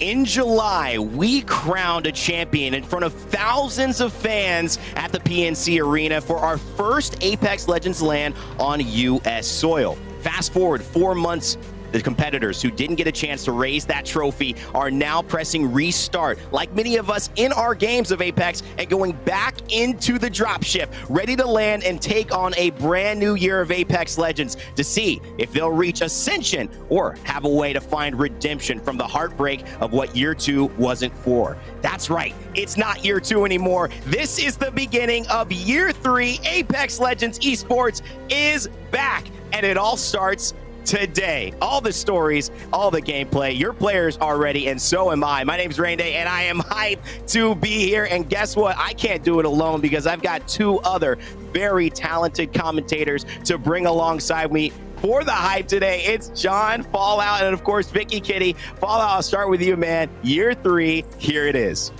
In July, we crowned a champion in front of thousands of fans at the PNC Arena for our first Apex Legends LAN on U.S. soil. Fast forward 4 months, the competitors who didn't get a chance to raise that trophy are now pressing restart, like many of us in our games of Apex, and going back into the dropship, ready to land and take on a brand new year of Apex Legends to see if they'll reach ascension or have a way to find redemption from the heartbreak of what year 2 wasn't for. That's right, it's not year 2 anymore. This is the beginning of year 3. Apex Legends Esports is back, and it all starts today. All the stories, all the gameplay, your players are ready, and so am I. My name's Rain Day, and I am hyped to be here. And guess what? I can't do it alone because I've got 2 other very talented commentators to bring alongside me for the hype today. It's John, Fallout, and of course, Vicky Kitty. Fallout, I'll start with you, man. Year 3, here it is.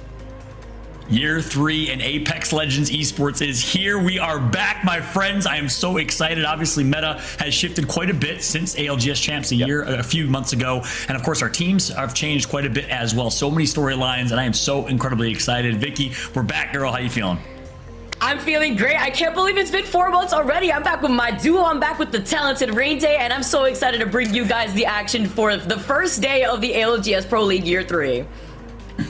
Year 3 and Apex Legends Esports is here. We are back, my friends. I am so excited. Obviously, meta has shifted quite a bit since ALGS Champs a few months ago. And of course, our teams have changed quite a bit as well. So many storylines, and I am so incredibly excited. Vicky, we're back, girl. How you feeling? I'm feeling great. I can't believe it's been 4 months already. I'm back with my duo. I'm back with the talented Rain Day, and I'm so excited to bring you guys the action for the first day of the ALGS Pro League Year 3.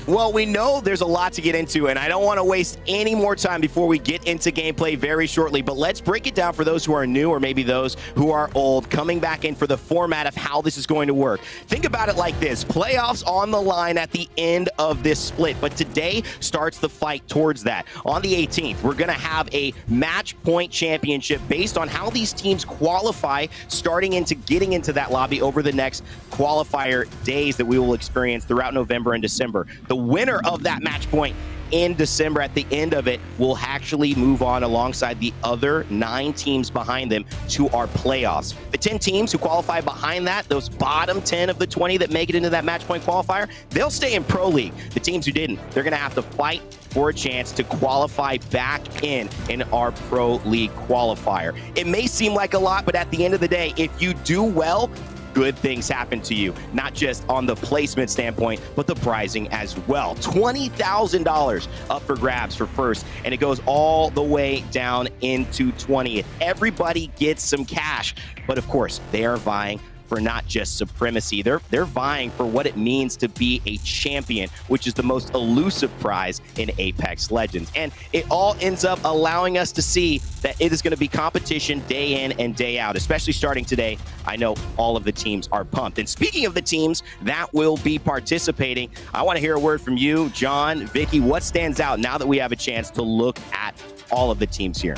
Well, we know there's a lot to get into, and I don't want to waste any more time before we get into gameplay very shortly, but let's break it down for those who are new or maybe those who are old, coming back in for the format of how this is going to work. Think about it like this. Playoffs on the line at the end of this split, but today starts the fight towards that. On the 18th, we're going to have a match point championship based on how these teams qualify starting into getting into that lobby over the next qualifier days that we will experience throughout November and December. The winner of that match point in December, at the end of it, will actually move on alongside the other 9 teams behind them to our playoffs. The 10 teams who qualify behind that, those bottom 10 of the 20 that make it into that match point qualifier, they'll stay in Pro League. The teams who didn't, they're going to have to fight for a chance to qualify back in our Pro League qualifier. It may seem like a lot, but at the end of the day, if you do well, good things happen to you, not just on the placement standpoint, but the prizing as well. $20,000 up for grabs for first, and it goes all the way down into 20th. Everybody gets some cash, but of course, they are vying for not just supremacy. They're vying for what it means to be a champion, which is the most elusive prize in Apex Legends. And it all ends up allowing us to see that it is going to be competition day in and day out, especially starting today. I know all of the teams are pumped. And speaking of the teams that will be participating, I want to hear a word from you, John, Vicky. What stands out now that we have a chance to look at all of the teams here?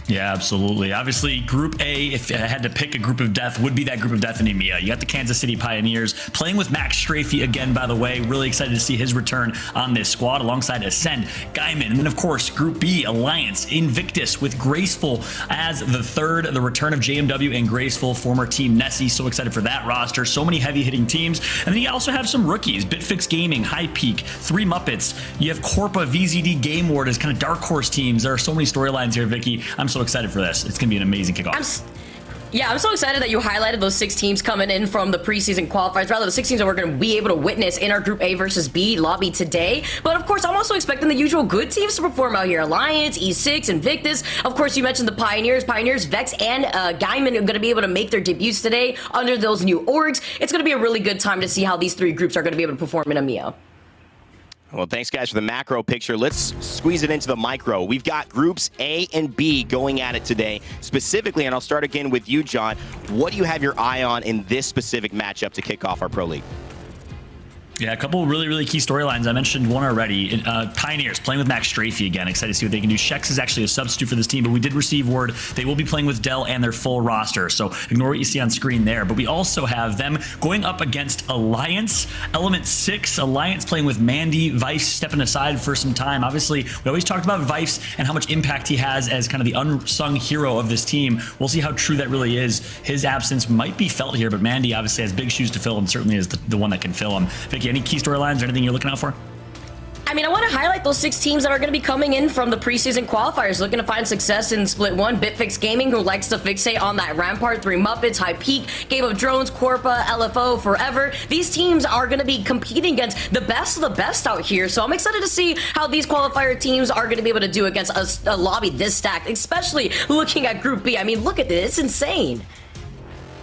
Yeah, absolutely. Obviously, Group A, if I had to pick a group of death, would be that group of death in EMEA. You got the Kansas City Pioneers playing with Max Strafey again, by the way. Really excited to see his return on this squad alongside Ascend, Guyman, and then, of course, Group B, Alliance, Invictus with Graceful as the third, the return of JMW and Graceful, former Team Nessie. So excited for that roster. So many heavy-hitting teams. And then you also have some rookies, Bitfix Gaming, High Peak, 3 Muppets. You have Corpa, VZD, Game Ward as kind of dark horse teams. There are so many storylines here, Vicky. I'm so excited for this. It's going to be an amazing kickoff. I'm so excited that you highlighted those 6 teams coming in from the preseason qualifiers, rather the 6 teams that we're going to be able to witness in our Group A versus B lobby today. But of course, I'm also expecting the usual good teams to perform out here. Alliance, E6, Invictus. Of course, you mentioned the Pioneers, Vex, and Guyman are going to be able to make their debuts today under those new orgs. It's going to be a really good time to see how these 3 groups are going to be able to perform in EMEA. Well, thanks, guys, for the macro picture. Let's squeeze it into the micro. We've got groups A and B going at it today. Specifically, and I'll start again with you, John, what do you have your eye on in this specific matchup to kick off our Pro League? Yeah, a couple really, really key storylines. I mentioned one already. Pioneers playing with Max Strafey again. Excited to see what they can do. Shex is actually a substitute for this team, but we did receive word they will be playing with Dell and their full roster. So ignore what you see on screen there. But we also have them going up against Alliance, Element 6. Alliance playing with Mandy, Vice stepping aside for some time. Obviously, we always talked about Vice and how much impact he has as kind of the unsung hero of this team. We'll see how true that really is. His absence might be felt here, but Mandy obviously has big shoes to fill and certainly is the one that can fill them. Vicky, any key storylines or anything you're looking out for? I mean, I want to highlight those 6 teams that are going to be coming in from the preseason qualifiers, looking to find success in Split 1. Bitfix Gaming, who likes to fixate on that Rampart, 3 Muppets, High Peak, Game of Drones, Corpa, LFO, Forever. These teams are going to be competing against the best of the best out here, so I'm excited to see how these qualifier teams are going to be able to do against a lobby this stacked, especially looking at Group B. I mean, look at this. It's insane.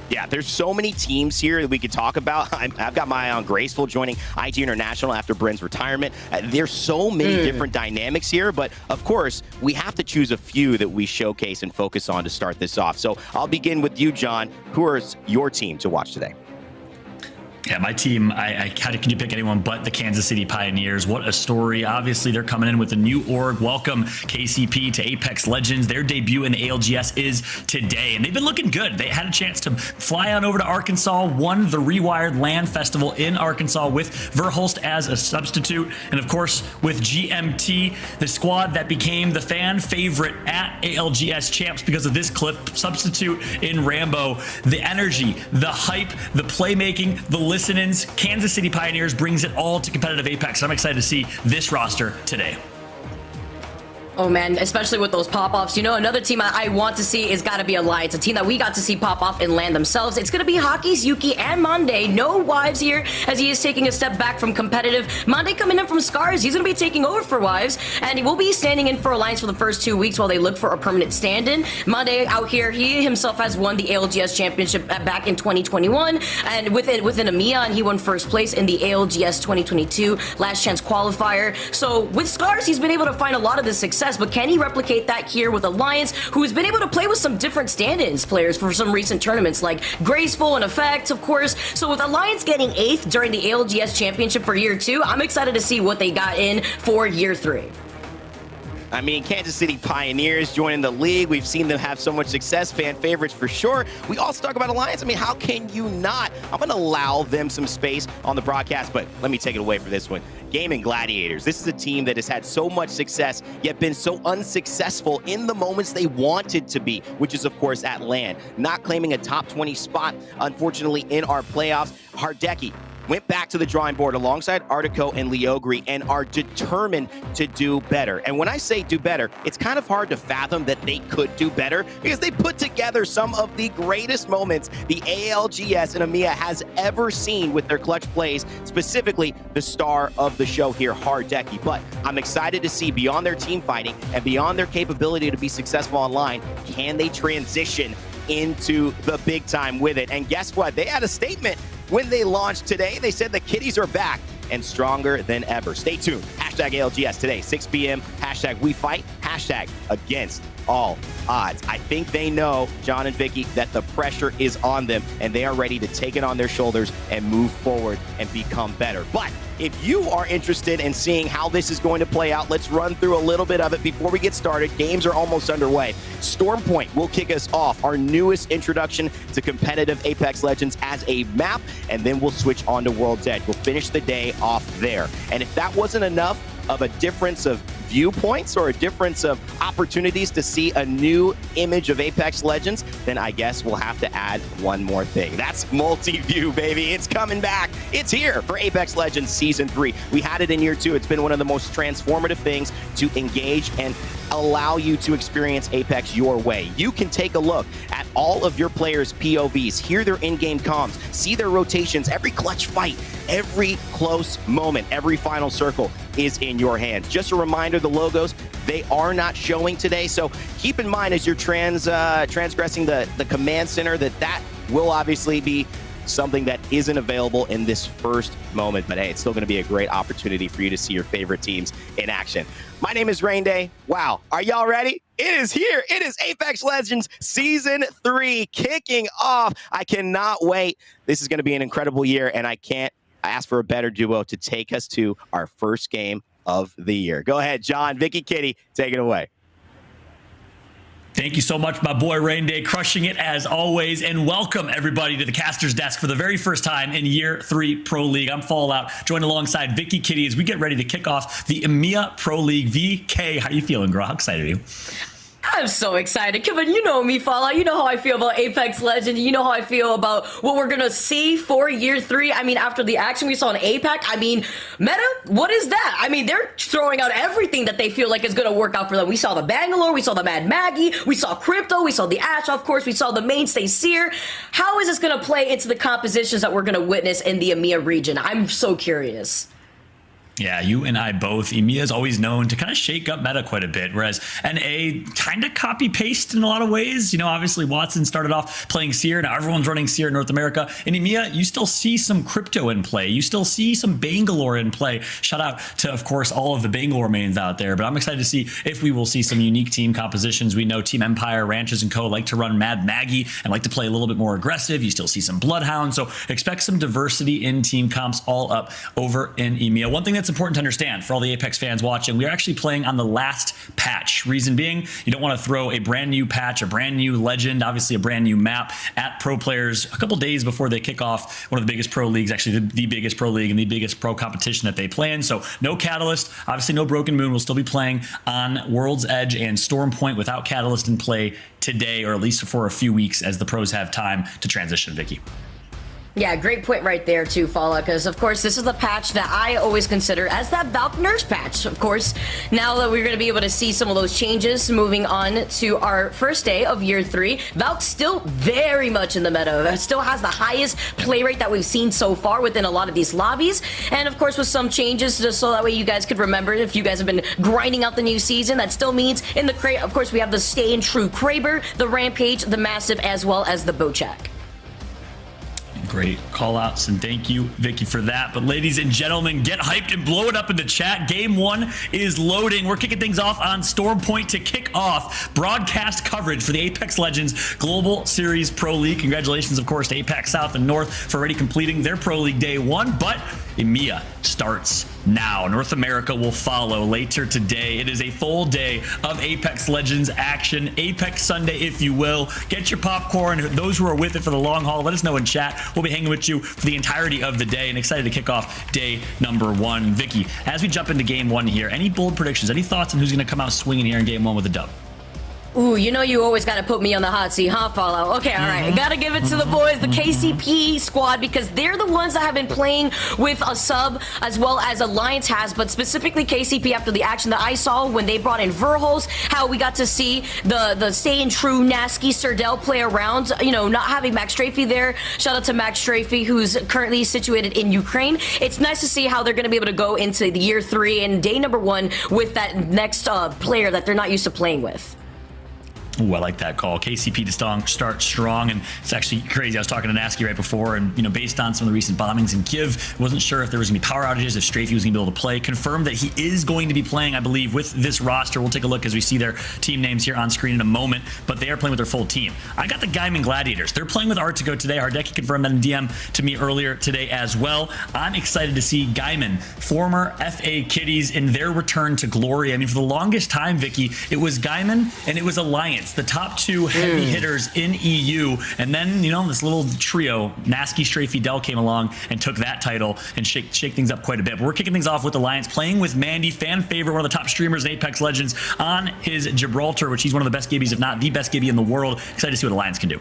Yeah, there's so many teams here that we could talk about. I've got my eye on Graceful joining IG International after Bryn's retirement. There's so many different dynamics here, but of course, we have to choose a few that we showcase and focus on to start this off. So I'll begin with you, John. Who is your team to watch today? Yeah, my team, how can you pick anyone but the Kansas City Pioneers? What a story. Obviously, they're coming in with a new org. Welcome, KCP, to Apex Legends. Their debut in the ALGS is today, and they've been looking good. They had a chance to fly on over to Arkansas, won the Rewired LAN Festival in Arkansas with Verhulst as a substitute, and of course, with GMT, the squad that became the fan favorite at ALGS Champs because of this clip, substitute in Rambo. The energy, the hype, the playmaking, the listenings, Kansas City Pioneers brings it all to competitive Apex. I'm excited to see this roster today. Oh man, especially with those pop-offs. You know, another team I want to see is got to be Alliance, a team that we got to see pop off and land themselves. It's going to be Hockey's Yuki and Monday. No Wives here, as he is taking a step back from competitive. Monday coming in from Scars, he's going to be taking over for Wives, and he will be standing in for Alliance for the first 2 weeks while they look for a permanent stand-in. Monday out here, he himself has won the ALGS Championship back in 2021, and within EMEA, and he won first place in the ALGS 2022 Last Chance Qualifier. So with Scars, he's been able to find a lot of this success, but can he replicate that here with Alliance, who has been able to play with some different stand-ins players for some recent tournaments, like Graceful and Effect, of course. So with Alliance getting 8th during the ALGS Championship for Year 2, I'm excited to see what they got in for Year 3. I mean, Kansas City Pioneers joining the league. We've seen them have so much success, fan favorites for sure. We also talk about Alliance. I mean, how can you not? I'm going to allow them some space on the broadcast, but let me take it away for this one. Gaming Gladiators. This is a team that has had so much success, yet been so unsuccessful in the moments they wanted to be, which is, of course, at LAN. Not claiming a top 20 spot, unfortunately, in our playoffs. Hardeki went back to the drawing board alongside Artico and Leogri and are determined to do better. And when I say do better, it's kind of hard to fathom that they could do better because they put together some of the greatest moments the ALGS and EMEA has ever seen with their clutch plays, specifically the star of the show here, Hardeki. But I'm excited to see beyond their team fighting and beyond their capability to be successful online, can they transition into the big time with it? And guess what? They had a statement when they launched today. They said the kiddies are back and stronger than ever. Stay tuned. Hashtag ALGS today, 6 p.m. Hashtag we fight. Hashtag against all odds. I think they know, John and Vicky, that the pressure is on them and they are ready to take it on their shoulders and move forward and become better. But if you are interested in seeing how this is going to play out, let's run through a little bit of it before we get started. Games are almost underway. Stormpoint will kick us off, our newest introduction to competitive Apex Legends as a map, and then we'll switch on to World's Edge. We'll finish the day off there. And if that wasn't enough of a difference of viewpoints or a difference of opportunities to see a new image of Apex Legends, then I guess we'll have to add one more thing. That's multi-view, baby. It's coming back. It's here for Apex Legends Season 3. We had it in Year 2. It's been one of the most transformative things to engage and allow you to experience Apex your way. You can take a look at all of your players' POVs, hear their in-game comms, see their rotations, every clutch fight, every close moment, every final circle is in your hands. Just a reminder, the logos, they are not showing today, so keep in mind as you're transgressing the command center that will obviously be something that isn't available in this first moment, but hey, it's still going to be a great opportunity for you to see your favorite teams in action. My name is Rain Day. Wow, are y'all ready? It is here. It is Apex Legends Season 3 kicking off. I cannot wait. This is going to be an incredible year, and I can't ask for a better duo to take us to our first game of the year. Go ahead, John, Vicky, Kitty, take it away. Thank you so much, my boy Rain Day, crushing it as always, and welcome everybody to the caster's desk for the very first time in Year 3 Pro League. I'm Fallout, joined alongside Vicky Kitty as we get ready to kick off the EMEA Pro League. VK, how you feeling, girl? How excited are you? I'm so excited. Kevin, you know me, Fallout. You know how I feel about Apex Legends. You know how I feel about what we're going to see for year 3. I mean, after the action we saw in APAC, I mean, Meta, what is that? I mean, they're throwing out everything that they feel like is going to work out for them. We saw the Bangalore, we saw the Mad Maggie, we saw Crypto, we saw the Ash, of course, we saw the mainstay Seer. How is this going to play into the compositions that we're going to witness in the EMEA region? I'm so curious. Yeah, you and I both. EMEA is always known to kind of shake up meta quite a bit, whereas NA kind of copy paste in a lot of ways. You know, obviously Watson started off playing Seer. Now everyone's running Seer in North America. In EMEA, you still see some Crypto in play. You still see some Bangalore in play. Shout out to, of course, all of the Bangalore mains out there. But I'm excited to see if we will see some unique team compositions. We know Team Empire, Ranches, and Co. like to run Mad Maggie and like to play a little bit more aggressive. You still see some Bloodhound. So expect some diversity in team comps all up over in EMEA. One thing that's important to understand for all the Apex fans watching, we are actually playing on the last patch. Reason being, you don't want to throw a brand new patch, a brand new legend, obviously a brand new map at pro players a couple days before they kick off one of the biggest pro leagues, actually the biggest pro league and the biggest pro competition that they play in. So no Catalyst, obviously no Broken Moon. We'll still be playing on World's Edge and Storm Point without Catalyst in play today, or at least for a few weeks as the pros have time to transition, Vicky. Yeah, great point right there too, Fallout, because of course this is the patch that I always consider as that Valk nerfs patch. Of course, now that we're going to be able to see some of those changes moving on to our first day of year 3, Valk's still very much in the meta. It still has the highest play rate that we've seen so far within a lot of these lobbies. And of course with some changes, just so that way you guys could remember if you guys have been grinding out the new season, that still means in the crate, of course, we have the Stay in True Kraber, the Rampage, the Massive, as well as the Bochak. Great call outs, and thank you, Vicky, for that. But ladies and gentlemen, get hyped and blow it up in the chat. Game 1 is loading. We're kicking things off on Storm Point to kick off broadcast coverage for the Apex Legends Global Series Pro League. Congratulations, of course, to Apex South and North for already completing their Pro League Day 1, but EMEA starts now. North America will follow later today. It is a full day of Apex Legends action, Apex Sunday, if you will. Get your popcorn. Those who are with it for the long haul, let us know in chat. We'll be hanging with you for the entirety of the day and excited to kick off day number 1. Vicky, as we jump into game 1 here, any bold predictions, any thoughts on who's going to come out swinging here in game 1 with a dub? Ooh, you know you always got to put me on the hot seat, huh, Fallout? Okay, all right. Got to give it to the boys, the KCP squad, because they're the ones that have been playing with a sub as well as Alliance has, but specifically KCP after the action that I saw when they brought in Verholz, how we got to see the Stay in True Nasky Serdell play around, you know, not having Max Strafey there. Shout out to Max Strafey, who's currently situated in Ukraine. It's nice to see how they're going to be able to go into the year 3 and day number 1 with that next player that they're not used to playing with. Ooh, I like that call. KCP to start strong, and it's actually crazy. I was talking to Nasky right before, and you know, based on some of the recent bombings in Kiev, wasn't sure if there was going to be power outages, if Strafey was going to be able to play. Confirmed that he is going to be playing, I believe, with this roster. We'll take a look as we see their team names here on screen in a moment, but they are playing with their full team. I got the Gaiman Gladiators. They're playing with Artigo today. Hardeki confirmed that in DM to me earlier today as well. I'm excited to see Gaiman, former FA Kitties, in their return to glory. I mean, for the longest time, Vicky, it was Gaiman and it was Alliance, the top 2 heavy hitters in EU, and then, you know, this little trio, Nasky, Strafey, Dell came along and took that title and shake things up quite a bit. But we're kicking things off with Alliance, playing with Mandy, fan favorite, one of the top streamers in Apex Legends, on his Gibraltar, which he's one of the best Gibbies, if not the best Gibby in the world. Excited to see what Alliance can do.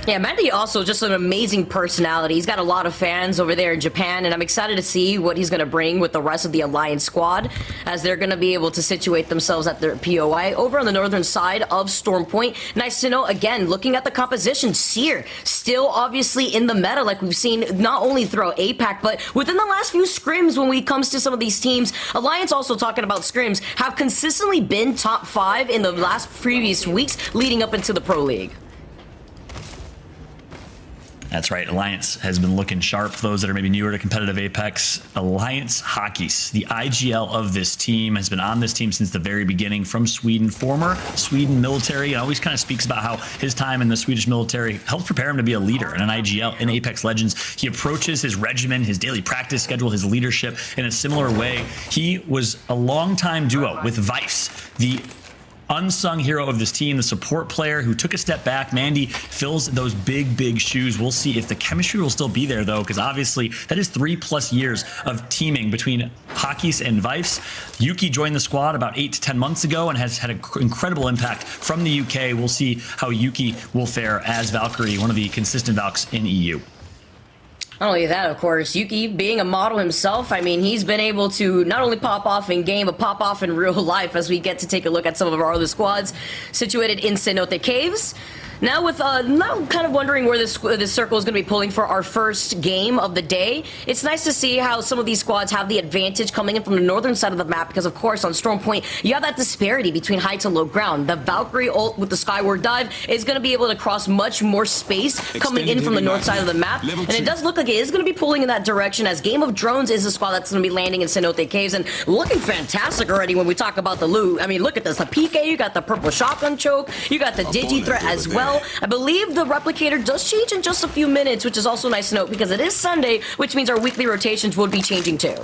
Yeah, Mandy also just an amazing personality. He's got a lot of fans over there in Japan, and I'm excited to see what he's going to bring with the rest of the Alliance squad, as they're going to be able to situate themselves at their POI over on the northern side of Storm Point. Nice to know, again, looking at the composition, Seer still obviously in the meta, like we've seen not only throughout APAC, but within the last few scrims when it comes to some of these teams. Alliance, also talking about scrims, have consistently been top 5 in the last previous weeks leading up into the Pro League. That's right. Alliance has been looking sharp. For those that are maybe newer to competitive Apex, Alliance Hockeys, the IGL of this team, has been on this team since the very beginning, from Sweden. Former Sweden military, and always kind of speaks about how his time in the Swedish military helped prepare him to be a leader in an IGL in Apex Legends. He approaches his regimen, his daily practice schedule, his leadership in a similar way. He was a longtime duo with Vice, the unsung hero of this team, the support player who took a step back. Mandy fills those big shoes. We'll see if the chemistry will still be there, though, because obviously that is 3+ years of teaming between Hakis and Vifes. Yuki joined the squad about 8 to 10 months ago and has had an incredible impact from the UK. We'll see how Yuki will fare as Valkyrie, one of the consistent Valks in EU. Not only that, of course, Yuki being a model himself, I mean, he's been able to not only pop off in game, but pop off in real life as we get to take a look at some of our other squads situated in Cenote Caves. Now now kind of wondering where this circle is going to be pulling for our first game of the day. It's nice to see how some of these squads have the advantage coming in from the northern side of the map because, of course, on Storm Point, you have that disparity between high to low ground. The Valkyrie ult with the Skyward Dive is going to be able to cross much more space coming in from the north side of the map. And it does look like it is going to be pulling in that direction as Game of Drones is the squad that's going to be landing in Cenote Caves and looking fantastic already when we talk about the loot. I mean, look at this. The PK, you got the purple shotgun choke, you got the Digi threat as well. I believe the replicator does change in just a few minutes, which is also nice to note because it is Sunday, which means our weekly rotations would be changing too.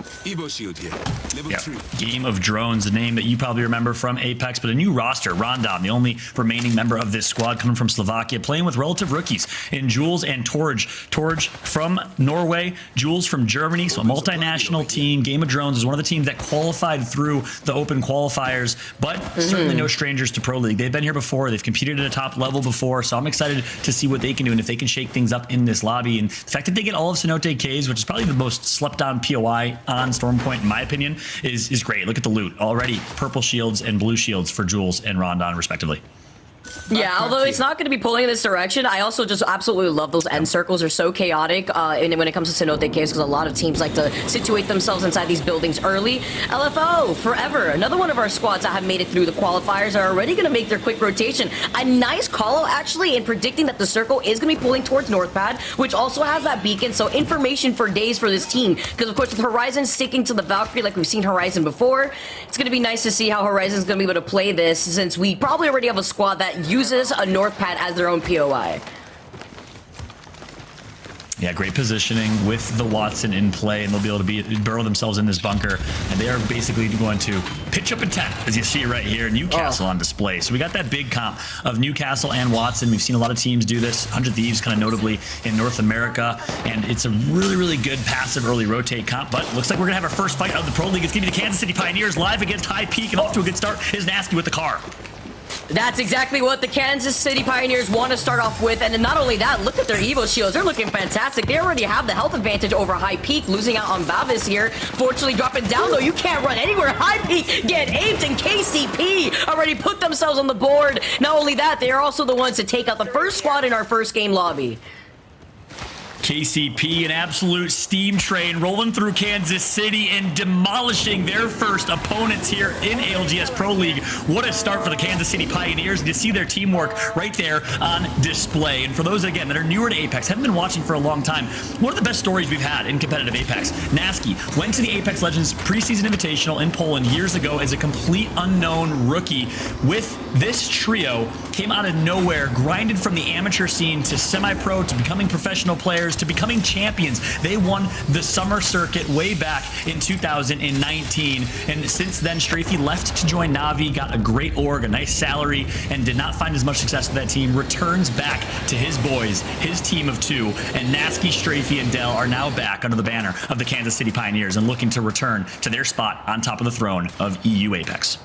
Game of Drones, a name that you probably remember from Apex, but a new roster. Rondon, the only remaining member of this squad coming from Slovakia, playing with relative rookies in Jules and Torj. Torj from Norway, Jules from Germany, so a multinational team. Game of Drones is one of the teams that qualified through the open qualifiers, but certainly no strangers to Pro League. They've been here before. They've competed at a top level before, so I'm excited to see what they can do and if they can shake things up in this lobby. And the fact that they get all of Cenote Caves, which is probably the most slept on POI on Storm Point, in my opinion, is great. Look at the loot. Already purple shields and blue shields for Jules and Rondon, respectively. Yeah, although it's not going to be pulling in this direction, I also just absolutely love those end circles. They're so chaotic and when it comes to Cenote Caves because a lot of teams like to situate themselves inside these buildings early. LFO, forever. Another one of our squads that have made it through the qualifiers are already going to make their quick rotation. A nice call-out, actually, in predicting that the circle is going to be pulling towards Northpad, which also has that beacon, so information for days for this team. Because, of course, with Horizon sticking to the Valkyrie like we've seen Horizon before, it's going to be nice to see how Horizon is going to be able to play this since we probably already have a squad that uses a Northpad as their own POI. Yeah, great positioning with the Watson in play, and they'll be able to burrow themselves in this bunker, and they are basically going to pitch up a tent, as you see right here, Newcastle on display. So we got that big comp of Newcastle and Watson. We've seen a lot of teams do this, 100 Thieves kind of notably in North America, and it's a really good passive early rotate comp, but looks like we're going to have our first fight of the Pro League. It's going to be the Kansas City Pioneers live against High Peak, and off to a good start is Nasty with the car. That's exactly what the Kansas City Pioneers want to start off with. And not only that, look at their Evo shields. They're looking fantastic. They already have the health advantage over High Peak, losing out on Vavis here. Fortunately, dropping down, though. You can't run anywhere. High Peak get aped, and KCP already put themselves on the board. Not only that, they are also the ones to take out the first squad in our first game lobby. KCP, an absolute steam train rolling through Kansas City and demolishing their first opponents here in ALGS Pro League. What a start for the Kansas City Pioneers, to see their teamwork right there on display. And for those, again, that are newer to Apex, haven't been watching for a long time, one of the best stories we've had in competitive Apex. Nasky went to the Apex Legends preseason invitational in Poland years ago as a complete unknown rookie. With this trio, came out of nowhere, grinded from the amateur scene to semi-pro to becoming professional players to becoming champions. They won the summer circuit way back in 2019, and since then Strafey left to join Navi, got a great org, a nice salary, and did not find as much success with that team. Returns back to his boys, his team of two, and Nasky, Strafey, and Dell are now back under the banner of the Kansas City Pioneers and looking to return to their spot on top of the throne of EU Apex.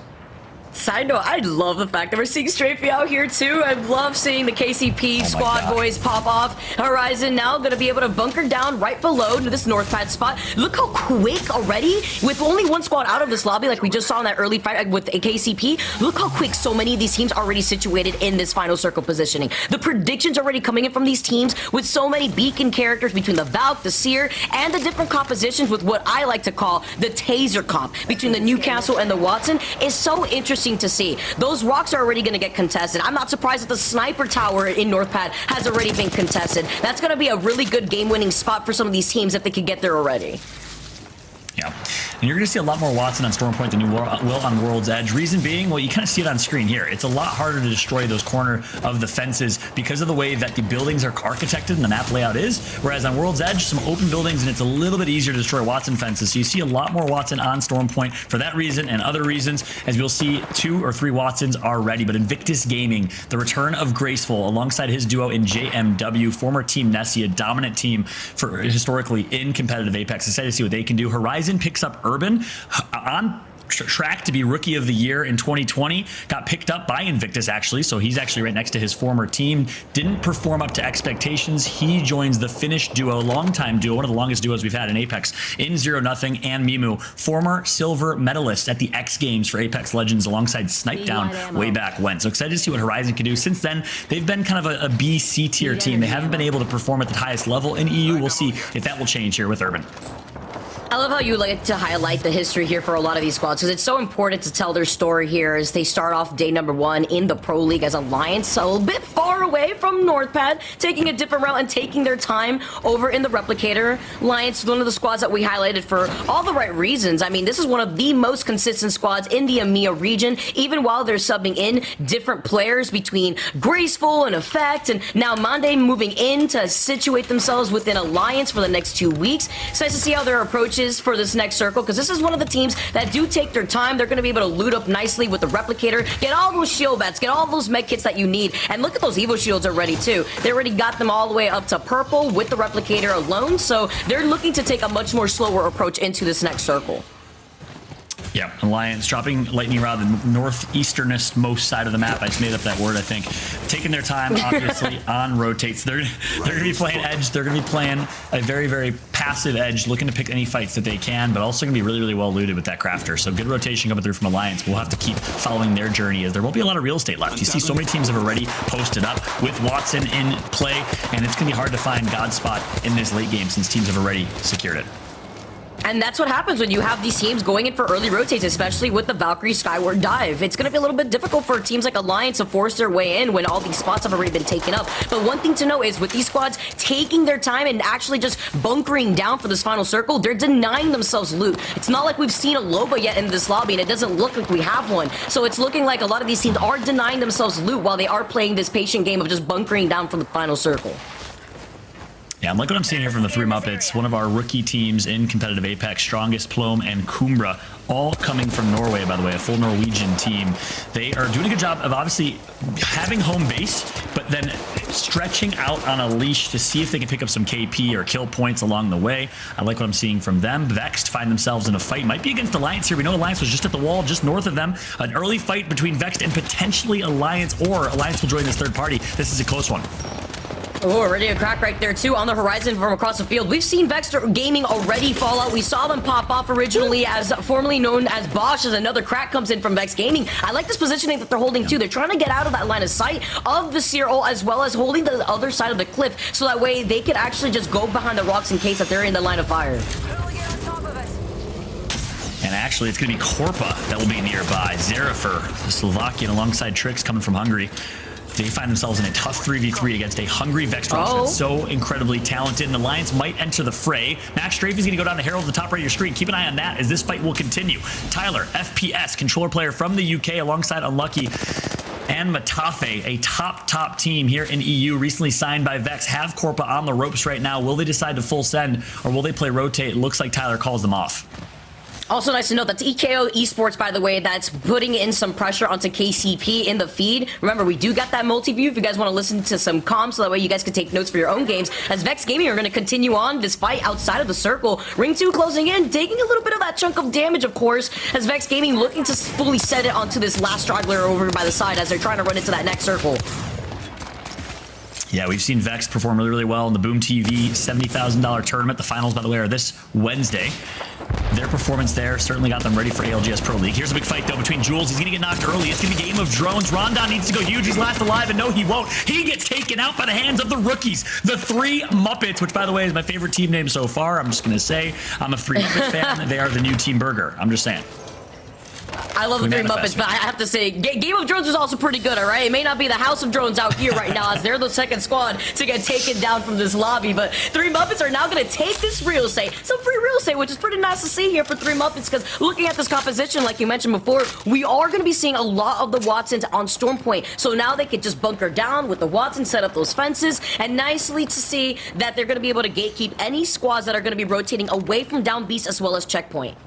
Side note, I love the fact that we're seeing Strafey out here too. I love seeing the KCP squad boys pop off. Horizon now going to be able to bunker down right below to this Northpad spot. Look how quick already, with only one squad out of this lobby like we just saw in that early fight with KCP. Look how quick so many of these teams are already situated in this final circle positioning. The predictions already coming in from these teams with so many beacon characters between the Valk, the Seer, and the different compositions with what I like to call the Taser comp between the Newcastle and the Watson is so interesting to see. Those rocks are already going to get contested. I'm not surprised that the sniper tower in Northpad has already been contested. That's going to be a really good game-winning spot for some of these teams if they could get there already. Yeah. and you're going to see a lot more Watson on Storm Point than you will on World's Edge. Reason being, well, you kind of see it on screen here. It's a lot harder to destroy those corner of the fences because of the way that the buildings are architected and the map layout is, whereas on World's Edge, some open buildings, and it's a little bit easier to destroy Watson fences. So you see a lot more Watson on Storm Point for that reason and other reasons, as you'll see 2 or 3 Watsons are ready. But Invictus Gaming, the return of Graceful alongside his duo in JMW, former Team Nessie, a dominant team for historically in competitive Apex. Excited to see what they can do. Horizon picks up Urban on track to be Rookie of the Year in 2020. Got picked up by Invictus, actually, so he's actually right next to his former team. Didn't perform up to expectations. He joins the Finnish duo, longtime duo, one of the longest duos we've had in Apex, in 0-0 and Mimu, former silver medalist at the X Games for Apex Legends alongside Snipe Down way back when. So excited to see what Horizon can do. Since then, they've been kind of a B, C tier team. They haven't been able to perform at the highest level in EU. We'll see if that will change here with Urban. I love how you like to highlight the history here for a lot of these squads, because it's so important to tell their story here as they start off day number 1 in the Pro League as Alliance, a little bit far away from Northpad, taking a different route and taking their time over in the Replicator. Alliance, one of the squads that we highlighted for all the right reasons. I mean, this is one of the most consistent squads in the EMEA region, even while they're subbing in different players between Graceful and Effect, and now Monday moving in to situate themselves within Alliance for the next 2 weeks. It's nice to see how their approach is for this next circle, because this is one of the teams that do take their time. They're going to be able to loot up nicely with the Replicator, get all those shield bats, get all those med kits that you need, and look at those Evo shields already too. They already got them all the way up to purple with the Replicator alone, so they're looking to take a much more slower approach into this next circle. Yeah, Alliance dropping Lightning Rod, the northeasternest most side of the map. I just made up that word, I think. Taking their time, obviously, on rotates. They're going to be playing Edge. They're going to be playing a very, very passive Edge, looking to pick any fights that they can, but also going to be really, really well looted with that Crafter. So good rotation coming through from Alliance. We'll have to keep following their journey, as there won't be a lot of real estate left. You see so many teams have already posted up with Watson in play, and it's going to be hard to find God's spot in this late game since teams have already secured it. And that's what happens when you have these teams going in for early rotates, especially with the Valkyrie Skyward Dive. It's going to be a little bit difficult for teams like Alliance to force their way in when all these spots have already been taken up. But one thing to know is with these squads taking their time and actually just bunkering down for this final circle, they're denying themselves loot. It's not like we've seen a Loba yet in this lobby, and it doesn't look like we have one. So it's looking like a lot of these teams are denying themselves loot while they are playing this patient game of just bunkering down for the final circle. Yeah, look what I'm seeing here from the 3 Muppets. One of our rookie teams in competitive Apex, Strongest, Plom, and Kumbra, all coming from Norway, by the way, a full Norwegian team. They are doing a good job of obviously having home base, but then stretching out on a leash to see if they can pick up some KP or kill points along the way. I like what I'm seeing from them. Vexed find themselves in a fight. Might be against Alliance here. We know Alliance was just at the wall, just north of them. An early fight between Vexed and potentially Alliance, or Alliance will join this third party. This is a close one. Oh, already a crack right there, too, on the horizon from across the field. We've seen Vexter Gaming already fall out. We saw them pop off originally as formerly known as Bosch, as another crack comes in from Vex Gaming. I like this positioning that they're holding, too. They're trying to get out of that line of sight of the Seer ult, as well as holding the other side of the cliff, so that way they could actually just go behind the rocks in case that they're in the line of fire. And actually, it's going to be Korpa that will be nearby. Zerifer, the Slovakian, alongside Trix coming from Hungary. They find themselves in a tough 3v3 against a hungry Vex roster that's so incredibly talented. And the Alliance might enter the fray. Max Strafe is going to go down to Herald at the top right of your screen. Keep an eye on that as this fight will continue. Tyler, FPS, controller player from the UK, alongside Unlucky and Matafe, a top team here in EU, recently signed by Vex, have Korpa on the ropes right now. Will they decide to full send, or will they play rotate? It looks like Tyler calls them off. Also nice to note that's EKO Esports, by the way, that's putting in some pressure onto KCP in the feed. Remember, we do got that multi-view if you guys want to listen to some comms, so that way you guys can take notes for your own games. As Vex Gaming are going to continue on this fight outside of the circle. Ring 2 closing in, taking a little bit of that chunk of damage, of course, as Vex Gaming looking to fully set it onto this last straggler over by the side as they're trying to run into that next circle. Yeah, we've seen Vex perform really, really well in the Boom TV $70,000 tournament. The finals, by the way, are this Wednesday. Their performance there certainly got them ready for ALGS Pro League. Here's a big fight, though, between Jules. He's going to get knocked early. It's going to be a game of drones. Rondon needs to go huge. He's last alive, and no, he won't. He gets taken out by the hands of the rookies. The 3 Muppets, which, by the way, is my favorite team name so far. I'm just going to say I'm a 3 Muppets fan. They are the new Team Burger. I'm just saying. I love the Three Muppets, but I have to say, Game of Drones was also pretty good, all right? It may not be the House of Drones out here right now, as they're the second squad to get taken down from this lobby, but Three Muppets are now going to take this real estate, some free real estate, which is pretty nice to see here for Three Muppets, because looking at this composition, like you mentioned before, we are going to be seeing a lot of the Watsons on Storm Point, so now they could just bunker down with the Watsons, set up those fences, and nicely to see that they're going to be able to gatekeep any squads that are going to be rotating away from Down Beast as well as Checkpoint.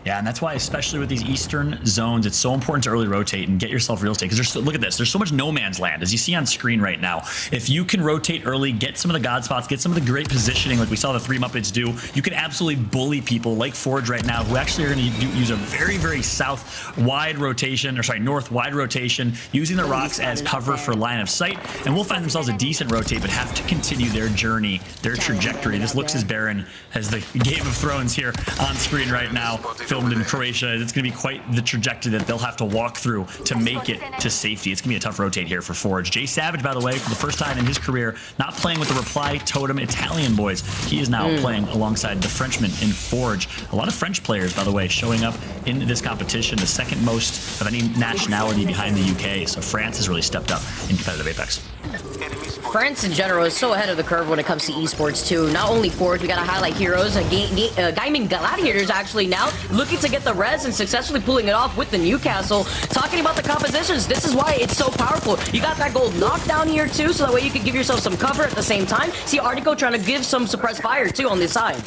Yeah, and that's why, especially with these eastern zones, it's so important to early rotate and get yourself real estate. Because look at this, there's so much no man's land, as you see on screen right now. If you can rotate early, get some of the god spots, get some of the great positioning, like we saw the Three Muppets do, you can absolutely bully people like Forge right now, who actually are going to use a very, very south wide rotation, or sorry, north wide rotation, using the rocks as cover for line of sight, and will find themselves a decent rotate, but have to continue their journey, their trajectory. This looks as barren as the Game of Thrones here on screen right now, filmed in Croatia. It's going to be quite the trajectory that they'll have to walk through to make it to safety. It's going to be a tough rotate here for Forge. Jay Savage, by the way, for the first time in his career, not playing with the Reply Totem Italian boys. He is now playing alongside the Frenchman in Forge. A lot of French players, by the way, showing up in this competition, the second most of any nationality behind the UK. So France has really stepped up in competitive Apex. France in general is so ahead of the curve when it comes to esports too. Not only Forge, we gotta highlight Heroes. Gaming Gladiators actually now looking to get the res and successfully pulling it off with the Newcastle. Talking about the compositions, this is why it's so powerful. You got that gold knockdown here too, so that way you can give yourself some cover at the same time. See Artico trying to give some suppressed fire too on this side.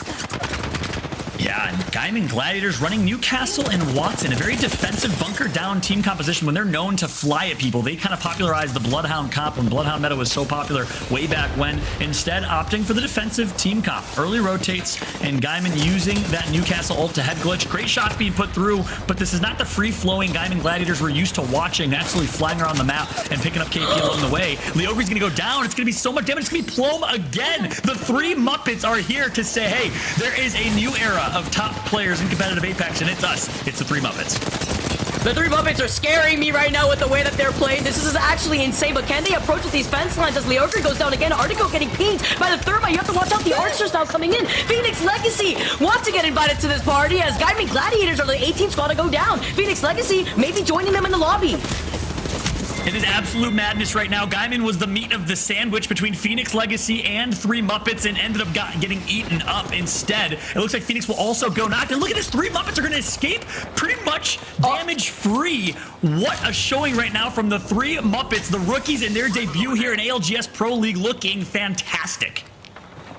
Yeah, and Gaiman Gladiators running Newcastle and Watson, a very defensive bunker down team composition. When they're known to fly at people, they kind of popularized the Bloodhound comp when Bloodhound meta was so popular way back when, instead opting for the defensive team comp. Early rotates, and Gaiman using that Newcastle ult to head glitch. Great shots being put through, but this is not the free-flowing Gaiman Gladiators we're used to watching, absolutely flying around the map and picking up KP along the way. Leogri's going to go down. It's going to be so much damage. It's going to be Plum again. The Three Muppets are here to say, hey, there is a new era of top players in competitive Apex, and it's us. It's the Three Muppets. The Three Muppets are scaring me right now with the way that they're playing. This is actually insane, but can they approach with these fence lines as Leogri goes down again? Artico getting pinged by the Thermite. You have to watch out. The Archers now coming in. Phoenix Legacy wants to get invited to this party as Gaiman Gladiators are the 18th squad to go down. Phoenix Legacy maybe joining them in the lobby. It is absolute madness right now. Gaiman was the meat of the sandwich between Phoenix Legacy and Three Muppets and ended up getting eaten up instead. It looks like Phoenix will also go knocked. And look at this, Three Muppets are going to escape pretty much damage-free. What a showing right now from the Three Muppets, the rookies in their debut here in ALGS Pro League, looking fantastic.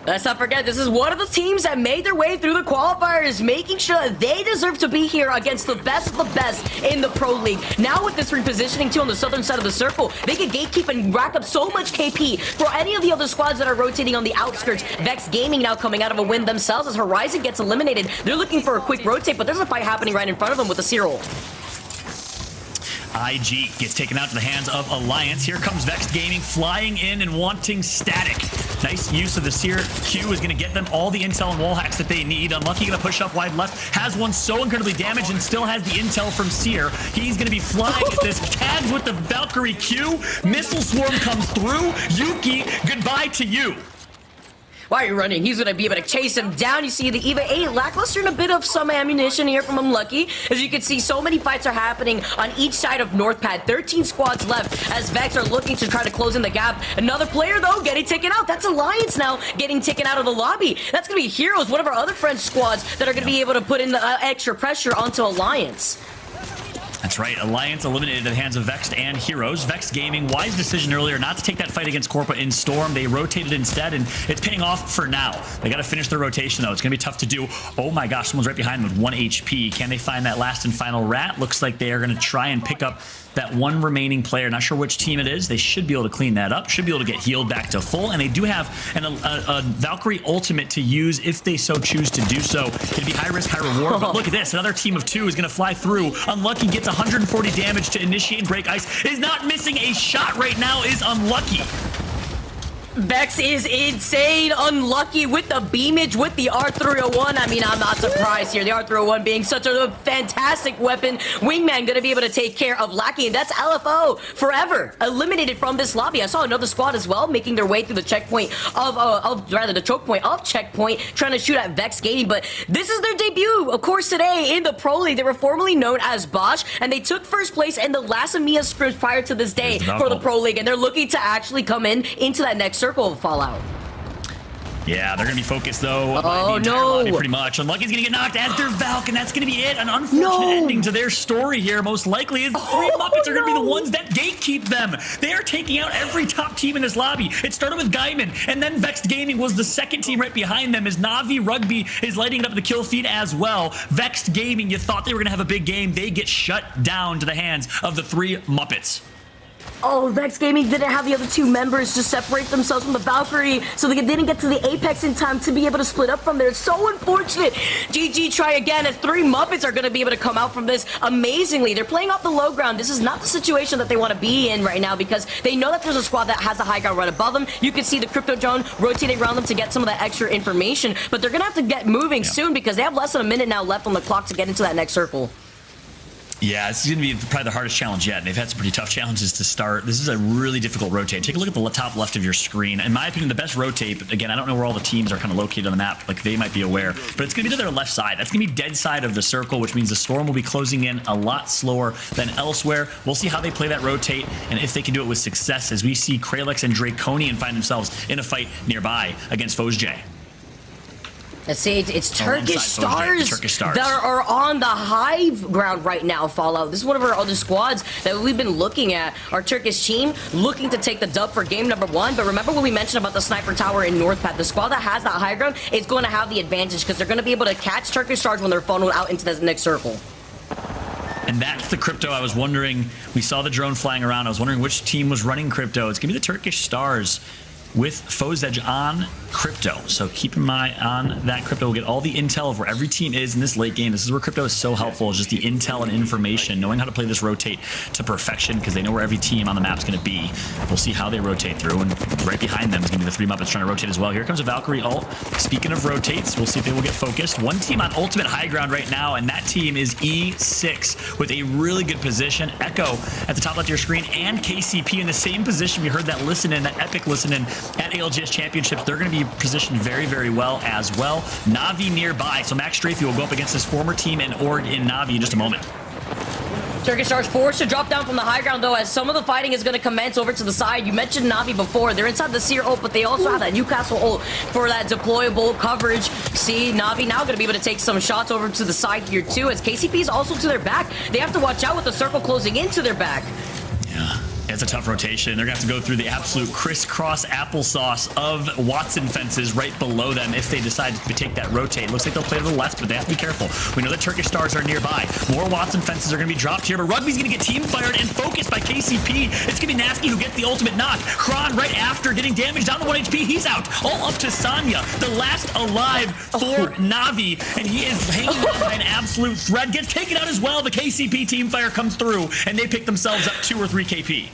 Let's not forget, this is one of the teams that made their way through the qualifiers, making sure that they deserve to be here against the best of the best in the Pro League. Now with this repositioning too on the southern side of the circle, they can gatekeep and rack up so much KP for any of the other squads that are rotating on the outskirts. Vex Gaming now coming out of a win themselves as Horizon gets eliminated. They're looking for a quick rotate, but there's a fight happening right in front of them with the Cyril. IG gets taken out to the hands of Alliance. Here comes Vex Gaming flying in and wanting static. Nice use of the Seer Q is going to get them all the intel and wall hacks that they need. Unlucky going to push up wide left. Has one so incredibly damaged and still has the intel from Seer. He's going to be flying at this. Tags with the Valkyrie Q. Missile Swarm comes through. Yuki, goodbye to you. Why are you running? He's going to be able to chase him down. You see the EVA 8 lackluster and a bit of some ammunition here from Unlucky. As you can see, so many fights are happening on each side of North Pad. 13 squads left as Vex are looking to try to close in the gap. Another player, though, getting taken out. That's Alliance now getting taken out of the lobby. That's going to be Heroes, one of our other French squads that are going to be able to put in the extra pressure onto Alliance. That's right, Alliance eliminated at the hands of Vex and Heroes. Vex Gaming, wise decision earlier not to take that fight against Corpa in Storm. They rotated instead, and it's paying off for now. They got to finish their rotation, though. It's going to be tough to do. Oh my gosh, someone's right behind them with 1 HP. Can they find that last and final rat? Looks like they are going to try and pick up that one remaining player. Not sure which team it is. They should be able to clean that up. Should be able to get healed back to full, and they do have a Valkyrie ultimate to use if they so choose to do so. It'd be high risk, high reward, but look at this. Another team of 2 is going to fly through. Unlucky gets 140 damage to initiate break ice. Is not missing a shot right now, is Unlucky. Vex is insane, unlucky with the beamage, with the R301. I mean, I'm not surprised here. The R301 being such a fantastic weapon. Wingman gonna be able to take care of Lackey, and that's LFO forever eliminated from this lobby. I saw another squad as well making their way through the checkpoint the choke point of checkpoint, trying to shoot at Vex Gaming, but this is their debut, of course, today in the Pro League. They were formerly known as Bosch, and they took first place in the last EMEA scrims prior to this day for the Pro League, and they're looking to actually come into that next circle of Fallout. Yeah, they're going to be focused, though, by the Oh, entire no. lobby, pretty much. Unlucky's going to get knocked as their Valk, and that's going to be it. An unfortunate ending to their story here, most likely, is the three Muppets are going to be the ones that gatekeep them. They are taking out every top team in this lobby. It started with Gaiman, and then Vexed Gaming was the second team right behind them, as Na'Vi Rugby is lighting it up the kill feed as well. Vexed Gaming, you thought they were going to have a big game. They get shut down to the hands of the three Muppets. Oh, Vex Gaming didn't have the other two members to separate themselves from the Valkyrie, so they didn't get to the Apex in time to be able to split up from there. It's so unfortunate. GG try again, as three Muppets are going to be able to come out from this amazingly. They're playing off the low ground. This is not the situation that they want to be in right now, because they know that there's a squad that has a high ground right above them. You can see the crypto drone rotating around them to get some of that extra information, but they're going to have to get moving soon, because they have less than a minute now left on the clock to get into that next circle. Yeah, this is going to be probably the hardest challenge yet. They've had some pretty tough challenges to start. This is a really difficult rotate. Take a look at the top left of your screen. In my opinion, the best rotate, but again, I don't know where all the teams are kind of located on the map. Like, they might be aware, but it's going to be to their left side. That's going to be dead side of the circle, which means the storm will be closing in a lot slower than elsewhere. We'll see how they play that rotate and if they can do it with success, as we see Kralex and Draconian find themselves in a fight nearby against Fozj. Let's see, it's Turkish Stars that are on the high ground right now, Fallout. This is one of our other squads that we've been looking at. Our Turkish team looking to take the dub for game number 1. But remember when we mentioned about the sniper tower in North Path, the squad that has that high ground is going to have the advantage, because they're going to be able to catch Turkish Stars when they're funneled out into the next circle. And that's the crypto. I was wondering, we saw the drone flying around. I was wondering which team was running crypto. It's going to be the Turkish Stars with Fozj on crypto. So keep an eye on that crypto. We'll get all the intel of where every team is in this late game. This is where crypto is so helpful, is just the intel and information, knowing how to play this rotate to perfection, because they know where every team on the map is going to be. We'll see how they rotate through, and right behind them is going to be the three Muppets trying to rotate as well. Here comes a Valkyrie ult. Speaking of rotates, we'll see if they will get focused. One team on ultimate high ground right now, and that team is E6 with a really good position. Echo at the top left of your screen, and KCP in the same position. We heard that listen-in, that epic listen-in at ALGS Championships. They're going to be positioned very, very well as well. Na'Vi nearby, so Max Strafey will go up against his former team in Org in Na'Vi in just a moment. Turkish Stars forced to drop down from the high ground, though, as some of the fighting is going to commence over to the side. You mentioned Na'Vi before. They're inside the Seer ult, but they also have that Newcastle ult for that deployable coverage. See, Na'Vi now going to be able to take some shots over to the side here, too, as KCP is also to their back. They have to watch out with the circle closing into their back. Yeah. It's a tough rotation. They're going to have to go through the absolute crisscross applesauce of Watson fences right below them if they decide to take that rotate. Looks like they'll play to the left, but they have to be careful. We know that Turkish Stars are nearby. More Watson fences are going to be dropped here, but Rugby's going to get team fired and focused by KCP. It's going to be Nasky who gets the ultimate knock. Kron right after getting damaged down to 1 HP. He's out. All up to Sanya, the last alive for Na'Vi, and he is hanging on by an absolute thread. Gets taken out as well. The KCP team fire comes through, and they pick themselves up 2 or 3 KP.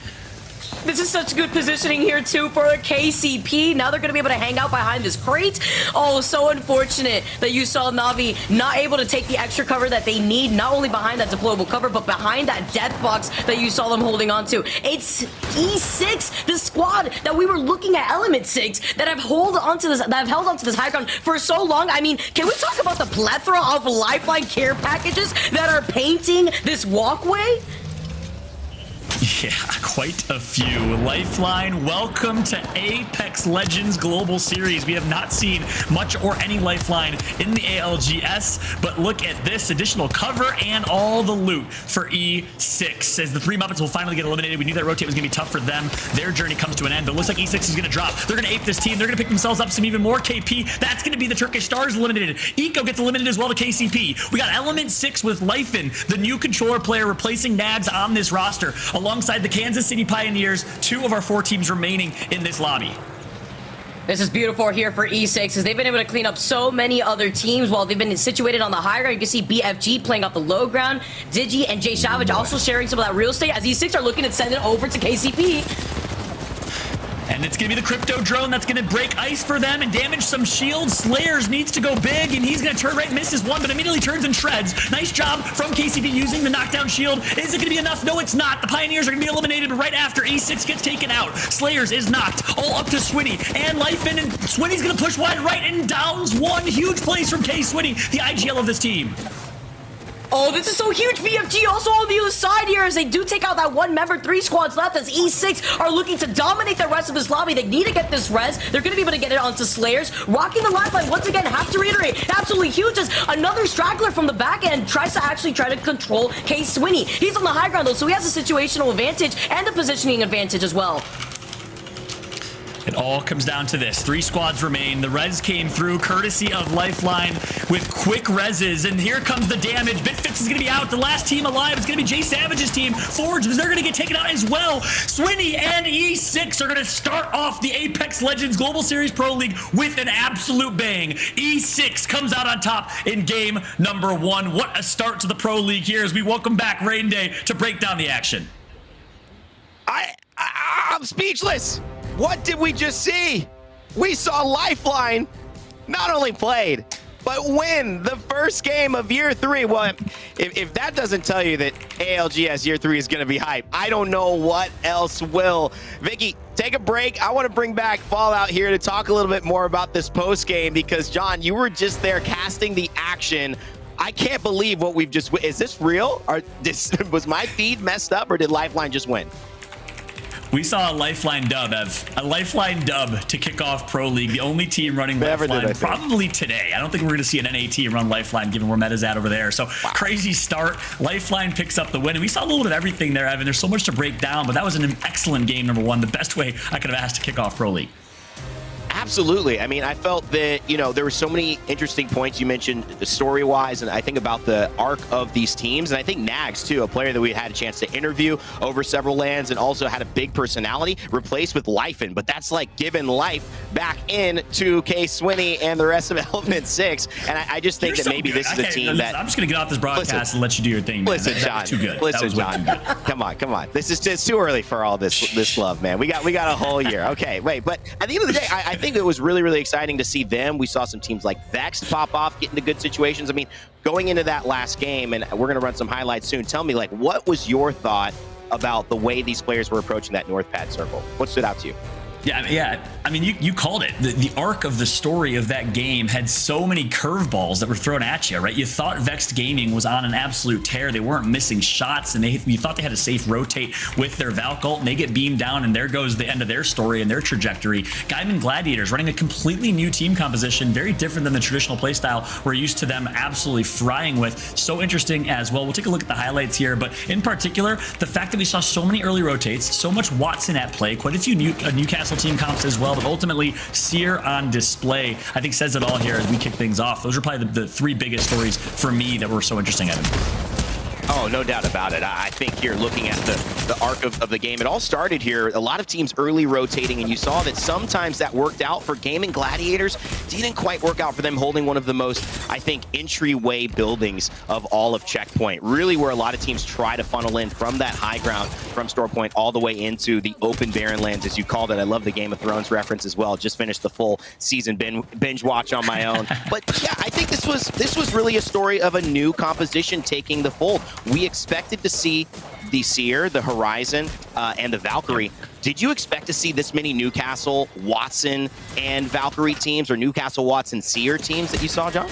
This is such good positioning here, too, for KCP. Now they're going to be able to hang out behind this crate. Oh, so unfortunate that you saw Na'Vi not able to take the extra cover that they need, not only behind that deployable cover, but behind that death box that you saw them holding on to. It's E6, the squad that we were looking at, Element 6, that have held onto this high ground for so long. I mean, can we talk about the plethora of Lifeline care packages that are painting this walkway? Yeah, quite a few. Lifeline, welcome to Apex Legends Global Series. We have not seen much or any Lifeline in the ALGS, but look at this additional cover and all the loot for E6. As the three Muppets will finally get eliminated, we knew that rotate was going to be tough for them. Their journey comes to an end, but it looks like E6 is going to drop. They're going to ape this team. They're going to pick themselves up some even more KP. That's going to be the Turkish Stars eliminated. Eco gets eliminated as well to KCP. We got Element 6 with Lifen, the new controller player replacing Nags on this roster, alongside the Kansas City Pioneers, 2 of our 4 teams remaining in this lobby. This is beautiful here for E6, as they've been able to clean up so many other teams while they've been situated on the high ground. You can see BFG playing off the low ground, Digi and Jay Savage also sharing some of that real estate, as E6 are looking to send it over to KCP. And And it's going to be the crypto drone that's going to break ice for them and damage some shields. Slayers needs to go big, and he's going to turn right, misses one, but immediately turns and shreds. Nice job from KCP using the knockdown shield. Is it going to be enough? No, it's not. The Pioneers are going to be eliminated, but right after E6 gets taken out, Slayers is knocked. All up to Swinny and Lifein, and Swinny's going to push wide right and downs one. Huge plays from K Swinny, the IGL of this team. Oh, this is so huge. BFG also on the other side here as they do take out that one member. 3 squads left as E6 are looking to dominate the rest of this lobby. They need to get this res. They're going to be able to get it onto Slayers. Rocking the lifeline once again. Have to reiterate. Absolutely huge as another straggler from the back end tries to actually try to control K Swinny. He's on the high ground though, so he has a situational advantage and a positioning advantage as well. It all comes down to this. 3 squads remain. The res came through courtesy of Lifeline with quick reses, and here comes the damage. Bitfix is going to be out. The last team alive is going to be Jay Savage's team. Forge, they're going to get taken out as well. Swinny and E6 are going to start off the Apex Legends Global Series Pro League with an absolute bang. E6 comes out on top in game number 1. What a start to the Pro League here as we welcome back Rain Day to break down the action. I'm speechless. What did we just see? We saw Lifeline not only played, but win the first game of Year 3. Well, if that doesn't tell you that ALGS Year 3 is going to be hype, I don't know what else will. Vicky, take a break. I want to bring back Fallout here to talk a little bit more about this post game because, John, you were just there casting the action. I can't believe what we've just... Is this real? Was my feed messed up, or did Lifeline just win? We saw a Lifeline dub, Ev. A Lifeline dub to kick off Pro League. The only team running Lifeline probably today. I don't think we're going to see an NA run Lifeline given where meta's at over there. So crazy start. Lifeline picks up the win. And we saw a little bit of everything there, Evan. There's so much to break down, but that was an excellent game, number 1. The best way I could have asked to kick off Pro League. Absolutely. I mean, I felt that, you know, there were so many interesting points you mentioned story-wise, and I think about the arc of these teams. And I think Nags, too, a player that we had a chance to interview over several lands and also had a big personality, replaced with Lifein. But that's like giving life back in to K Swinny and the rest of Element 6. And I just think that maybe this is a team that... I'm just going to get off this broadcast and let you do your thing, man. Listen, John. Too good. Listen, John. Come on. This is just too early for all this love, man. We got a whole year. Okay, wait. But at the end of the day, I think it was really, really exciting to see them. We saw some teams like Vex pop off, get into good situations. I mean, going into that last game, and we're going to run some highlights soon. Tell me, like, what was your thought about the way these players were approaching that North Pad circle? What stood out to you? Yeah. I mean, you called it. The arc of the story of that game had so many curveballs that were thrown at you, right? You thought Vexed Gaming was on an absolute tear. They weren't missing shots, and you thought they had a safe rotate with their Valk ult, and they get beamed down, and there goes the end of their story and their trajectory. Gaiman Gladiators running a completely new team composition, very different than the traditional playstyle we're used to them absolutely frying with. So interesting as well. We'll take a look at the highlights here, but in particular, the fact that we saw so many early rotates, so much Watson at play, quite a few Newcastle team comps as well, but ultimately Seer on display, I think says it all here as we kick things off. Those are probably the 3 biggest stories for me that were so interesting, Evan. Oh, no doubt about it. I think here, looking at the arc of the game, it all started here. A lot of teams early rotating, and you saw that sometimes that worked out for Gaming Gladiators. Didn't quite work out for them holding one of the most, I think, entryway buildings of all of Checkpoint. Really where a lot of teams try to funnel in from that high ground, from Store Point, all the way into the open barren lands, as you called it. I love the Game of Thrones reference as well. Just finished the full season binge watch on my own. But yeah, I think this was really a story of a new composition taking the fold. We expected to see the Seer, the Horizon, and the Valkyrie. Did you expect to see this many Newcastle, Watson, and Valkyrie teams, or Newcastle, Watson, Seer teams that you saw, John?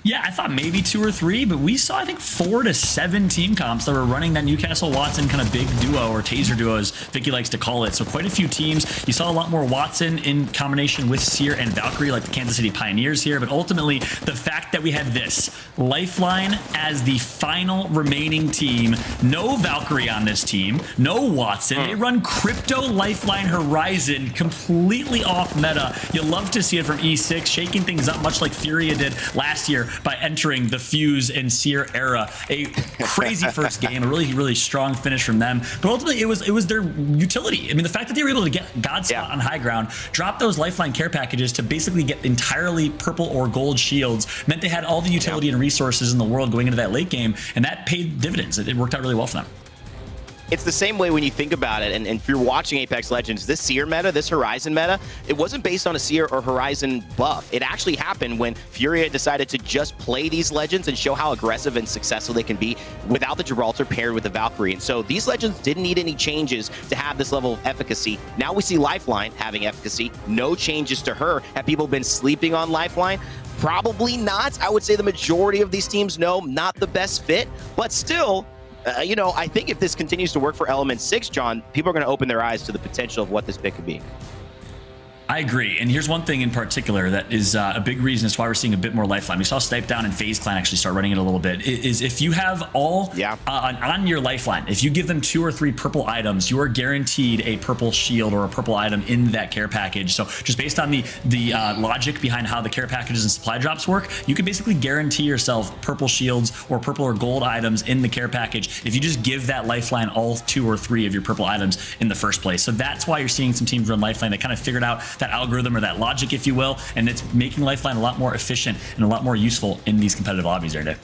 Yeah, I thought maybe 2 or 3, but we saw, I think, 4 to 7 team comps that were running that Newcastle-Watson kind of big duo, or taser duo, as Vicky likes to call it. So quite a few teams. You saw a lot more Watson in combination with Seer and Valkyrie, like the Kansas City Pioneers here. But ultimately, the fact that we had this Lifeline as the final remaining team, no Valkyrie on this team, no Watson. They run Crypto Lifeline Horizon, completely off meta. You love to see it from E6, shaking things up, much like Furia did last year by entering the Fuse and Seer era. A crazy first game, a really, really strong finish from them. But ultimately, it was their utility. I mean, the fact that they were able to get Godspot on high ground, drop those Lifeline care packages to basically get entirely purple or gold shields, meant they had all the utility and resources in the world going into that late game, and that paid dividends. It worked out really well for them. it's the same way when you think about it. And if you're watching Apex Legends, this Seer meta, this Horizon meta, it wasn't based on a Seer or Horizon buff. It actually happened when Furia decided to just play these Legends and show how aggressive and successful they can be without the Gibraltar paired with the Valkyrie. And so these Legends didn't need any changes to have this level of efficacy. Now we see Lifeline having efficacy. No changes to her. Have people been sleeping on Lifeline? Probably not. I would say the majority of these teams know not the best fit, but still, you know, I think if this continues to work for Element 6, John, people are going to open their eyes to the potential of what this pick could be. I agree. And here's one thing in particular that is a big reason as to why we're seeing a bit more Lifeline. We saw Snipe Down and FaZe Clan actually start running it a little bit. Is if you have all on your Lifeline, if you give them 2 or 3 purple items, you are guaranteed a purple shield or a purple item in that care package. So just based on the logic behind how the care packages and supply drops work, you can basically guarantee yourself purple shields or purple or gold items in the care package if you just give that Lifeline all 2 or 3 of your purple items in the first place. So that's why you're seeing some teams run Lifeline that kind of figured out that algorithm or that logic, if you will, and it's making Lifeline a lot more efficient and a lot more useful in these competitive lobbies every day.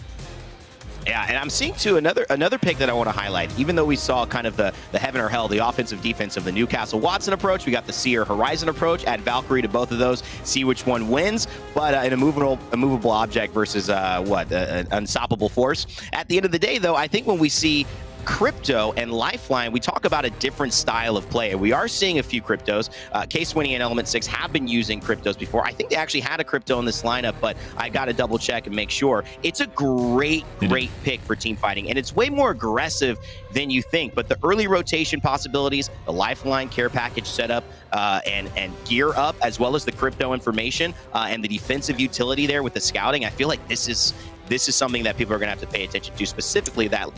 Yeah, and I'm seeing too another pick that I want to highlight. Even though we saw kind of the heaven or hell, the offensive defense of the Newcastle Watson approach, we got the Seer Horizon approach. Add Valkyrie to both of those, see which one wins. But an immovable object versus an unstoppable force. At the end of the day, though, I think when we see Crypto and Lifeline, we talk about a different style of play. We are seeing a few Cryptos. K-Swinny and Element 6 have been using Cryptos before. I think they actually had a Crypto in this lineup, but I got to double check and make sure. It's a great pick for team fighting, and it's way more aggressive than you think. But the early rotation possibilities, the Lifeline care package setup, and gear up, as well as the Crypto information and the defensive utility there with the scouting, I feel like this is something that people are going to have to pay attention to, specifically that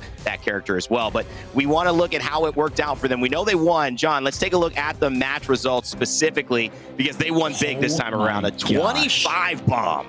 character as well. But we want to look at how it worked out for them. We know they won. John, let's take a look at the match results specifically, because they won big this time around. A 25 bomb.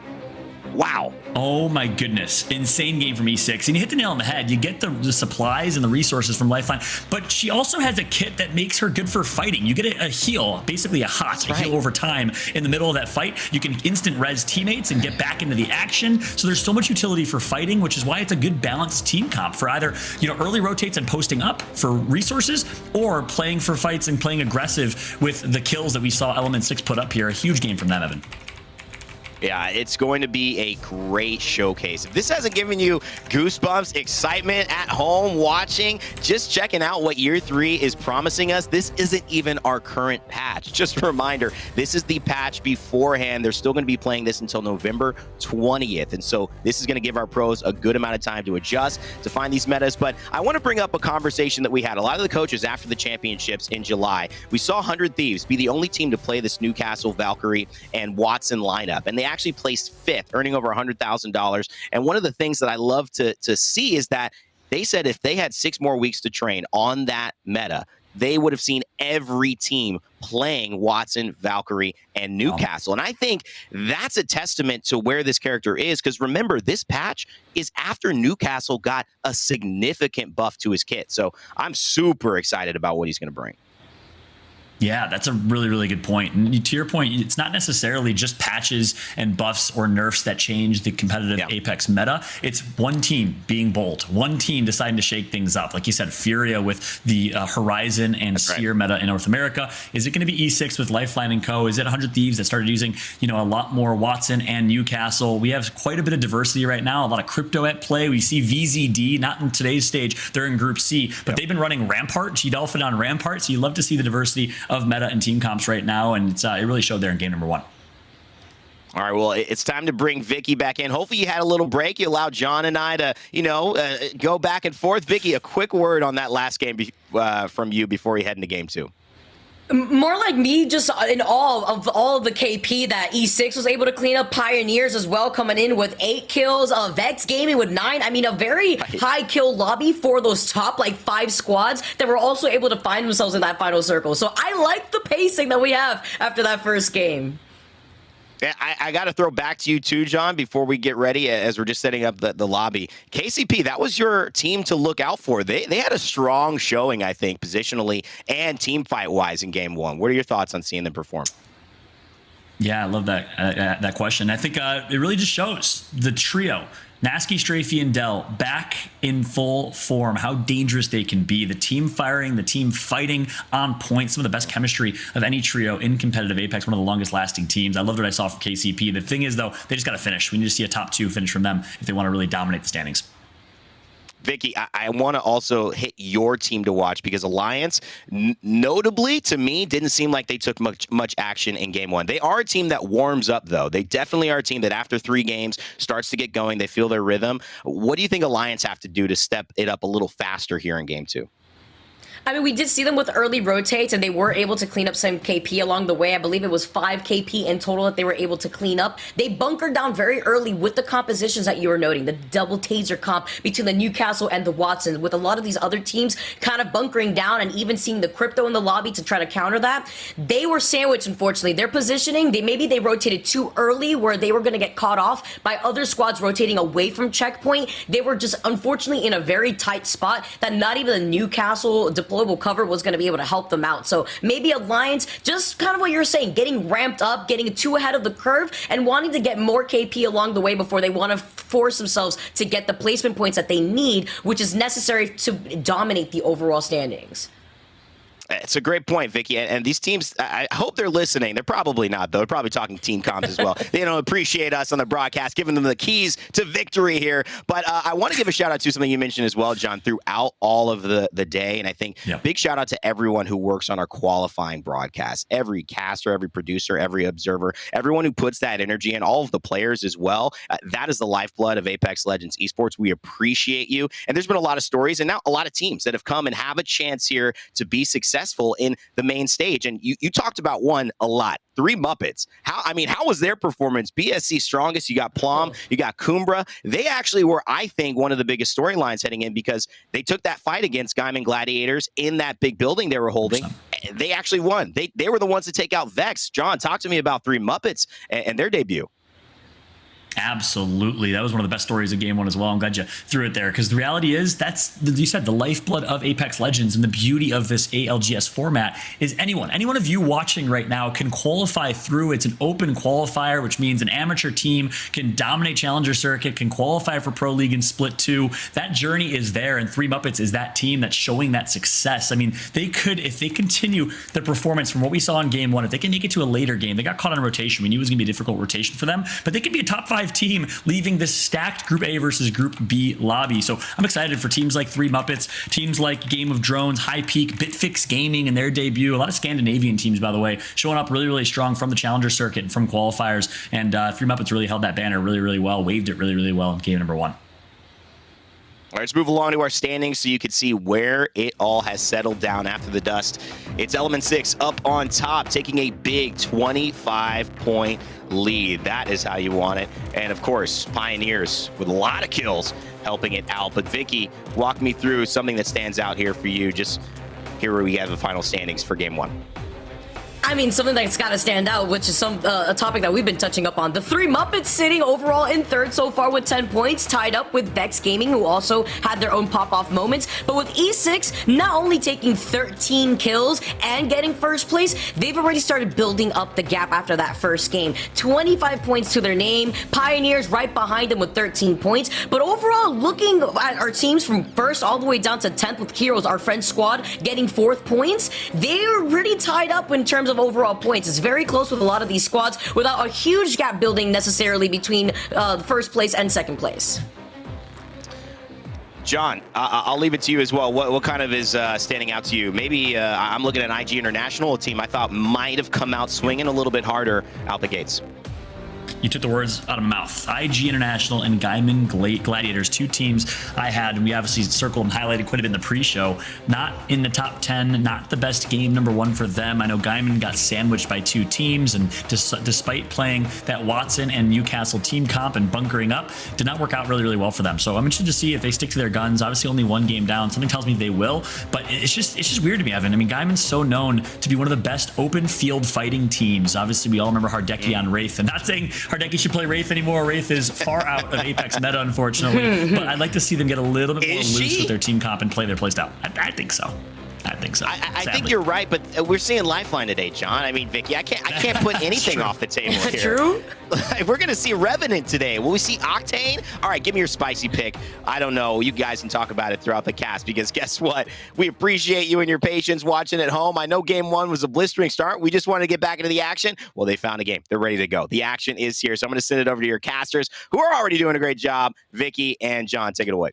Wow. Oh my goodness. Insane game from E6. And you hit the nail on the head. You get the supplies and the resources from Lifeline, but she also has a kit that makes her good for fighting. You get a heal, basically a heal over time in the middle of that fight. You can instant res teammates and get back into the action. So there's so much utility for fighting, which is why it's a good balanced team comp for either, you know, early rotates and posting up for resources, or playing for fights and playing aggressive with the kills that we saw Element 6 put up here. A huge game from them, Evan. Yeah, it's going to be a great showcase. If this hasn't given you goosebumps, excitement at home watching, just checking out what Year 3 is promising us, this isn't even our current patch. Just a reminder, this is the patch beforehand. They're still going to be playing this until November 20th. And so this is going to give our pros a good amount of time to adjust, to find these metas. But I want to bring up a conversation that we had. A lot of the coaches after the championships in July, we saw 100 Thieves be the only team to play this Newcastle, Valkyrie, and Watson lineup. And they actually placed 5th, earning over $100,000. And one of the things that I love to see is that they said if they had 6 more weeks to train on that meta, they would have seen every team playing Watson, Valkyrie, and Newcastle. And I think that's a testament to where this character is, because remember, this patch is after Newcastle got a significant buff to his kit. So I'm super excited about what he's going to bring. Yeah, that's a really, really good point. And to your point, it's not necessarily just patches and buffs or nerfs that change the competitive Apex meta. It's one team being bold, one team deciding to shake things up. Like you said, Furia with the Horizon and Seer meta in North America. Is it going to be E6 with Lifeline and Co? Is it 100 Thieves that started using, you know, a lot more Watson and Newcastle? We have quite a bit of diversity right now, a lot of Crypto at play. We see VZD, not in today's stage, they're in Group C, but they've been running Rampart, G-Dolphin on Rampart, so you love to see the diversity of meta and team comps right now, and it really showed there in game number 1. All right, well, it's time to bring Vicky back in. Hopefully you had a little break. You allowed John and I to, go back and forth. Vicky, a quick word on that last game from you before we head into game 2. More like me, just in awe of all of the KP that E6 was able to clean up. Pioneers as well coming in with 8 kills. Vex Gaming with 9. I mean, a very high kill lobby for those top 5 squads that were also able to find themselves in that final circle. So I like the pacing that we have after that first game. I got to throw back to you too, John, before we get ready, as we're just setting up the lobby. KCP, that was your team to look out for. They had a strong showing, I think, positionally and team fight-wise in game 1. What are your thoughts on seeing them perform? Yeah, I love that question. I think it really just shows the trio Nasky, Strafey, and Dell back in full form. How dangerous they can be. The team firing, the team fighting on point. Some of the best chemistry of any trio in competitive Apex. One of the longest lasting teams. I loved what I saw from KCP. The thing is, though, they just got to finish. We need to see a top 2 finish from them if they want to really dominate the standings. Vicky, I want to also hit your team to watch because Alliance, notably to me, didn't seem like they took much action in game 1. They are a team that warms up, though. They definitely are a team that after 3 games starts to get going. They feel their rhythm. What do you think Alliance have to do to step it up a little faster here in game 2? I mean, we did see them with early rotates, and they were able to clean up some KP along the way. I believe it was 5 KP in total that they were able to clean up. They bunkered down very early with the compositions that you were noting, the double taser comp between the Newcastle and the Watson, with a lot of these other teams kind of bunkering down and even seeing the crypto in the lobby to try to counter that. They were sandwiched, unfortunately. Their positioning, maybe they rotated too early where they were going to get caught off by other squads rotating away from checkpoint. They were just, unfortunately, in a very tight spot that not even the Newcastle deployable cover was going to be able to help them out. So maybe Alliance, just kind of what you're saying, getting ramped up, getting too ahead of the curve, and wanting to get more KP along the way before they want to force themselves to get the placement points that they need, which is necessary to dominate the overall standings. It's a great point, Vicky. And these teams, I hope they're listening. They're probably not, though. They're probably talking team comms as well. They don't appreciate us on the broadcast, giving them the keys to victory here. But I want to give a shout out to something you mentioned as well, John, throughout all of the day. And I think big shout out to everyone who works on our qualifying broadcast. Every caster, every producer, every observer, everyone who puts that energy in, all of the players as well. That is the lifeblood of Apex Legends Esports. We appreciate you. And there's been a lot of stories and now a lot of teams that have come and have a chance here to be successful in the main stage. And you talked about one a lot. 3 Muppets. How was their performance? BSC strongest. You got Plum, you got Kumbra. They actually were, I think, one of the biggest storylines heading in because they took that fight against Gaiman Gladiators in that big building they were holding. They actually won. They were the ones to take out Vex. John, talk to me about 3 Muppets and their debut. Absolutely. That was one of the best stories of game 1 as well. I'm glad you threw it there because the reality is that's, you said, the lifeblood of Apex Legends, and the beauty of this ALGS format is any one of you watching right now can qualify through. It's an open qualifier, which means an amateur team can dominate Challenger Circuit, can qualify for Pro League and Split 2. That journey is there, and 3 Muppets is that team that's showing that success. I mean, they could, if they continue the performance from what we saw in game 1, if they can make it to a later game, they got caught on rotation. We knew it was going to be a difficult rotation for them, but they could be a top 5 team leaving this stacked Group A versus Group B lobby. So I'm excited for teams like 3 Muppets, teams like Game of Drones, High Peak, Bitfix Gaming in their debut. A lot of Scandinavian teams, by the way, showing up really, really strong from the Challenger Circuit and from qualifiers. And 3 Muppets really held that banner really, really well, waved it really, really well in game number 1. All right, let's move along to our standings so you can see where it all has settled down after the dust. It's Element 6 up on top, taking a big 25-point lead. That is how you want it. And of course, Pioneers with a lot of kills helping it out. But Vicky, walk me through something that stands out here for you. Just here where we have the final standings for game 1. I mean, something that's got to stand out, which is a topic that we've been touching up on. The 3 Muppets sitting overall in 3rd so far with 10 points, tied up with Vex Gaming, who also had their own pop-off moments. But with E6 not only taking 13 kills and getting 1st place, they've already started building up the gap after that first game. 25 points to their name. Pioneers right behind them with 13 points. But overall, looking at our teams from 1st all the way down to 10th with Heroes, our French squad, getting 4th points, they're really tied up in terms of overall points. It's very close with a lot of these squads without a huge gap building necessarily between 1st place and 2nd place. John, I'll leave it to you as well. What kind of is standing out to you? Maybe I'm looking at an IG International, a team I thought might have come out swinging a little bit harder out the gates. You took the words out of my mouth. IG International and Gaiman Gladiators, 2 teams I had, and we obviously circled and highlighted quite a bit in the pre-show. Not in the top 10, not the best game number 1 for them. I know Gaiman got sandwiched by 2 teams, and despite playing that Watson and Newcastle team comp and bunkering up, did not work out really, really well for them. So I'm interested to see if they stick to their guns. Obviously only 1 game down. Something tells me they will, but it's just weird to me, Evan. I mean, Gaiman's so known to be one of the best open field fighting teams. Obviously, we all remember Hardeki on Wraith, and not saying Hardeki should play Wraith anymore. Wraith is far out of Apex meta, unfortunately. But I'd like to see them get a little bit more loose with their team comp and play their playstyle. I think so. I think so. I think you're right, but we're seeing Lifeline today, John. I mean, Vicky, I can't put anything off the table here. True. We're going to see Revenant today. Will we see Octane? All right, give me your spicy pick. I don't know. You guys can talk about it throughout the cast because guess what? We appreciate you and your patience watching at home. I know game one was a blistering start. We just wanted to get back into the action. Well, they found a game. They're ready to go. The action is here. So I'm going to send it over to your casters who are already doing a great job. Vicky and John, take it away.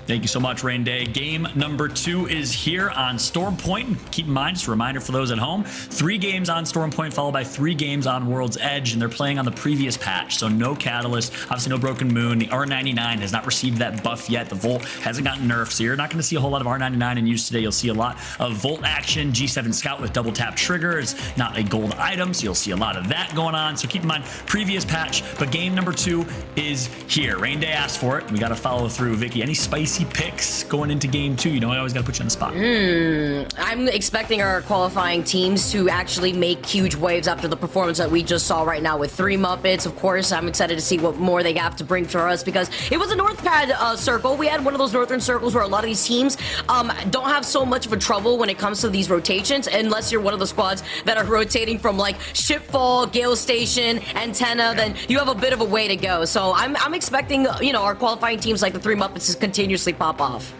Thank you so much, Rain Day. Game number 2 is here on Storm Point. Keep in mind, just a reminder for those at home, 3 games on Storm Point followed by 3 games on World's Edge, and they're playing on the previous patch. So no Catalyst, obviously no Broken Moon. The R99 has not received that buff yet. The Volt hasn't gotten nerfed, so you're not going to see a whole lot of R99 in use today. You'll see a lot of Volt action. G7 Scout with double tap trigger is not a gold item, so you'll see a lot of that going on. So keep in mind, previous patch, but game number 2 is here. Rain Day asked for it. We got to follow through. Vicky, any spicy picks going into game 2? You know, I always got to put you on the spot. I'm expecting our qualifying teams to actually make huge waves after the performance that we just saw right now with 3 Muppets. Of course, I'm excited to see what more they have to bring for us because it was a North Pad circle. We had one of those northern circles where a lot of these teams don't have so much of a trouble when it comes to these rotations unless you're one of the squads that are rotating from like Shipfall, Gale Station, Antenna, then you have a bit of a way to go. So I'm expecting, you know, our qualifying teams like the 3 Muppets to continuously pop off.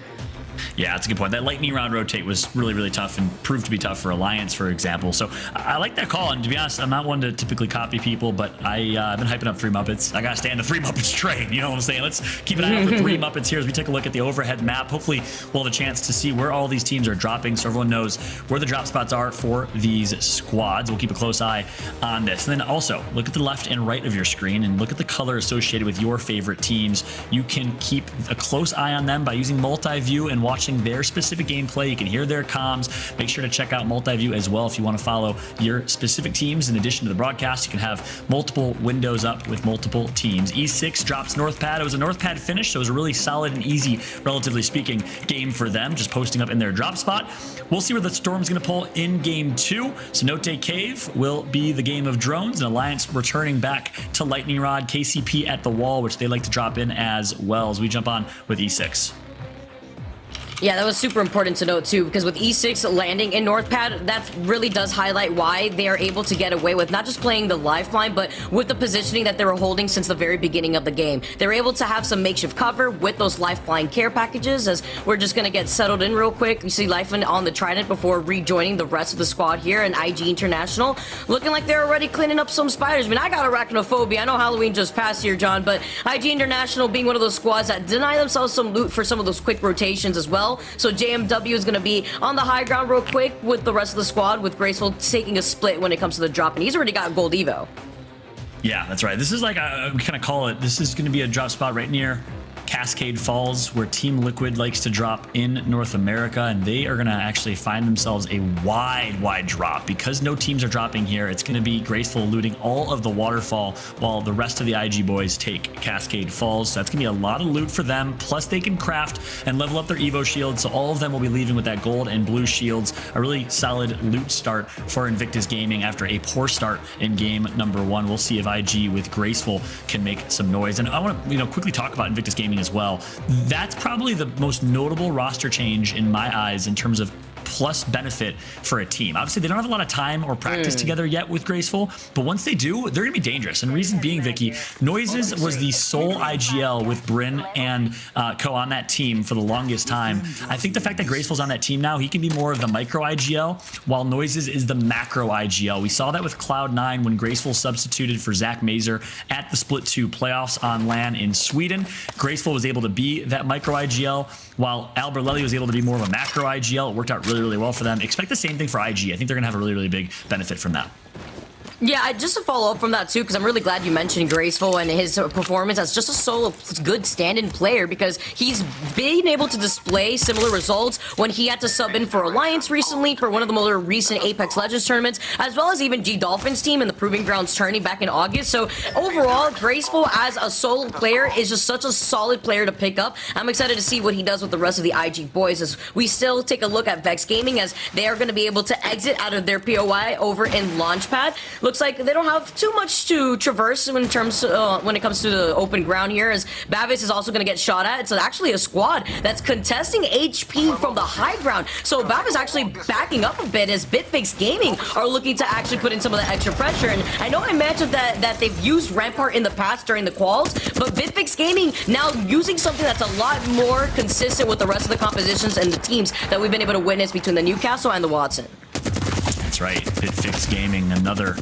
Yeah, that's a good point. That lightning round rotate was really, really tough and proved to be tough for Alliance, for example. So I like that call. And to be honest, I'm not one to typically copy people, but I've been hyping up 3 Muppets. I got to stay on the 3 Muppets train. You know what I'm saying? Let's keep an eye out for 3 Muppets here as we take a look at the overhead map. Hopefully, we'll have a chance to see where all these teams are dropping so everyone knows where the drop spots are for these squads. We'll keep a close eye on this. And then also, look at the left and right of your screen and look at the color associated with your favorite teams. You can keep a close eye on them by using multi-view and watching their specific gameplay. You can hear their comms. Make sure to check out multi-view as well if you want to follow your specific teams. In addition to the broadcast, you can have multiple windows up with multiple teams. E6 drops North Pad. It was a North Pad finish, so it was a really solid and easy, relatively speaking, game for them, just posting up in their drop spot. We'll see where the Storm's going to pull in game 2. Cenote Cave will be the game of drones, and Alliance returning back to Lightning Rod, KCP at the wall, which they like to drop in as well as we jump on with E6. Yeah, that was super important to note too, because with E6 landing in North Pad, that really does highlight why they are able to get away with not just playing the lifeline, but with the positioning that they were holding since the very beginning of the game. They're able to have some makeshift cover with those lifeline care packages, as we're just going to get settled in real quick. You see Lifeline on the Trident before rejoining the rest of the squad here, and IG International looking like they're already cleaning up some spiders. I mean, I got arachnophobia. I know Halloween just passed here, John, but IG International being one of those squads that deny themselves some loot for some of those quick rotations as well. So JMW is going to be on the high ground real quick with the rest of the squad, with Graceful taking a split when it comes to the drop, and he's already got gold Evo. Yeah, that's right. This is like, we kind of call it, this is going to be a drop spot right near Cascade Falls, where Team Liquid likes to drop in North America, and they are going to actually find themselves a wide drop. Because no teams are dropping here, it's going to be Graceful looting all of the waterfall while the rest of the IG boys take Cascade Falls. So that's going to be a lot of loot for them, plus they can craft and level up their Evo shields, so all of them will be leaving with that gold and blue shields. A really solid loot start for Invictus Gaming after a poor start in game number 1. We'll see if IG with Graceful can make some noise. And I want to quickly talk about Invictus Gaming as well. That's probably the most notable roster change in my eyes in terms of plus benefit for a team. Obviously, they don't have a lot of time or practice together yet with Graceful, but once they do, they're going to be dangerous. And reason being, Vicky, Noises was the sole IGL with Bryn and Co on that team for the longest time. I think the fact that Graceful's on that team now, he can be more of the micro IGL, while Noises is the macro IGL. We saw that with Cloud9 when Graceful substituted for Zach Mazer at the Split 2 playoffs on LAN in Sweden. Graceful was able to be that micro IGL, while Albert Lely was able to be more of a macro IGL. It worked out really well for them. Expect the same thing for IG. I think they're going to have a really big benefit from that. Yeah, just to follow up from that too, because I'm really glad you mentioned Graceful and his performance as just a solo good stand-in player, because he's been able to display similar results when he had to sub in for Alliance recently for one of the more recent Apex Legends tournaments, as well as even G Dolphins team in the Proving Grounds tourney back in August. So overall, Graceful as a solo player is just such a solid player to pick up. I'm excited to see what he does with the rest of the IG boys as we still take a look at Vex Gaming, as they are going to be able to exit out of their POI over in Launchpad. looks like they don't have too much to traverse in terms when it comes to the open ground here, as Bavis is also going to get shot at. It's actually a squad that's contesting HP from the high ground. So Bavis actually backing up a bit as BitFix Gaming are looking to actually put in some of the extra pressure. And I know I mentioned that they've used Rampart in the past during the quals, but BitFix Gaming now using something that's a lot more consistent with the rest of the compositions and the teams that we've been able to witness between the Newcastle and the Watson. That's right. BitFix Gaming, another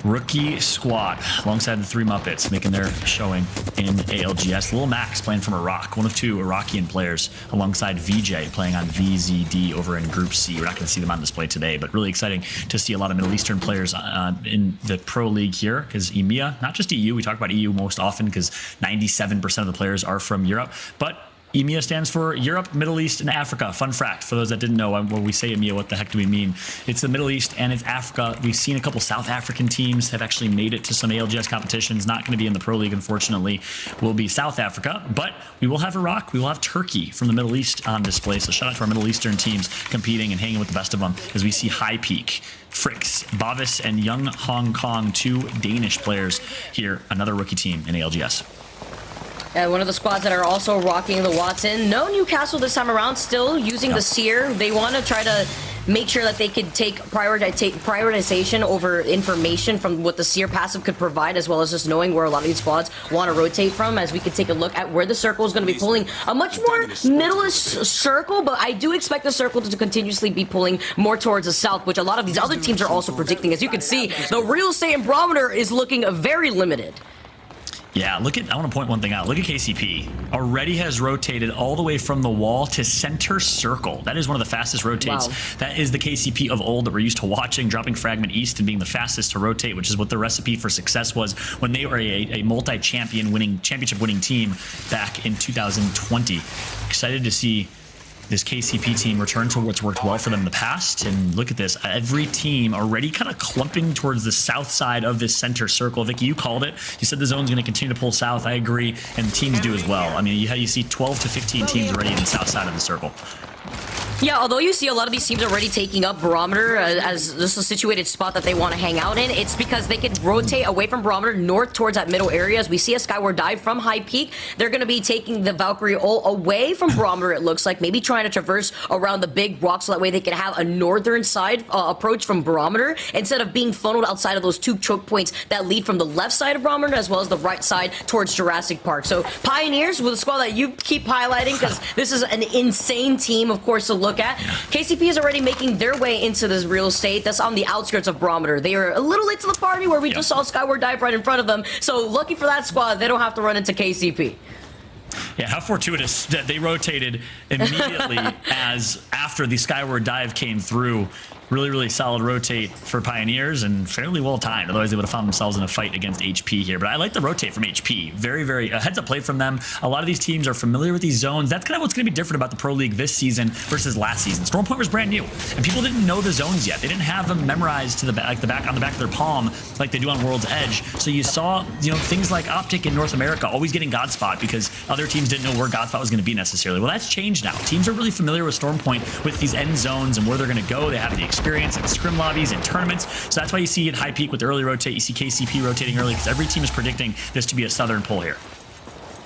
rookie squad alongside the three Muppets making their showing in ALGS. Lil Max playing from Iraq, one of two Iraqian players, alongside VJ playing on VZD over in Group C. We're not going to see them on display today, but really exciting to see a lot of Middle Eastern players in the Pro League here, because EMEA, not just EU, we talk about EU most often because 97% of the players are from Europe, but EMEA stands for Europe, Middle East, and Africa. Fun fact, for those that didn't know, when we say EMEA, what the heck do we mean? It's the Middle East and it's Africa. We've seen a couple South African teams have actually made it to some ALGS competitions. Not going to be in the Pro League, unfortunately, will be South Africa. But we will have Iraq, we will have Turkey from the Middle East on display. So shout out to our Middle Eastern teams competing and hanging with the best of them as we see High Peak, Fricks, Bavis, and Young Hong Kong, two Danish players here. Another rookie team in ALGS. One of the squads that are also rocking the Watson. No Newcastle this time around, still using the Seer. They want to try to make sure that they could take prioritization over information from what the Seer passive could provide, as well as just knowing where a lot of these squads want to rotate from, as we could take a look at where the circle is going to be pulling a much more middle-ish circle, but I do expect the circle to continuously be pulling more towards the south, which a lot of these other teams are also predicting. As you can see, the real estate and barometer is looking very limited. Yeah, I want to point one thing out. Look at KCP. Already has rotated all the way from the wall to center circle. That is one of the fastest rotates. Wow. That is the KCP of old that we're used to watching, dropping Fragment East and being the fastest to rotate, which is what the recipe for success was when they were a championship winning team back in 2020. Excited to see this KCP team return to what's worked well for them in the past. And look at this, every team already kind of clumping towards the south side of this center circle. Vicky, you called it. You said the zone's going to continue to pull south. I agree, and the teams do as well. I mean, you see 12 to 15 teams already in the south side of the circle. Yeah, although you see a lot of these teams already taking up Barometer as just a situated spot that they want to hang out in, it's because they can rotate away from Barometer north towards that middle area. As we see a Skyward Dive from High Peak, they're going to be taking the Valkyrie all away from Barometer, it looks like, maybe trying to traverse around the big rock so that way they can have a northern side approach from Barometer instead of being funneled outside of those two choke points that lead from the left side of Barometer as well as the right side towards Jurassic Park. So Pioneers, with a squad that you keep highlighting because this is an insane team, of course, to look at. KCP is already making their way into this real estate that's on the outskirts of Barometer. They are a little late to the party where we just saw Skyward Dive right in front of them. So lucky for that squad, they don't have to run into KCP. Yeah, how fortuitous that they rotated immediately as after the Skyward Dive came through. Really, really solid rotate for Pioneers and fairly well timed. Otherwise, they would have found themselves in a fight against HP here. But I like the rotate from HP. Very, very a heads up play from them. A lot of these teams are familiar with these zones. That's kind of what's going to be different about the Pro League this season versus last season. Storm Point was brand new, and people didn't know the zones yet. They didn't have them memorized to the back, on the back of their palm like they do on World's Edge. So you saw, things like Optic in North America always getting Godspot because other teams didn't know where Godspot was going to be necessarily. Well, that's changed now. Teams are really familiar with Storm Point with these end zones and where they're going to go. They have the experience in scrim lobbies and tournaments. So that's why you see at High Peak with the early rotate, you see KCP rotating early because every team is predicting this to be a southern pull here.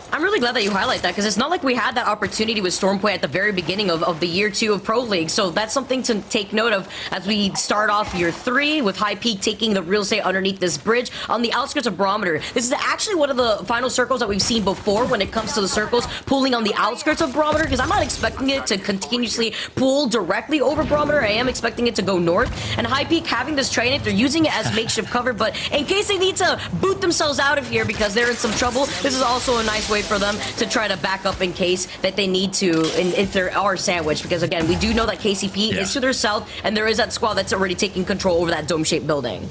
I'm really glad that you highlight that because it's not like we had that opportunity with Stormpoint at the very beginning of the year 2 of Pro League. So that's something to take note of as we start off year 3 with High Peak taking the real estate underneath this bridge on the outskirts of Barometer. This is actually one of the final circles that we've seen before when it comes to the circles pulling on the outskirts of Barometer because I'm not expecting it to continuously pull directly over Barometer. I am expecting it to go north. And High Peak having this train, they're using it as makeshift cover, but in case they need to boot themselves out of here because they're in some trouble, this is also a nice way for them to try to back up in case that they need to, and if they are sandwiched, because again, we do know that KCP is to their south, and there is that squad that's already taking control over that dome-shaped building.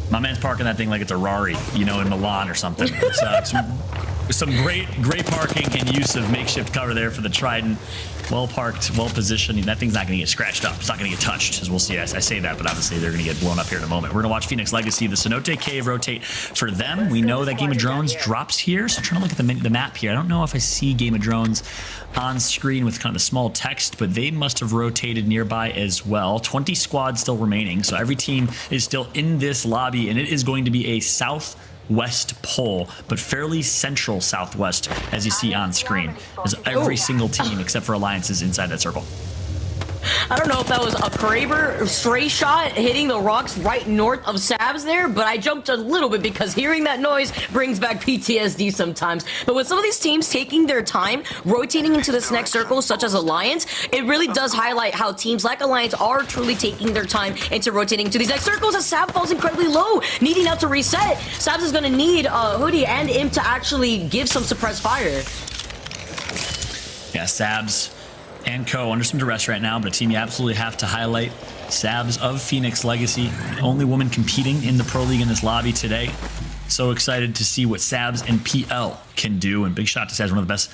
My man's parking that thing like it's a Rari, in Milan or something. It's some great parking and use of makeshift cover there for the Trident. Well parked, well positioned. That thing's not going to get scratched up. It's not going to get touched, as we'll see. I say that, but obviously they're going to get blown up here in a moment. We're going to watch Phoenix Legacy, the Cenote Cave rotate for them. We know that Game of Drones drops here, so I'm trying to look at the map here. I don't know if I see Game of Drones on screen with kind of the small text, but they must have rotated nearby as well. 20 squads still remaining, so every team is still in this lobby, and it is going to be a southwest pole, but fairly central southwest, as you see on screen. As every single team except for Alliance is inside that circle. I don't know if that was a Kraber stray shot hitting the rocks right north of Sabs there, but I jumped a little bit because hearing that noise brings back PTSD sometimes. But with some of these teams taking their time, rotating into this next circle, such as Alliance, it really does highlight how teams like Alliance are truly taking their time into rotating into these next circles as Sab falls incredibly low, needing now to reset. Sabs is going to need Hoodie and Imp to actually give some suppressed fire. Yeah, Sabs and Co. under some duress right now, but a team you absolutely have to highlight. Sabs of Phoenix Legacy, the only woman competing in the Pro League in this lobby today. So excited to see what Sabs and PL can do, and big shout to Sabs, one of the best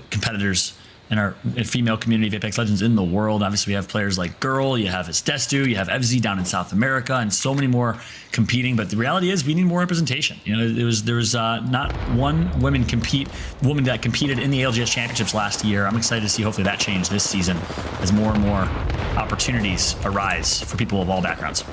competitors in our female community of Apex Legends in the world. Obviously, we have players like Girl, you have Estestu, you have Evzy down in South America, and so many more competing. But the reality is, we need more representation. You know, there was not one woman that competed in the ALGS Championships last year. I'm excited to see hopefully that change this season as more and more opportunities arise for people of all backgrounds.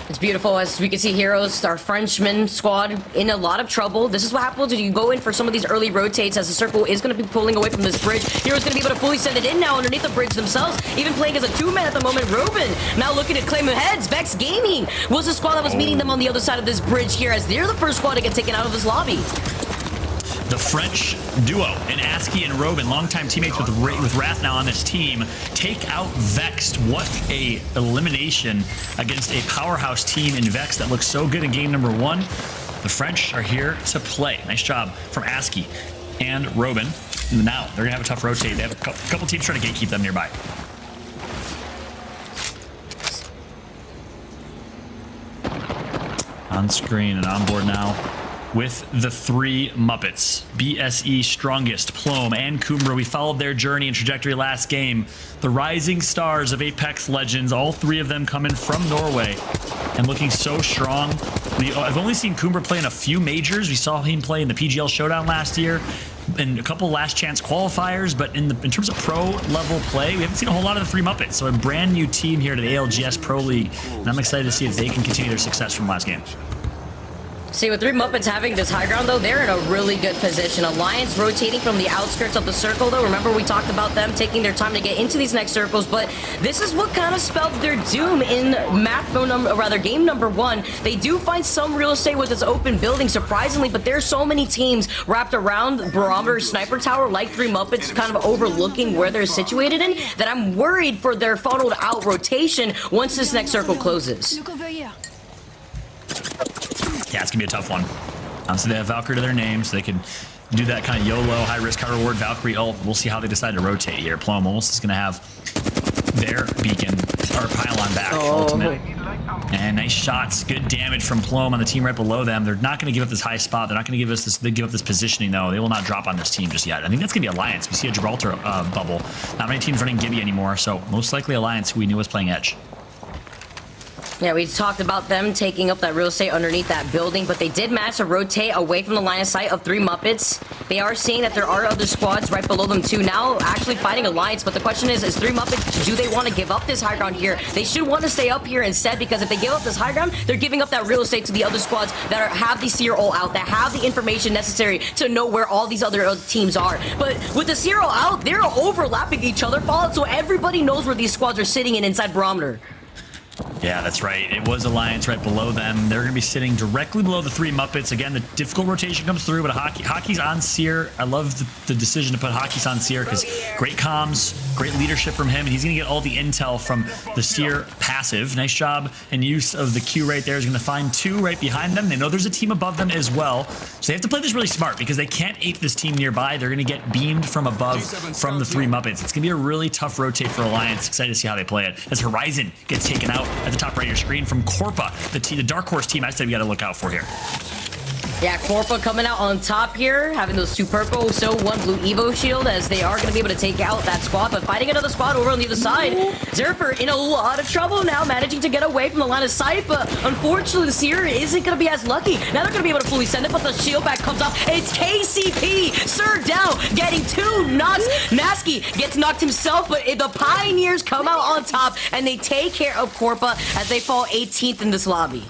It's beautiful. As we can see, Heroes, our Frenchman squad, in a lot of trouble. This is what happens when you go in for some of these early rotates, as the circle is going to be pulling away from this bridge. Heroes going to be able to fully send it in now underneath the bridge themselves, even playing as a two-man at the moment. Ruben now looking to claim heads. Vex Gaming was the squad that was meeting them on the other side of this bridge here, as they're the first squad to get taken out of this lobby. The French duo in ASCII and Robin, longtime teammates with Wrath now on this team, take out Vexed. What a elimination against a powerhouse team in Vex that looks so good in game number one. The French are here to play. Nice job from ASCII and Robin. Now they're gonna have a tough rotate. They have a couple teams trying to gatekeep them nearby. On screen and on board now with the three Muppets. BSE Strongest, Plome, and Kumbra. We followed their journey and trajectory last game. The rising stars of Apex Legends, all three of them coming from Norway and looking so strong. I've only seen Kumbra play in a few majors. We saw him play in the PGL Showdown last year and a couple last chance qualifiers, but in terms of pro level play, we haven't seen a whole lot of the three Muppets. So a brand new team here to the ALGS Pro League, and I'm excited to see if they can continue their success from last game. See, with three Muppets having this high ground, though, they're in a really good position. Alliance rotating from the outskirts of the circle, though. Remember, we talked about them taking their time to get into these next circles, but this is what kind of spelled their doom in game number one. They do find some real estate with this open building, surprisingly, but there's so many teams wrapped around Barometer Sniper Tower, like three Muppets, kind of overlooking where they're situated in, that I'm worried for their funneled out rotation once this next circle closes. Yeah, it's going to be a tough one. So they have Valkyrie to their name, so they can do that kind of YOLO, high risk, high reward Valkyrie ult. We'll see how they decide to rotate here. Plum almost is going to have their beacon, or pylon back, ultimate. And nice shots, good damage from Plum on the team right below them. They're not going to give up this high spot. They're not going to give us this. They give up this positioning, though. They will not drop on this team just yet. I think that's going to be Alliance. We see a Gibraltar bubble. Not many teams running Gibby anymore, so most likely Alliance, who we knew was playing Edge. Yeah, we talked about them taking up that real estate underneath that building, but they did manage to rotate away from the line of sight of three Muppets. They are seeing that there are other squads right below them too now, actually fighting Alliance, but the question is three Muppets, do they want to give up this high ground here? They should want to stay up here instead, because if they give up this high ground, they're giving up that real estate to the other squads that have the Seer all out, that have the information necessary to know where all these other teams are. But with the Seer all out, they're overlapping each other, Fallout, so everybody knows where these squads are sitting in inside Barometer. Yeah, that's right. It was Alliance right below them. They're going to be sitting directly below the three Muppets. Again, the difficult rotation comes through, but Hockey's on Seer. I love the decision to put Hockey's on Seer because great comms, great leadership from him, and he's going to get all the intel from the Seer passive. Nice job and use of the Q right there. Is going to find two right behind them. They know there's a team above them as well, so they have to play this really smart because they can't ape this team nearby. They're going to get beamed from above from the three Muppets. It's going to be a really tough rotate for Alliance. Excited to see how they play it as Horizon gets taken out at the top right of your screen from Corpa, the Dark Horse team I said we got to look out for here. Yeah, Corpa coming out on top here, having those 2 purple, so 1 blue Evo shield, as they are going to be able to take out that squad, but fighting another squad over on the other side. Zerfer in a lot of trouble now, managing to get away from the line of sight, but unfortunately, the Seer isn't going to be as lucky. Now they're going to be able to fully send it, but the shield back comes off. It's KCP, Sir down, getting 2 knocks. Nasky gets knocked himself, but the Pioneers come out on top, and they take care of Corpa as they fall 18th in this lobby.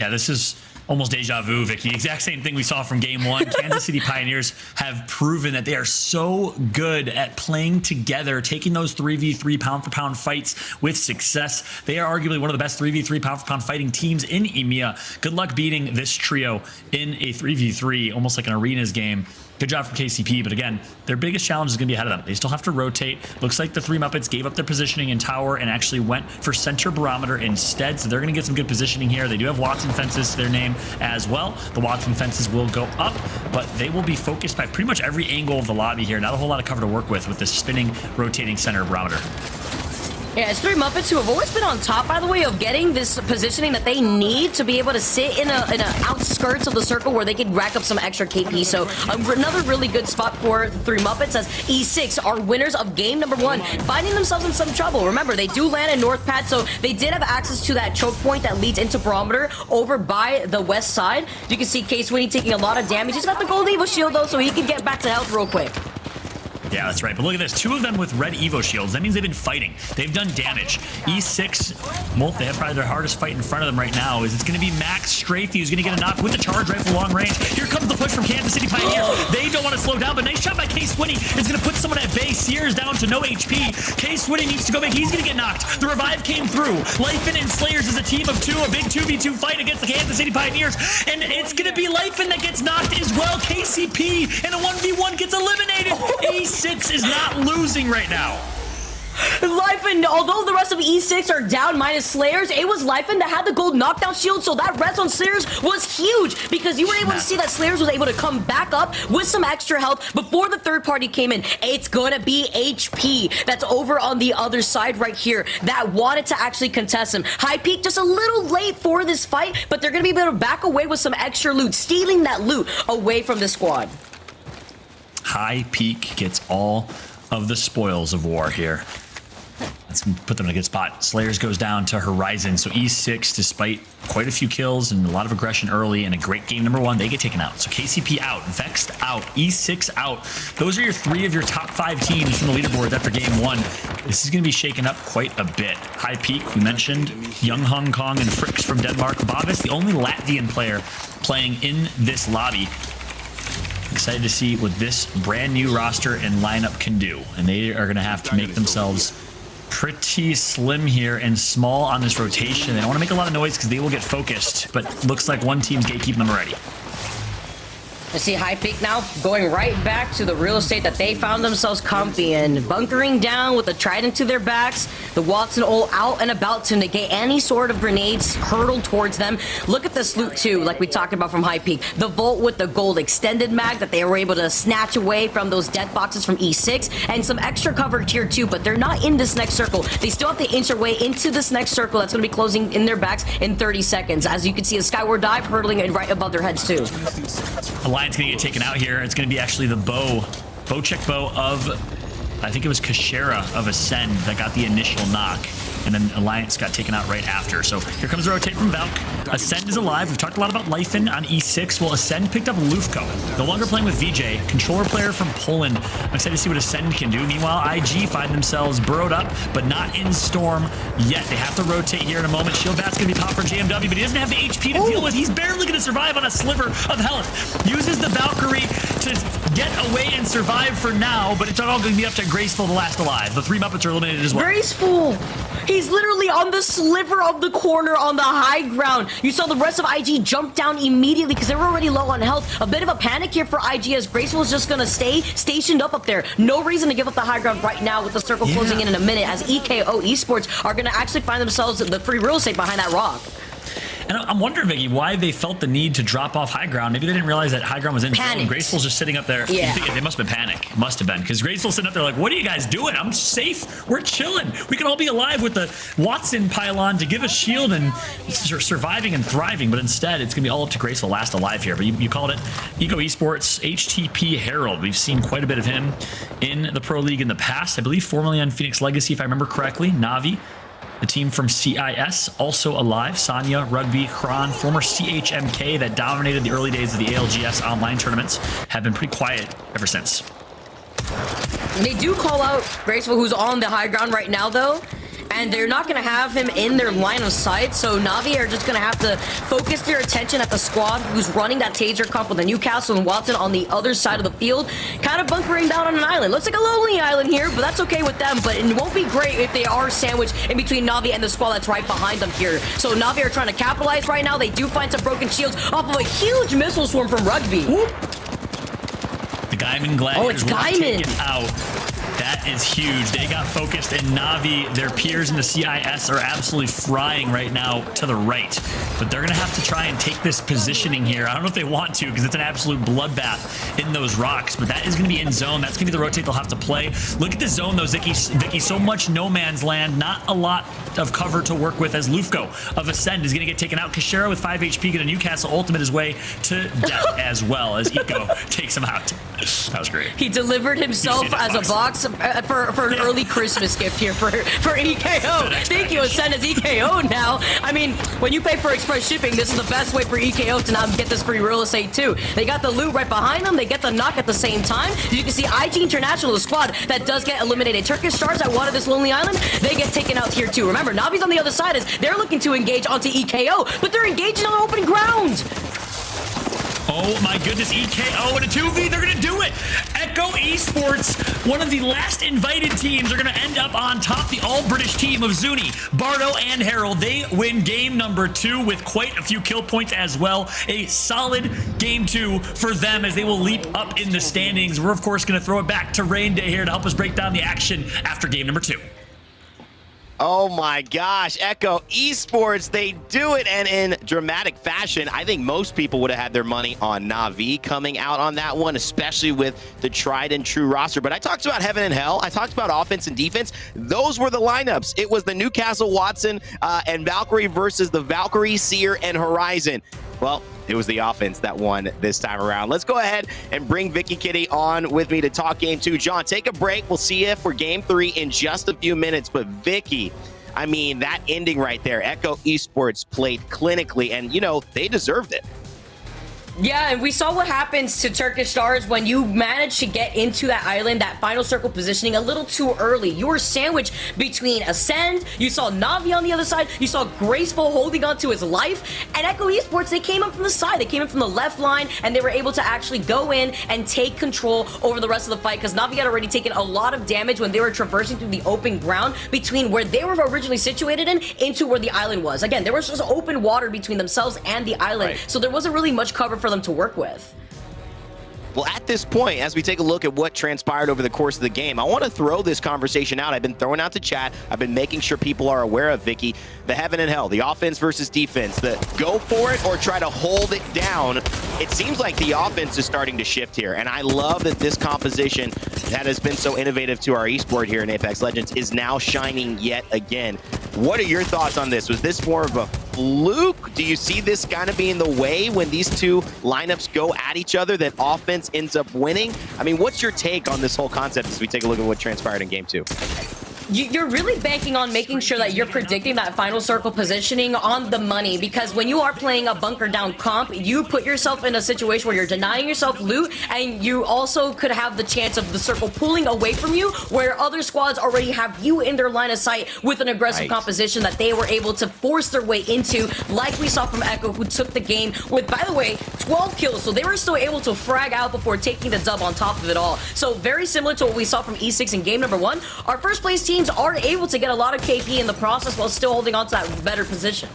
Yeah, this is almost deja vu, Vicky. Exact same thing we saw from game 1. Kansas City Pioneers have proven that they are so good at playing together, taking those 3v3 pound-for-pound fights with success. They are arguably one of the best 3v3 pound-for-pound fighting teams in EMEA. Good luck beating this trio in a 3v3, almost like an arenas game. Good job from KCP, but again, their biggest challenge is going to be ahead of them. They still have to rotate. Looks like the 3 Muppets gave up their positioning in tower and actually went for center barometer instead, so they're going to get some good positioning here. They do have Watson fences to their name as well. The Watson fences will go up, but they will be focused by pretty much every angle of the lobby here. Not a whole lot of cover to work with this spinning, rotating center barometer. Yeah, it's 3 Muppets who have always been on top, by the way, of getting this positioning that they need to be able to sit in a outskirts of the circle where they can rack up some extra KP. So another really good spot for the 3 Muppets, as E6 are winners of game number 1, finding themselves in some trouble. Remember, they do land in North Pad, so they did have access to that choke point that leads into Barometer over by the west side. You can see K-Swinny taking a lot of damage. He's got the gold Evo shield, though, so he can get back to health real quick. Yeah, that's right. But look at this. 2 of them with red Evo shields. That means they've been fighting. They've done damage. E6, well, they have probably their hardest fight in front of them right now. Is it's going to be Max Strafey who's going to get a knock with the charge rifle long range. Here comes the push from Kansas City Pioneers. They don't want to slow down, but nice shot by K-Swinny. It's going to put someone at bay. Sears down to no HP. K-Swinny needs to go back. He's going to get knocked. The revive came through. Leifin and Slayers is a team of 2, a big 2v2 fight against the Kansas City Pioneers. And it's going to be Leifin that gets knocked as well. KCP in a 1v1 gets eliminated. E6 is not losing right now. Leifin, although the rest of E6 are down minus Slayers, it was Leifin that had the gold knockdown shield, so that res on Slayers was huge because you were able to see that Slayers was able to come back up with some extra health before the third party came in. It's gonna be HP that's over on the other side right here that wanted to actually contest him. High Peak just a little late for this fight, but they're gonna be able to back away with some extra loot, stealing that loot away from the squad. High Peak gets all of the spoils of war here. Let's put them in a good spot. Slayers goes down to Horizon. So E6, despite quite a few kills and a lot of aggression early and a great game number 1, they get taken out. So KCP out, Vexed out, E6 out. Those are your 3 of your top 5 teams from the leaderboard after game 1. This is going to be shaken up quite a bit. High Peak, we mentioned, Young Hong Kong and Fricks from Denmark. Bovis, the only Latvian player playing in this lobby. Excited to see what this brand new roster and lineup can do. And they are going to have to make themselves pretty slim here and small on this rotation. They don't want to make a lot of noise because they will get focused, but looks like one team's gatekeeping them already. I see High Peak now going right back to the real estate that they found themselves comfy in, bunkering down with the trident to their backs, the Watson all out and about to negate any sort of grenades hurtled towards them. Look at this loot too, like we talked about from High Peak. The Volt with the gold extended mag that they were able to snatch away from those death boxes from E6, and some extra cover tier 2, but they're not in this next circle. They still have to inch their way into this next circle that's going to be closing in their backs in 30 seconds. As you can see, a skyward dive hurtling right above their heads too. Alliance gonna get taken out here. It's gonna be actually the bow check bow of, I think it was Kashera of Ascend that got the initial knock, and then Alliance got taken out right after. So here comes the rotate from Valk. Ascend is alive. We've talked a lot about Leifin on E6. Well, Ascend picked up Lufko. No longer playing with VJ. Controller player from Poland. I'm excited to see what Ascend can do. Meanwhile, IG find themselves burrowed up, but not in Storm yet. They have to rotate here in a moment. Shield Bat's going to be popped for JMW, but he doesn't have the HP to deal with. He's barely going to survive on a sliver of health. Uses the Valkyrie to get away and survive for now, but it's all going to be up to Graceful, the last alive. The 3 Muppets are eliminated as well. Graceful! He's literally on the sliver of the corner on the high ground. You saw the rest of IG jump down immediately because they were already low on health. A bit of a panic here for IG as Graceful is just going to stay stationed up there. No reason to give up the high ground right now with the circle closing in a minute, as EKO Esports are going to actually find themselves the free real estate behind that rock. And I'm wondering, Vicky, why they felt the need to drop off high ground. Maybe they didn't realize that high ground was in zone. Graceful's just sitting up there. Yeah. They must have been panic. Must have been, because Graceful's sitting up there like, what are you guys doing? I'm safe. We're chilling. We can all be alive with the Watson pylon to give us shield and surviving and thriving. But instead, it's going to be all up to Graceful last alive here. But you called it Eco Esports HTP Herald. We've seen quite a bit of him in the Pro League in the past. I believe formerly on Phoenix Legacy, if I remember correctly. Navi, the team from CIS, also alive. Sanya, Rugby, Kron, former CHMK that dominated the early days of the ALGS online tournaments, have been pretty quiet ever since. They do call out Graceful, who's on the high ground right now, though. And they're not going to have him in their line of sight, so Navi are just going to have to focus their attention at the squad who's running that taser comp with the Newcastle and Watson on the other side of the field, kind of bunkering down on an island. Looks like a lonely island here, but that's okay with them, but it won't be great if they are sandwiched in between Navi and the squad that's right behind them here. So Navi are trying to capitalize right now. They do find some broken shields off of a huge missile swarm from Rugby. Whoop. The Gaiman Gladiators will take it out. That is huge. They got focused, and Navi, their peers in the CIS, are absolutely frying right now to the right. But they're going to have to try and take this positioning here. I don't know if they want to, because it's an absolute bloodbath in those rocks, but that is going to be in zone. That's going to be the rotate they'll have to play. Look at the zone, though, Vicky. So much no man's land. Not a lot of cover to work with, as Lufko of Ascend is going to get taken out. Kashera with 5 HP, going to Newcastle ultimate his way to death as well, as Eco takes him out. That was great. He delivered himself as a box for an early Christmas gift here for EKO. Thank you, Ascend as EKO now. I mean, when you pay for express shipping, this is the best way for EKO to now get this free real estate too. They got the loot right behind them. They get the knock at the same time. You can see IG International, the squad that does get eliminated. Turkish Stars that wanted this lonely island, they get taken out here too. Remember, Navi's on the other side as they're looking to engage onto EKO, but they're engaging on open ground. Oh my goodness, EKO in a 2v, they're gonna do it! Echo Esports, one of the last invited teams, are gonna end up on top. The all-British team of Zuni, Bardo, and Herald. They win game number 2 with quite a few kill points as well. A solid game 2 for them as they will leap up in the standings. We're of course gonna throw it back to Rain Day here to help us break down the action after game number 2. Oh my gosh, Echo Esports, they do it, and in dramatic fashion. I think most people would have had their money on Na'Vi coming out on that one, especially with the tried and true roster. But I talked about Heaven and Hell. I talked about offense and defense. Those were the lineups. It was the Newcastle Watson and Valkyrie versus the Valkyrie, Seer, and Horizon. Well, it was the offense that won this time around. Let's go ahead and bring Vicky Kitty on with me to talk game 2. John, take a break. We'll see you for game 3 in just a few minutes. But Vicky, I mean, that ending right there, Echo Esports played clinically, and, you know, they deserved it. Yeah, and we saw what happens to Turkish Stars when you manage to get into that island, that final circle positioning a little too early. You were sandwiched between Ascend, you saw Navi on the other side, you saw Graceful holding on to his life, and Echo Esports, they came up from the side, they came in from the left line, and they were able to actually go in and take control over the rest of the fight, because Navi had already taken a lot of damage when they were traversing through the open ground between where they were originally situated in into where the island was. Again, there was just open water between themselves and the island, so there wasn't really much cover for them to work with. Well, at this point, as we take a look at what transpired over the course of the game, I want to throw this conversation out. I've been throwing out the chat. I've been making sure people are aware of, Vicky, the Heaven and Hell, the offense versus defense, the go for it or try to hold it down. It seems like the offense is starting to shift here, and I love that this composition that has been so innovative to our esport here in Apex Legends is now shining yet again. What are your thoughts on this? Was this more of a fluke? Do you see this kind of being the way when these two lineups go at each other, that offense ends up winning? I mean, what's your take on this whole concept as we take a look at what transpired in game 2? You're really banking on making sure that you're predicting that final circle positioning on the money, because when you are playing a bunker down comp, you put yourself in a situation where you're denying yourself loot, and you also could have the chance of the circle pulling away from you, where other squads already have you in their line of sight with an aggressive composition that they were able to force their way into, like we saw from Echo, who took the game with, by the way, 12 kills, so they were still able to frag out before taking the dub on top of it all. So very similar to what we saw from E6 in game number 1, our first place teams are able to get a lot of KP in the process while still holding on to that better position.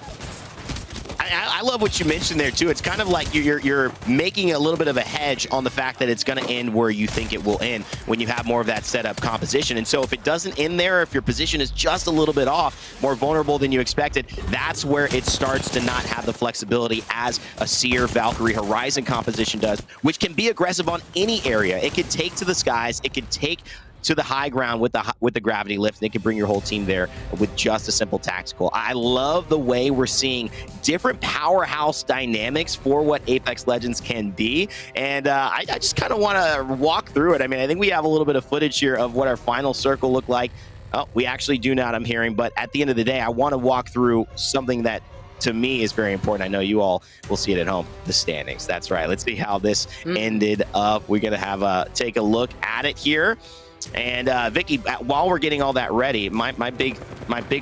I love what you mentioned there too. It's kind of like you're making a little bit of a hedge on the fact that it's going to end where you think it will end when you have more of that setup composition. And so if it doesn't end there, if your position is just a little bit off, more vulnerable than you expected, that's where it starts to not have the flexibility as a Seer, Valkyrie, Horizon composition does, which can be aggressive on any area. It could take to the skies. It could take to the high ground with the gravity lift. They can bring your whole team there with just a simple tactical. I love the way we're seeing different powerhouse dynamics for what Apex Legends can be, and I just kind of want to walk through it. I mean, I think we have a little bit of footage here of what our final circle looked like. Oh, we actually do not, I'm hearing, but at the end of the day, I want to walk through something that to me is very important. I know you all will see it at home, the standings. That's right. Let's see how this ended up. We're going to take a look at it here. And Vicky, while we're getting all that ready, my big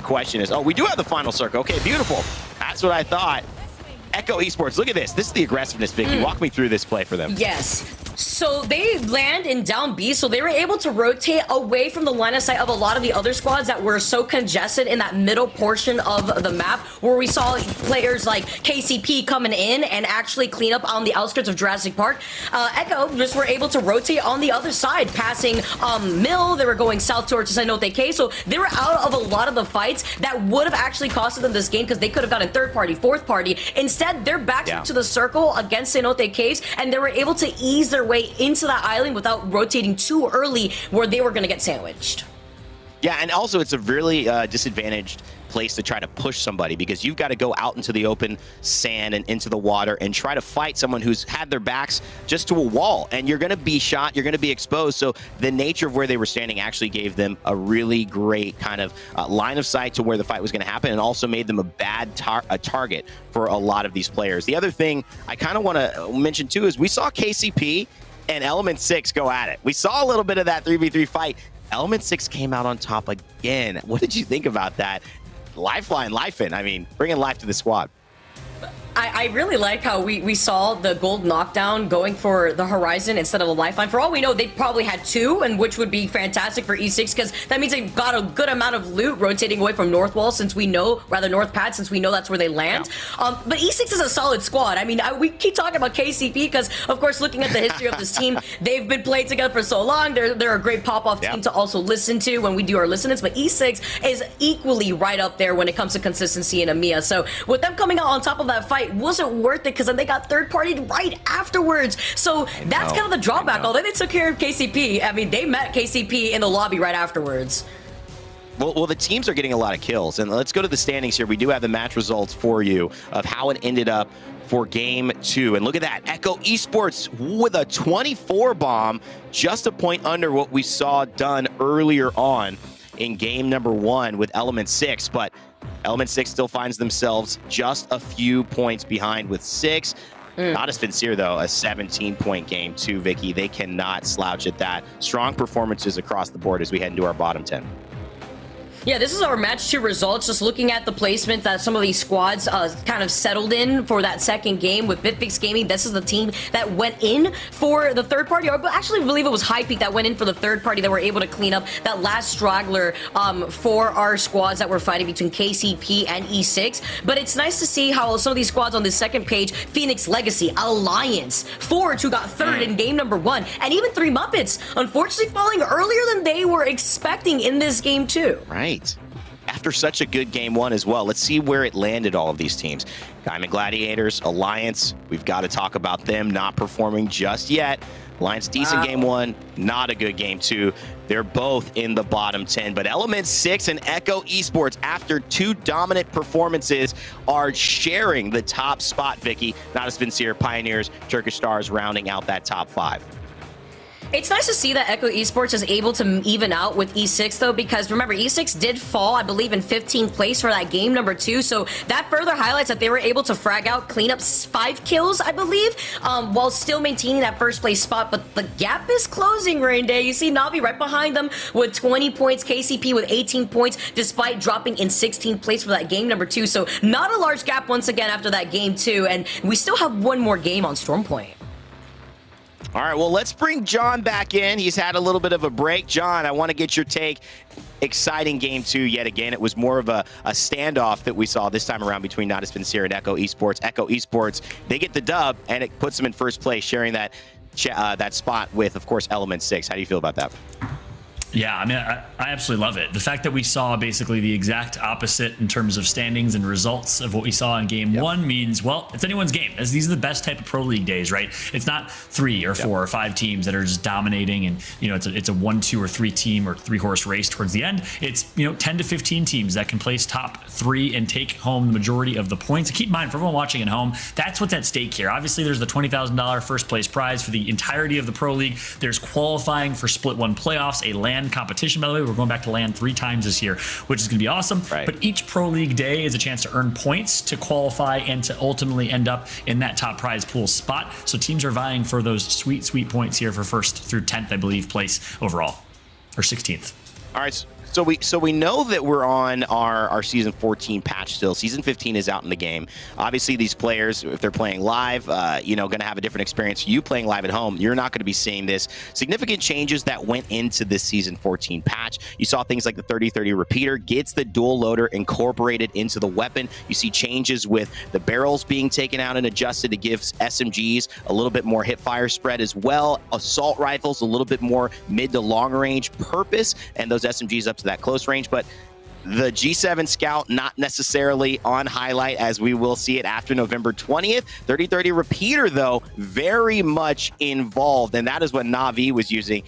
question is, oh, we do have the final circle. Okay, beautiful. That's what I thought. Echo Esports, look at this. This is the aggressiveness, Vicky. Walk me through this play for them. Yes. So they land in down B, so they were able to rotate away from the line of sight of a lot of the other squads that were so congested in that middle portion of the map, where we saw players like KCP coming in and actually clean up on the outskirts of Jurassic Park. Echo just were able to rotate on the other side, passing Mill. They were going south towards Cenote K, so they were out of a lot of the fights that would have actually costed them this game, because they could have gotten third party, fourth party. Instead, they're back to the circle against Cenote K's, and they were able to ease their way into that island without rotating too early where they were going to get sandwiched. Yeah, and also it's a really disadvantaged place to try to push somebody, because you've got to go out into the open sand and into the water and try to fight someone who's had their backs just to a wall, and you're going to be shot, you're going to be exposed. So the nature of where they were standing actually gave them a really great kind of line of sight to where the fight was going to happen, and also made them a bad target for a lot of these players. The other thing I kind of want to mention too is we saw KCP and Element 6 go at it. We saw a little bit of that 3v3 fight. Element 6 came out on top again. What did you think about that? Lifeline, life in. I mean, bringing life to the squad. I really like how we saw the gold knockdown going for the Horizon instead of a lifeline. For all we know, they probably had two, and which would be fantastic for E6, because that means they got a good amount of loot rotating away from North Wall, since we know, rather North Pad, since we know that's where they land. Yeah. But E6 is a solid squad. I mean, we keep talking about KCP because, of course, looking at the history of this team, they've been playing together for so long. They're a great pop-off team to also listen to when we do our listens. But E6 is equally right up there when it comes to consistency in EMEA. So with them coming out on top of that fight, wasn't worth it, because then they got third partied right afterwards. So that's kind of the drawback. Although they took care of KCP, I mean, they met KCP in the lobby right afterwards. Well, the teams are getting a lot of kills, and let's go to the standings here. We do have the match results for you of how it ended up for game 2. And look at that, Echo Esports with a 24 bomb, just a point under what we saw done earlier on in game number 1 with Element 6. But Element 6 still finds themselves just a few points behind with 6. Not as sincere, though, a 17-point game too, Vicky. They cannot slouch at that. Strong performances across the board as we head into our bottom 10. Yeah, this is our match 2 results. Just looking at the placement that some of these squads kind of settled in for that second game with BitFix Gaming. This is the team that went in for the third party, or actually I believe it was High Peak that went in for the third party, that were able to clean up that last straggler for our squads that were fighting between KCP and E6. But it's nice to see how some of these squads on this second page, Phoenix Legacy, Alliance, Forge, who got third in game number 1, and even 3 Muppets, unfortunately falling earlier than they were expecting in this game too. Right. After such a good game 1 as well, let's see where it landed all of these teams. Diamond Gladiators, Alliance, we've got to talk about them not performing just yet. Alliance, decent game 1, not a good game 2. They're both in the bottom 10. But Element 6 and Echo Esports, after 2 dominant performances, are sharing the top spot, Vicky. Not as sincere, Pioneers, Turkish Stars rounding out that top 5. It's nice to see that Echo Esports is able to even out with E6, though, because remember, E6 did fall, I believe, in 15th place for that game number 2, so that further highlights that they were able to frag out, clean up 5 kills, I believe, while still maintaining that first place spot. But the gap is closing, Rain Day. You see Navi right behind them with 20 points, KCP with 18 points, despite dropping in 16th place for that game number 2, so not a large gap once again after that game 2, and we still have one more game on Stormpoint. All right, well, let's bring John back in. He's had a little bit of a break. John, I want to get your take. Exciting game 2 yet again. It was more of a standoff that we saw this time around between Not As Sincere and Echo Esports. Echo Esports, they get the dub, and it puts them in first place, sharing that spot with, of course, Element 6. How do you feel about that? Yeah, I mean, I absolutely love it. The fact that we saw basically the exact opposite in terms of standings and results of what we saw in game 1 means, well, it's anyone's game. As these are the best type of Pro League days, right? It's not 3 or 4 or 5 teams that are just dominating, and it's a 1, 2, or 3 team or 3-horse race towards the end. It's 10 to 15 teams that can place top 3 and take home the majority of the points. And keep in mind, for everyone watching at home, that's what's at stake here. Obviously, there's the $20,000 first place prize for the entirety of the Pro League. There's qualifying for Split 1 playoffs, a LAN competition, by the way. We're going back to LAN 3 times this year, which is going to be awesome. Right. But each Pro League day is a chance to earn points to qualify and to ultimately end up in that top prize pool spot. So teams are vying for those sweet, sweet points here for 1st through 10th, I believe, place overall, or 16th. All right. So we know that we're on our Season 14 patch still. Season 15 is out in the game. Obviously, these players, if they're playing live, going to have a different experience. You playing live at home, you're not going to be seeing this. Significant changes that went into this Season 14 patch. You saw things like the 30-30 repeater gets the dual loader incorporated into the weapon. You see changes with the barrels being taken out and adjusted to give SMGs a little bit more hip fire spread as well. Assault rifles a little bit more mid to long range purpose, and those SMGs up to that close range. But the G7 Scout not necessarily on highlight, as we will see it after November 20th. 30-30 repeater, though, very much involved, and that is what Na'Vi was using.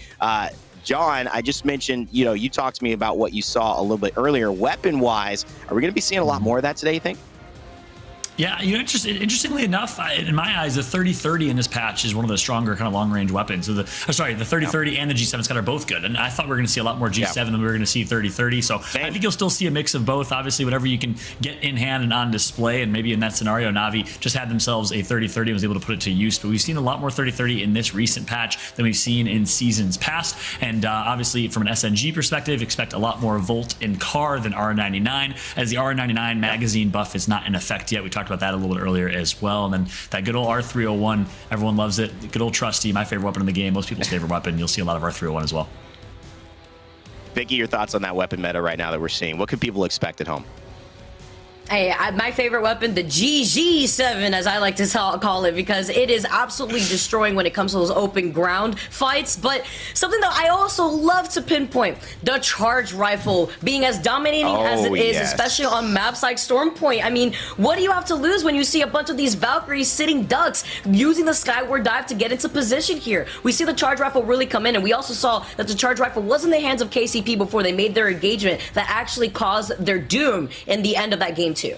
John, I just mentioned, you talked to me about what you saw a little bit earlier. Weapon-wise, are we going to be seeing a lot more of that today, you think? Yeah, interestingly enough, in my eyes, the 30-30 in this patch is one of the stronger kind of long-range weapons. So the 30-30 and the G7 Scout are both good. And I thought we were going to see a lot more G7 than we were going to see 30-30. So I think you'll still see a mix of both. Obviously, whatever you can get in hand and on display. And maybe in that scenario, Na'Vi just had themselves a 30-30 and was able to put it to use. But we've seen a lot more 30-30 in this recent patch than we've seen in seasons past. And obviously, from an SNG perspective, expect a lot more Volt and CAR than R99, as the R99 magazine buff is not in effect yet. We talked about that a little bit earlier as well. And then that good old R301, everyone loves it. Good old trusty, my favorite weapon in the game, most people's favorite weapon. You'll see a lot of R301 as well. Vicky, your thoughts on that weapon meta right now that we're seeing? What could people expect at home? Hey, my favorite weapon, the GG7, as I like to call it, because it is absolutely destroying when it comes to those open ground fights. But something that I also love to pinpoint, the charge rifle being as dominating as it is, especially on maps like Stormpoint. I mean, what do you have to lose when you see a bunch of these Valkyries sitting ducks using the Skyward Dive to get into position here? We see the charge rifle really come in, and we also saw that the charge rifle was in the hands of KCP before they made their engagement that actually caused their doom in the end of that game too.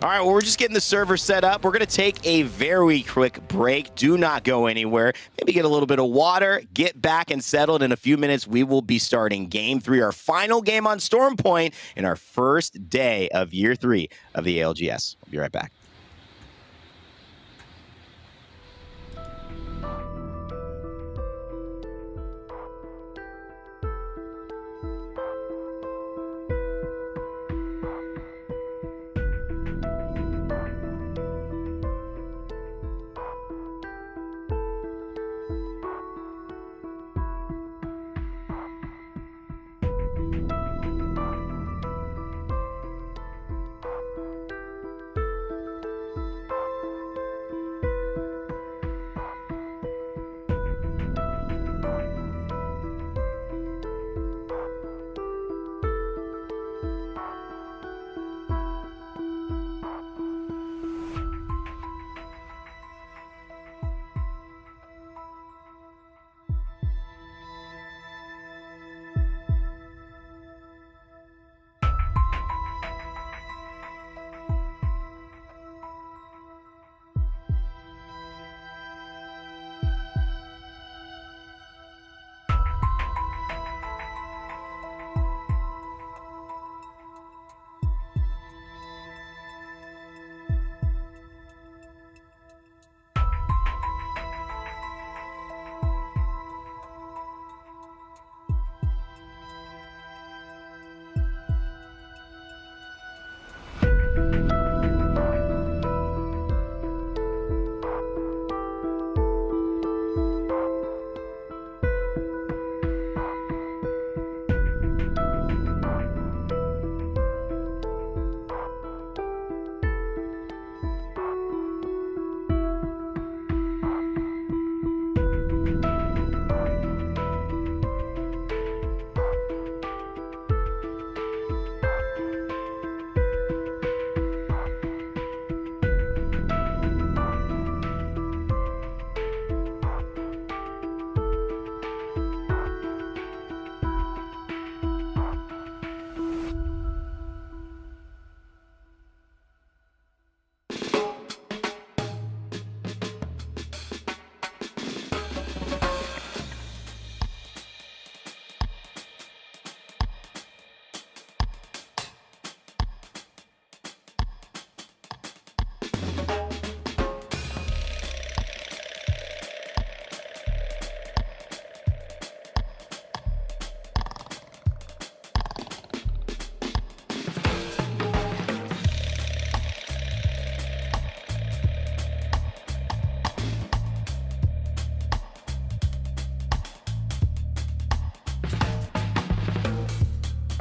All right, well, we're just getting the server set up. We're going to take a very quick break. Do not go anywhere. Maybe get a little bit of water, get back and settled. In a few minutes, we will be starting Game 3, our final game on Stormpoint, in our first day of Year 3 of the ALGS. We'll be right back.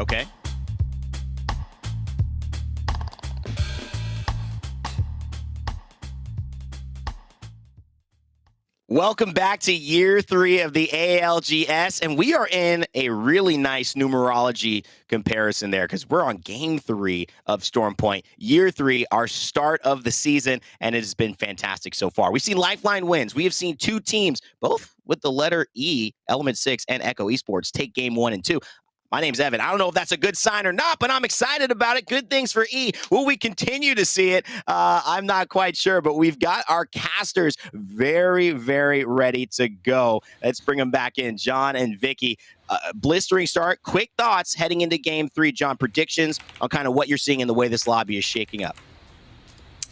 Okay. Welcome back to year 3 of the ALGS, and we are in a really nice numerology comparison there because we're on game 3 of Storm Point, year 3, our start of the season, and it has been fantastic so far. We've seen Lifeline wins. We have seen 2 teams, both with the letter E, Element 6 and Echo Esports, take game 1 and 2. My name's Evan. I don't know if that's a good sign or not, but I'm excited about it. Good things for E. Will we continue to see it? I'm not quite sure, but we've got our casters very, very ready to go. Let's bring them back in. John and Vicky, blistering start. Quick thoughts heading into game 3. John, predictions on kind of what you're seeing in the way this lobby is shaking up.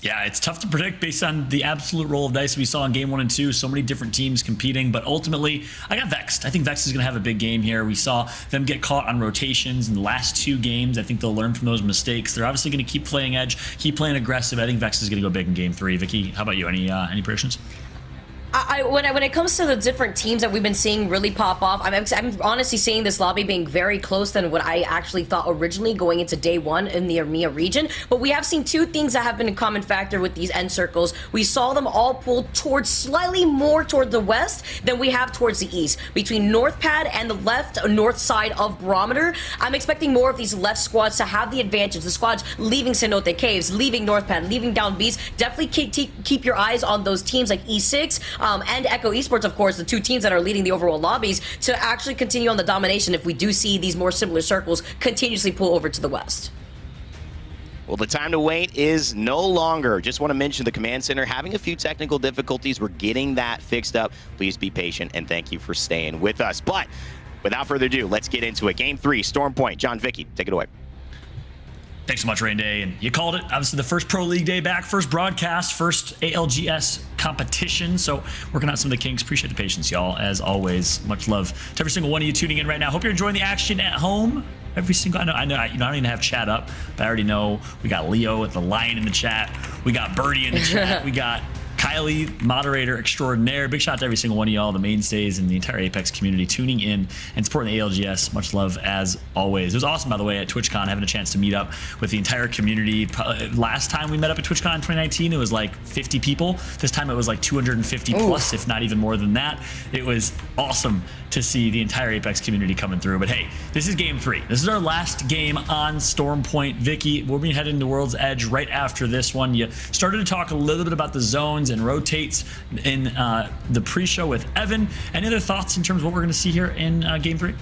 Yeah, it's tough to predict based on the absolute roll of dice we saw in game 1 and 2. So many different teams competing, but ultimately, I got Vexed. I think Vexed is going to have a big game here. We saw them get caught on rotations in the last 2 games. I think they'll learn from those mistakes. They're obviously going to keep playing edge, keep playing aggressive. I think Vexed is going to go big in game 3. Vicky, how about you? Any predictions? When it comes to the different teams that we've been seeing really pop off, I'm honestly seeing this lobby being very close than what I actually thought originally going into day 1 in the EMEA region. But we have seen 2 things that have been a common factor with these end circles. We saw them all pull towards slightly more toward the west than we have towards the east. Between North Pad and the left north side of Barometer, I'm expecting more of these left squads to have the advantage. The squads leaving Cenote Caves, leaving North Pad, leaving down Beast. Definitely keep your eyes on those teams like E6 and Echo Esports, of course, the 2 teams that are leading the overall lobbies, to actually continue on the domination if we do see these more similar circles continuously pull over to the west. Well, the time to wait is no longer. Just want to mention the command center having a few technical difficulties. We're getting that fixed up. Please be patient, and thank you for staying with us. But without further ado, let's get into it. Game 3, Storm Point. John, Vicky, take it away. Thanks so much, Rain Day. And you called it. Obviously, the first Pro League day back, first broadcast, first ALGS competition. So working out some of the kinks. Appreciate the patience, y'all. As always, much love to every single one of you tuning in right now. Hope you're enjoying the action at home. Every single, I know, I don't even have chat up, but I already know we got Leo with the lion in the chat. We got Birdie in the chat. We got Kylie, moderator extraordinaire. Big shout out to every single one of y'all, the mainstays and the entire Apex community tuning in and supporting the ALGS. Much love as always. It was awesome, by the way, at TwitchCon, having a chance to meet up with the entire community. Last time we met up at TwitchCon in 2019, it was like 50 people. This time it was like 250 plus, if not even more than that. It was awesome to see the entire Apex community coming through. But hey, this is game 3. This is our last game on Storm Point. Vicky, we'll be heading to World's Edge right after this one. You started to talk a little bit about the zones and rotates in the pre-show with Evan. Any other thoughts in terms of what we're going to see here in game 3?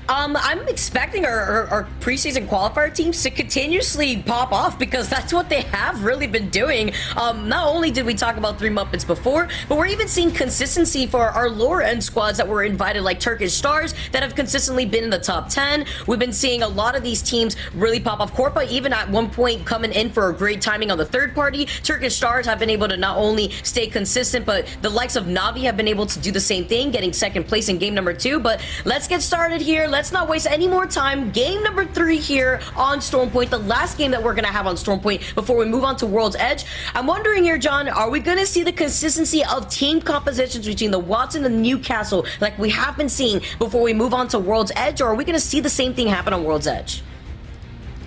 I'm expecting our preseason qualifier teams to continuously pop off because that's what they have really been doing. Not only did we talk about 3 Muppets before, but we're even seeing consistency for our lower end squads that were invited, like Turkish Stars, that have consistently been in the top 10. We've been seeing a lot of these teams really pop off. Corpa even at one point coming in for a great timing on the third party. Turkish Stars have been able to not only stay consistent, but the likes of Navi have been able to do the same thing, getting second place in game number 2. But let's get started here. Let's not waste any more time. Game number 3 here on Storm Point, the last game that we're going to have on Storm Point before we move on to World's Edge. I'm wondering here, John, are we going to see the consistency of team compositions between the Watson and Newcastle like we have been seeing before we move on to World's Edge, or are we going to see the same thing happen on World's Edge?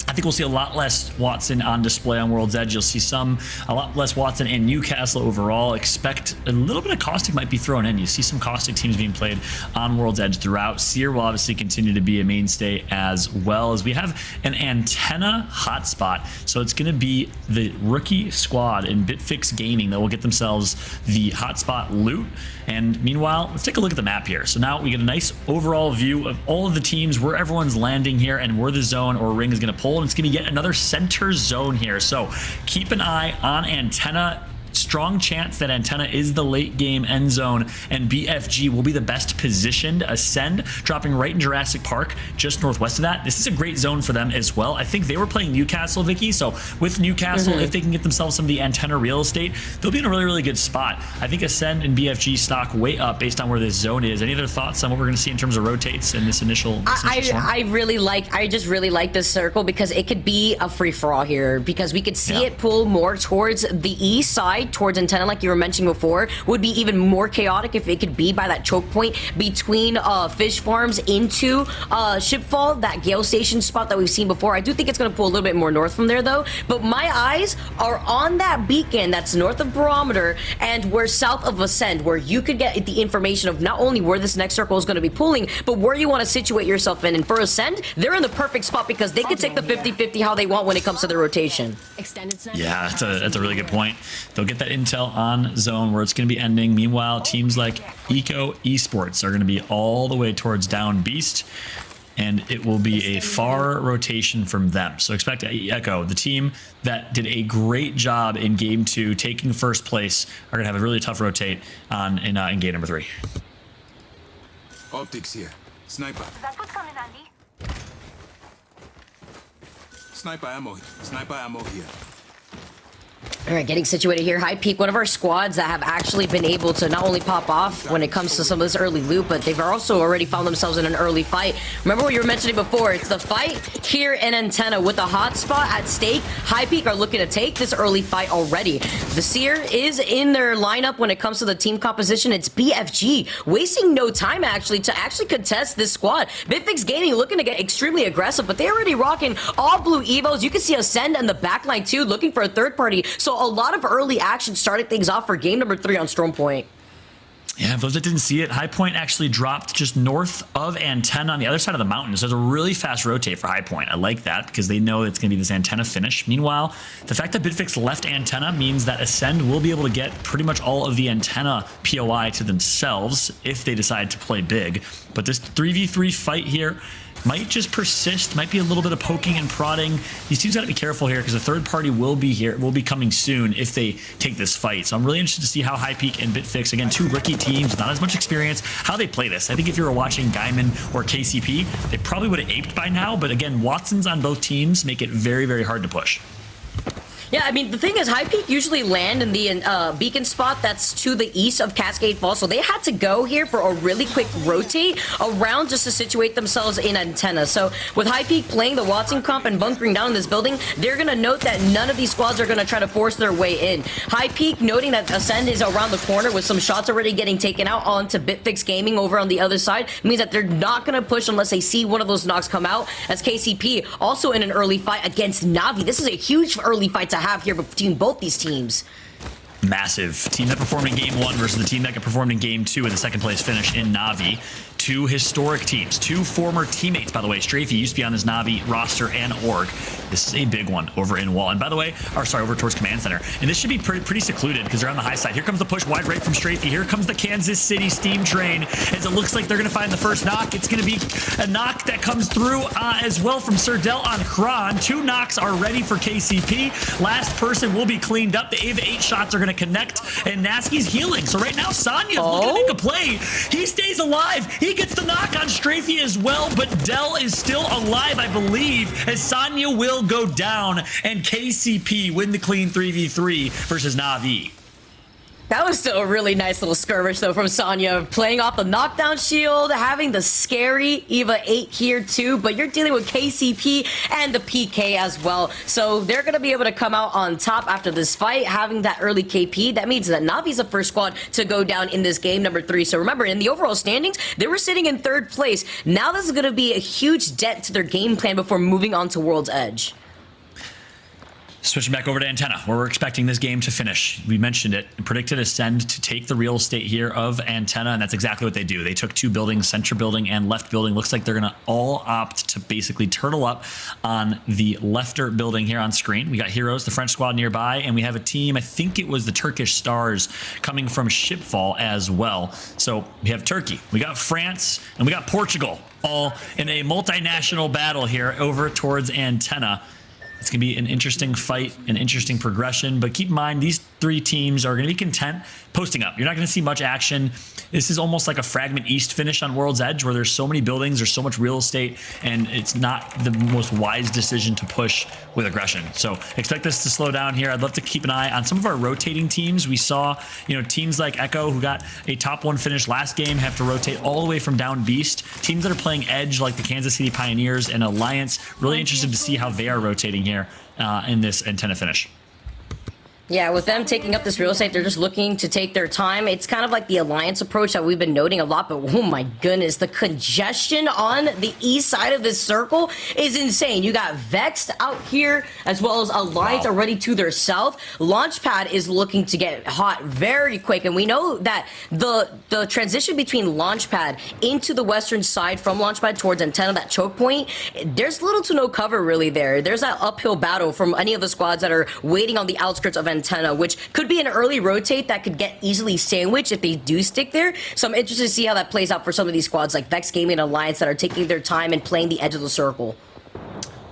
I think we'll see a lot less Watson on display on World's Edge. You'll see a lot less Watson and Newcastle overall. Expect a little bit of Caustic might be thrown in. You see some Caustic teams being played on World's Edge throughout. Seer will obviously continue to be a mainstay as well, as we have an antenna hotspot. So it's going to be the rookie squad in Bitfix Gaming that will get themselves the hotspot loot. And meanwhile, let's take a look at the map here. So now we get a nice overall view of all of the teams, where everyone's landing here, and where the zone or ring is going to pull. And it's going to be yet another center zone here. So keep an eye on Antenna. Strong chance that Antenna is the late game end zone, and BFG will be the best positioned. Ascend dropping right in Jurassic Park, just northwest of that. This is a great zone for them as well. I think they were playing Newcastle, Vicky. So with Newcastle, if they can get themselves some of the Antenna real estate, they'll be in a really, really good spot. I think Ascend and BFG stock way up based on where this zone is. Any other thoughts on what we're going to see in terms of rotates in this initial? I just really like this circle because it could be a free for all here, because we could see it pull more towards the east side fight towards Antenna, like you were mentioning before, would be even more chaotic if it could be by that choke point between Fish Farms into Shipfall, that Gale Station spot that we've seen before. I do think it's going to pull a little bit more north from there, though. But my eyes are on that beacon that's north of Barometer, and we're south of Ascend, where you could get the information of not only where this next circle is going to be pulling, but where you want to situate yourself in. And for Ascend, they're in the perfect spot because they could take the 50-50 how they want when it comes to the rotation. Yeah, that's a really good point. They'll get that intel on zone where it's going to be ending. Meanwhile, teams like Eco Esports are going to be all the way towards Down Beast, and it will be a far rotation from them. So expect Echo, the team that did a great job in game 2, taking first place, are going to have a really tough rotate in game number 3. Optics here. Sniper. That's what's coming, Andy. Sniper ammo here. All right, getting situated here. High Peak, one of our squads that have actually been able to not only pop off when it comes to some of this early loot, but they've also already found themselves in an early fight. Remember what you were mentioning before, it's the fight here in Antenna with the hotspot at stake. High Peak are looking to take this early fight already. The Seer is in their lineup when it comes to the team composition. It's BFG, wasting no time actually to contest this squad. Bitfix Gaming looking to get extremely aggressive, but they're already rocking all blue Evos. You can see Ascend in the backline too, looking for a third party. So a lot of early action started things off for game number 3 on Storm Point. Yeah, for those that didn't see it, High Point actually dropped just north of Antenna on the other side of the mountain. So there's a really fast rotate for High Point. I like that because they know it's going to be this Antenna finish. Meanwhile, the fact that Bitfix left Antenna means that Ascend will be able to get pretty much all of the Antenna POI to themselves if they decide to play big. But this 3v3 fight here might just persist, might be a little bit of poking and prodding. These teams got to be careful here because a third party will be coming soon if they take this fight. So I'm really interested to see how High Peak and Bitfix, again, 2 rookie teams, not as much experience, how they play this. I think if you were watching Gaiman or KCP, they probably would have aped by now. But again, Watsons on both teams make it very, very hard to push. Yeah, I mean, the thing is, High Peak usually land in the beacon spot that's to the east of Cascade Falls, so they had to go here for a really quick rotate around just to situate themselves in Antenna. So with High Peak playing the Watson comp and bunkering down in this building, they're going to note that none of these squads are going to try to force their way in. High Peak noting that Ascend is around the corner with some shots already getting taken out onto Bitfix Gaming over on the other side, means that they're not going to push unless they see one of those knocks come out, as KCP also in an early fight against Navi. This is a huge early fight to have here between both these teams. Massive. Team that performed in game 1 versus the team that performed in game 2 with a second place finish in Navi. 2 historic teams, 2 former teammates, by the way. Strafey used to be on this Navi roster and org. This is a big one over in Wall. And by the way, over towards Command Center. And this should be pretty secluded because they're on the high side. Here comes the push wide right from Strafey. Here comes the Kansas City steam train as it looks like they're going to find the first knock. It's going to be a knock that comes through as well from Serdell on Kron. 2 knocks are ready for KCP. Last person will be cleaned up. The Ava 8 shots are going to connect, and Nasky's healing. So right now, Sanya's looking to make a play. He stays alive. He gets the knock on Strafey as well, but Dell is still alive, I believe, as Sanya will go down, and KCP win the clean 3v3 versus Navi. That was still a really nice little skirmish, though, from Sanya. Playing off the knockdown shield, having the scary Eva 8 here, too. But you're dealing with KCP and the PK as well. So they're going to be able to come out on top after this fight, having that early KP. That means that Navi's the first squad to go down in this game number 3. So remember, in the overall standings, they were sitting in 3rd place. Now this is going to be a huge dent to their game plan before moving on to World's Edge. Switching back over to Antenna, where we're expecting this game to finish. We mentioned it, predicted Ascend to take the real estate here of Antenna, and that's exactly what they do. They took 2 buildings, center building and left building. Looks like they're going to all opt to basically turtle up on the lefter building here on screen. We got Heroes, the French squad nearby, and we have a team, I think it was the Turkish Stars, coming from Shipfall as well. So we have Turkey, we got France, and we got Portugal, all in a multinational battle here over towards Antenna. It's going to be an interesting fight, an interesting progression, but keep in mind these 3 teams are going to be content posting up. You're not going to see much action. This is almost like a Fragment East finish on World's Edge where there's so many buildings, there's so much real estate, and it's not the most wise decision to push with aggression. So expect this to slow down here. I'd love to keep an eye on some of our rotating teams. We saw, teams like Echo, who got a top 1 finish last game, have to rotate all the way from down Beast. Teams that are playing Edge like the Kansas City Pioneers and Alliance, really interested to see how they are rotating here in this Antenna finish. Yeah, with them taking up this real estate, they're just looking to take their time. It's kind of like the alliance approach that we've been noting a lot, but oh my goodness, the congestion on the east side of this circle is insane. You got Vexed out here, as well as Alliance already to their south. Launchpad is looking to get hot very quick, and we know that the transition between Launchpad into the western side from Launchpad towards Antenna, that choke point, there's little to no cover really there. There's that uphill battle from any of the squads that are waiting on the outskirts of Antenna, which could be an early rotate that could get easily sandwiched if they do stick there. So I'm interested to see how that plays out for some of these squads like Vex Gaming and Alliance that are taking their time and playing the edge of the circle.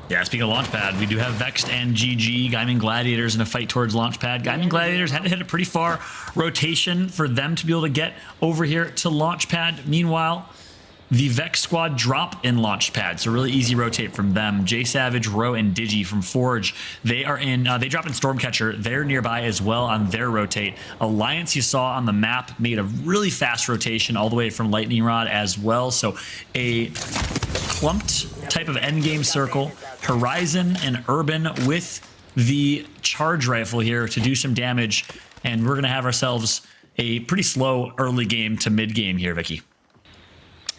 Yeah, speaking of Launchpad, we do have Vexed and GG, Gaiman Gladiators in a fight towards Launchpad. Gaiman Gladiators had to hit a pretty far rotation for them to be able to get over here to Launchpad. Meanwhile, the Vex squad drop in Launchpad, so really easy rotate from them. J Savage, Ro, and Digi from Forge, they are in. They drop in Stormcatcher. They're nearby as well on their rotate. Alliance, you saw on the map, made a really fast rotation all the way from Lightning Rod as well. So a clumped type of endgame circle. Horizon and Urban with the charge rifle here to do some damage, and we're gonna have ourselves a pretty slow early game to mid game here, Vicky.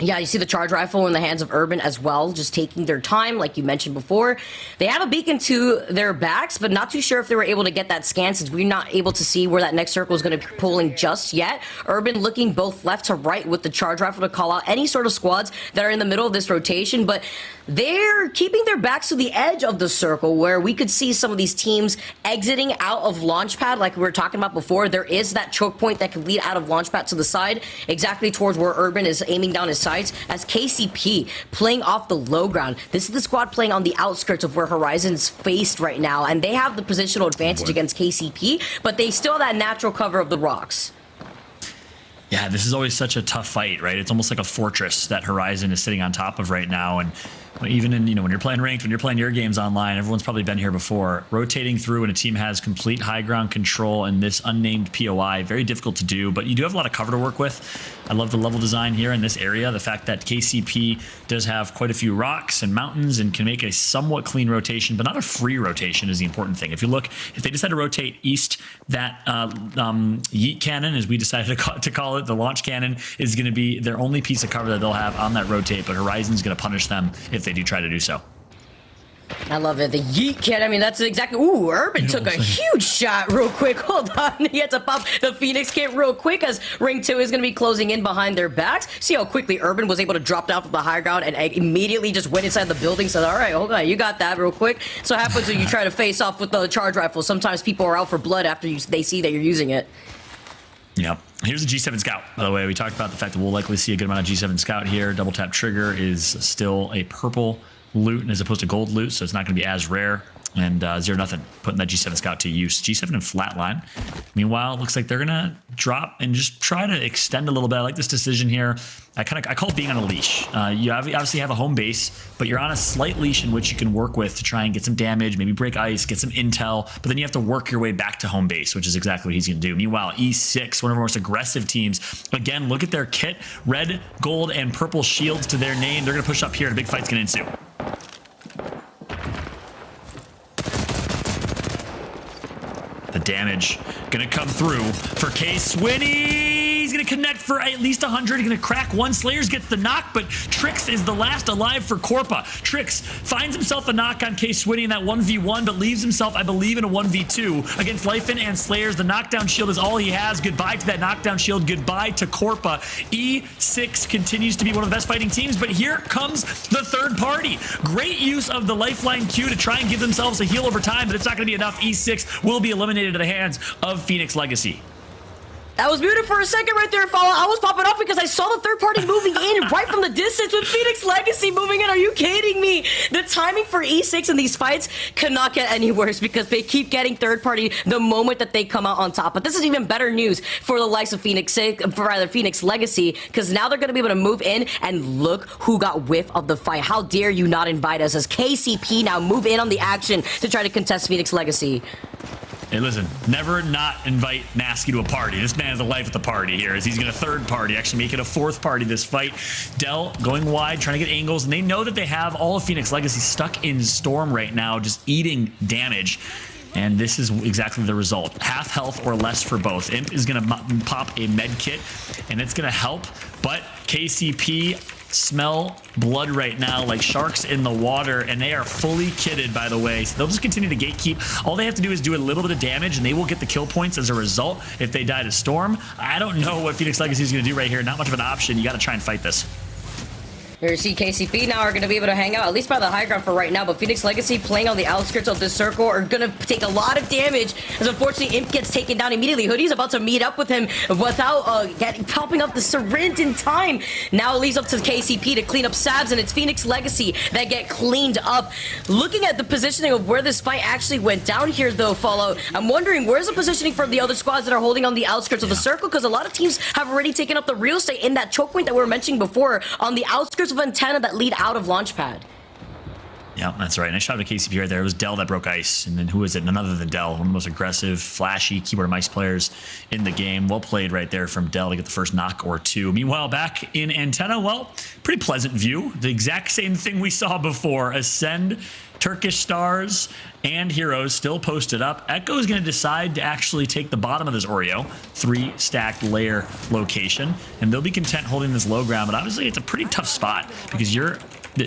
Yeah, you see the charge rifle in the hands of Urban as well, just taking their time, like you mentioned before. They have a beacon to their backs, but not too sure if they were able to get that scan since we're not able to see where that next circle is going to be pulling just yet. Urban looking both left to right with the charge rifle to call out any sort of squads that are in the middle of this rotation, but they're keeping their backs to the edge of the circle where we could see some of these teams exiting out of Launchpad like we were talking about before. There is that choke point that could lead out of Launchpad to the side, exactly towards where Urban is aiming down his sights, as KCP playing off the low ground. This is the squad playing on the outskirts of where Horizon's faced right now, and they have the positional advantage against KCP, but they still have that natural cover of the rocks. Yeah, this is always such a tough fight, right? It's almost like a fortress that Horizon is sitting on top of right now, and even in, when you're playing ranked, when you're playing your games online, everyone's probably been here before. Rotating through when a team has complete high ground control in this unnamed POI, very difficult to do, but you do have a lot of cover to work with. I love the level design here in this area. The fact that KCP does have quite a few rocks and mountains and can make a somewhat clean rotation, but not a free rotation is the important thing. If you look, if they decide to rotate east, that yeet cannon, as we decided to call it, the launch cannon, is going to be their only piece of cover that they'll have on that rotate, but Horizon's going to punish them if they do try to do so. I love it. The yeet kid. I mean, that's exactly. Ooh, Urban took a huge shot real quick. Hold on. He had to pop the Phoenix kit real quick as Ring 2 is going to be closing in behind their backs. See how quickly Urban was able to drop down from the high ground and immediately just went inside the building. Said, all right, hold on. You got that real quick. So what happens when you try to face off with the charge rifle? Sometimes people are out for blood after they see that you're using it. Yep. Here's a G7 Scout, by the way. We talked about the fact that we'll likely see a good amount of G7 Scout here. Double tap trigger is still a purple loot as opposed to gold loot, so it's not going to be as rare. And 0-0, putting that G7 Scout to use. G7 in flatline. Meanwhile, it looks like they're going to drop and just try to extend a little bit. I like this decision here. I call it being on a leash. You obviously have a home base, but you're on a slight leash in which you can work with to try and get some damage, maybe break ice, get some intel, but then you have to work your way back to home base, which is exactly what he's going to do. Meanwhile, E6, one of our most aggressive teams, again, look at their kit. Red, gold, and purple shields to their name. They're going to push up here and a big fight's going to ensue. The damage gonna come through for K Swinny. He's gonna connect for at least 100. He's gonna crack one. Slayers gets the knock, but Trix is the last alive for Corpa. Trix finds himself a knock on K Swinny in that 1v1, but leaves himself, I believe, in a 1v2 against Leifin and Slayers. The knockdown shield is all he has. Goodbye to that knockdown shield. Goodbye to Corpa. E6 continues to be one of the best fighting teams, but here comes the third party. Great use of the lifeline Q to try and give themselves a heal over time, but it's not gonna be enough. E6 will be eliminated to the hands of Phoenix Legacy. That was muted for a second right there, Follow. I was popping off because I saw the third party moving in right from the distance with Phoenix Legacy moving in. Are you kidding me? The timing for E6 in these fights cannot get any worse because they keep getting third party the moment that they come out on top. But this is even better news for the likes of Phoenix Legacy, because now they're going to be able to move in and look who got whiff of the fight. How dare you not invite us as KCP now move in on the action to try to contest Phoenix Legacy. Hey, listen, never not invite Nasky to a party. This man has a life at the party here, as he's going to third party, actually make it a fourth party this fight. Dell going wide, trying to get angles, and they know that they have all of Phoenix Legacy stuck in Storm right now, just eating damage. And this is exactly the result. Half health or less for both. Imp is going to pop a med kit, and it's going to help. But KCP smell blood right now like sharks in the water, and they are fully kitted, by the way. So they'll just continue to gatekeep. All they have to do is do a little bit of damage, and they will get the kill points as a result if they die to Storm. I don't know what Phoenix Legacy is going to do right here. Not much of an option. You got to try and fight this. Here, see, KCP now are going to be able to hang out, at least by the high ground for right now, but Phoenix Legacy playing on the outskirts of this circle are going to take a lot of damage, as unfortunately Imp gets taken down immediately. Hoodie's about to meet up with him without popping up the syringe in time. Now it leaves up to KCP to clean up Sabs, and it's Phoenix Legacy that get cleaned up. Looking at the positioning of where this fight actually went down here, though, Follow, I'm wondering, where's the positioning for the other squads that are holding on the outskirts of the circle? Because a lot of teams have already taken up the real estate in that choke point that we were mentioning before on the outskirts of antenna that lead out of Launchpad. Yeah, that's right. Nice shot of KCP right there. It was Dell that broke ice. And then who is it? None other than Dell, one of the most aggressive, flashy keyboard and mice players in the game. Well played right there from Dell to get the first knock or two. Meanwhile, back in Antenna, well, pretty pleasant view. The exact same thing we saw before. Ascend, Turkish Stars, and Heroes still posted up. Echo is going to decide to actually take the bottom of this Oreo, 3-stacked layer location, and they'll be content holding this low ground. But obviously, it's a pretty tough spot because you're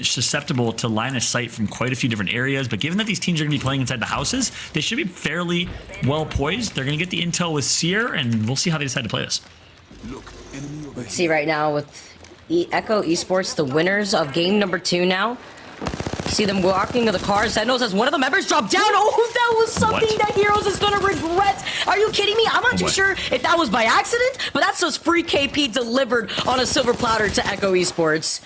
susceptible to line of sight from quite a few different areas. But given that these teams are going to be playing inside the houses, they should be fairly well poised. They're going to get the intel with Seer, and we'll see how they decide to play this. Look, enemy over here. See right now with Echo Esports, the winners of game number 2 now. See them walking to the car. Sentinels as one of the members dropped down. Oh, that was something that Heroes is going to regret. Are you kidding me? I'm not too sure if that was by accident, but that's just free KP delivered on a silver platter to Echo Esports.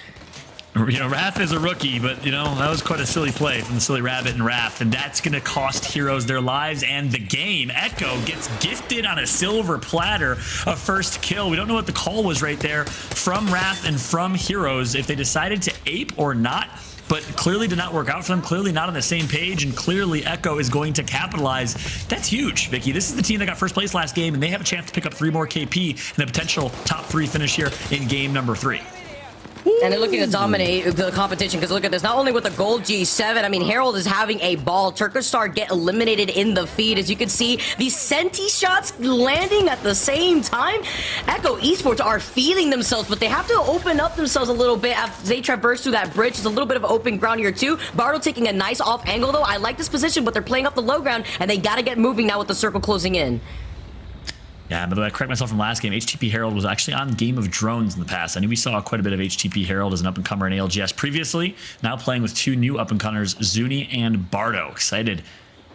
You know, Wrath is a rookie, but, you know, that was quite a silly play from the Silly Rabbit and Wrath, and that's going to cost Heroes their lives and the game. Echo gets gifted on a silver platter a first kill. We don't know what the call was right there from Wrath and from Heroes, if they decided to ape or not, but clearly did not work out for them, clearly not on the same page, and clearly Echo is going to capitalize. That's huge, Vicky. This is the team that got first place last game, and they have a chance to pick up 3 more KP and a potential top 3 finish here in game number 3. And they're looking to dominate the competition, because look at this. Not only with the gold G7, I mean, Herald is having a ball. Turkish Star get eliminated in the feed. As you can see, these Senti shots landing at the same time. Echo Esports are feeding themselves, but they have to open up themselves a little bit as they traverse through that bridge. There's a little bit of open ground here, too. Bardo taking a nice off angle, though. I like this position, but they're playing off the low ground, and they got to get moving now with the circle closing in. Yeah, by the way, I correct myself from last game. HTP Herald was actually on Game of Drones in the past. I knew we saw quite a bit of HTP Herald as an up-and-comer in ALGS previously. Now playing with 2 new up-and-comers, Zuni and Bardo. Excited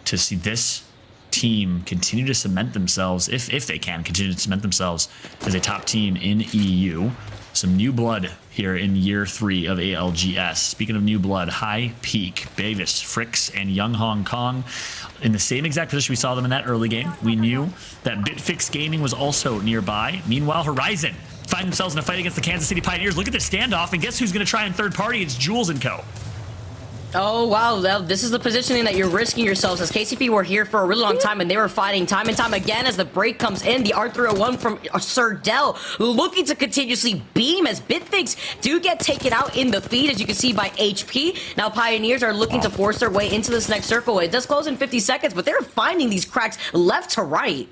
to see this team continue to cement themselves, if they can continue to cement themselves as a top team in EU. Some new blood here in year 3 of ALGS. Speaking of new blood, High Peak, Bavis, Fricks, and Young Hong Kong in the same exact position we saw them in that early game. We knew that Bitfix Gaming was also nearby. Meanwhile, Horizon find themselves in a fight against the Kansas City Pioneers. Look at this standoff, and guess who's going to try in third party? It's Jules & Co. Oh, wow. This is the positioning that you're risking yourselves, as KCP were here for a really long time, and they were fighting time and time again as the break comes in. The R301 from Sir Dell looking to continuously beam as Bitfigs do get taken out in the feed, as you can see by HP. Now Pioneers are looking to force their way into this next circle. It does close in 50 seconds, but they're finding these cracks left to right.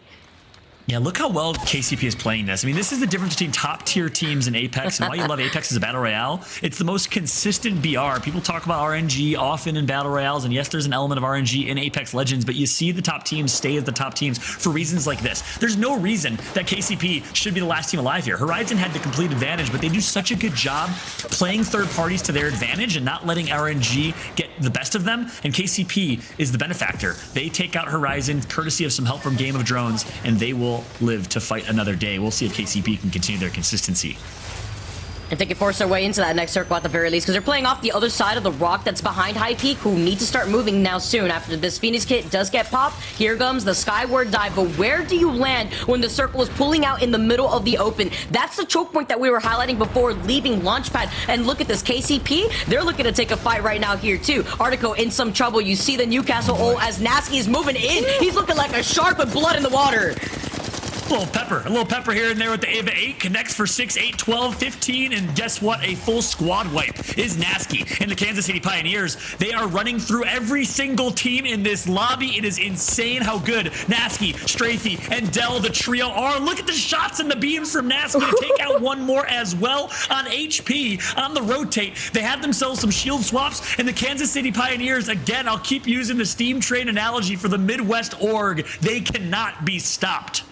Yeah, look how well KCP is playing this. I mean, this is the difference between top-tier teams in Apex and why you love Apex as a Battle Royale. It's the most consistent BR. People talk about RNG often in Battle Royales, and yes, there's an element of RNG in Apex Legends, but you see the top teams stay as the top teams for reasons like this. There's no reason that KCP should be the last team alive here. Horizon had the complete advantage, but they do such a good job playing third parties to their advantage and not letting RNG get the best of them, and KCP is the benefactor. They take out Horizon courtesy of some help from Game of Drones, and they will live to fight another day. We'll see if KCP can continue their consistency. If they can force their way into that next circle at the very least, because they're playing off the other side of the rock that's behind High Peak, who need to start moving now soon. After this Phoenix kit does get popped, here comes the skyward dive. But where do you land when the circle is pulling out in the middle of the open? That's the choke point that we were highlighting before leaving Launchpad. And look at this, KCP, they're looking to take a fight right now here too. Artico in some trouble. You see the Newcastle ult as Nasky is moving in. He's looking like a shark with blood in the water. A little pepper here and there with the Ava 8. Connects for 6, 8, 12, 15. And guess what? A full squad wipe is Nasky and the Kansas City Pioneers. They are running through every single team in this lobby. It is insane how good Nasky, Strafey, and Dell, the trio, are. Look at the shots and the beams from Nasky to take out one more as well on HP on the rotate. They had themselves some shield swaps, and the Kansas City Pioneers, again, I'll keep using the steam train analogy for the Midwest org. They cannot be stopped.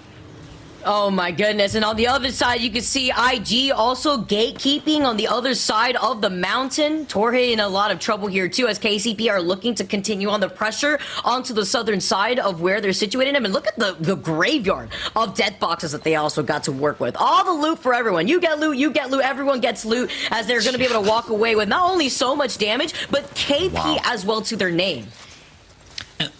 Oh my goodness. And on the other side, you can see IG also gatekeeping on the other side of the mountain. Torre in a lot of trouble here too, as KCP are looking to continue on the pressure onto the southern side of where they're situated. I mean, look at the graveyard of death boxes that they also got to work with. All the loot for everyone. You get loot, everyone gets loot, as they're going to be able to walk away with not only so much damage, but KP as well to their name.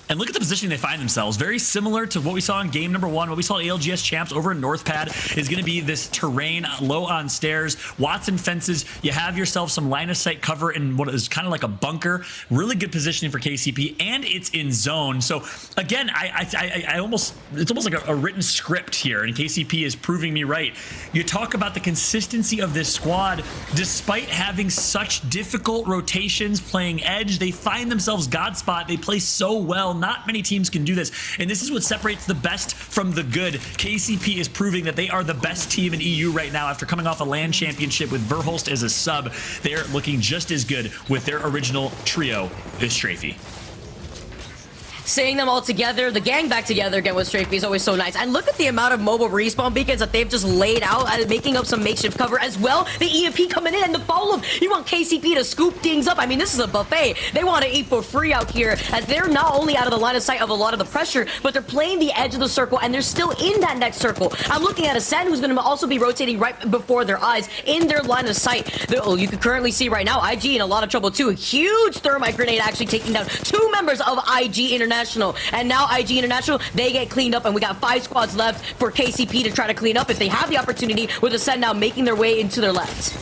And look at the position they find themselves. Very similar to what we saw in game number 1. What we saw ALGS champs over in North Pad is going to be this terrain low on stairs, Watson fences. You have yourself some line of sight cover in what is kind of like a bunker. Really good positioning for KCP, and it's in zone. So again, it's almost like a written script here, and KCP is proving me right. You talk about the consistency of this squad, despite having such difficult rotations playing edge. They find themselves God spot. They play so well. Not many teams can do this, and this is what separates the best from the good. KCP is proving that they are the best team in EU right now after coming off a LAN championship with Verhulst as a sub. They're looking just as good with their original trio, is Strafey. Seeing them all together, the gang back together again with Strafey is always so nice. And look at the amount of mobile respawn beacons that they've just laid out, making up some makeshift cover as well. The EMP coming in and the follow-up. You want KCP to scoop things up. I mean, this is a buffet. They want to eat for free out here, as they're not only out of the line of sight of a lot of the pressure, but they're playing the edge of the circle, and they're still in that next circle. I'm looking at Ascend, who's going to also be rotating right before their eyes in their line of sight. You can currently see right now IG in a lot of trouble too. A huge thermite grenade actually taking down 2 members of IG International. And now IG International, they get cleaned up, and we got 5 squads left for KCP to try to clean up if they have the opportunity, with Ascend now making their way into their left.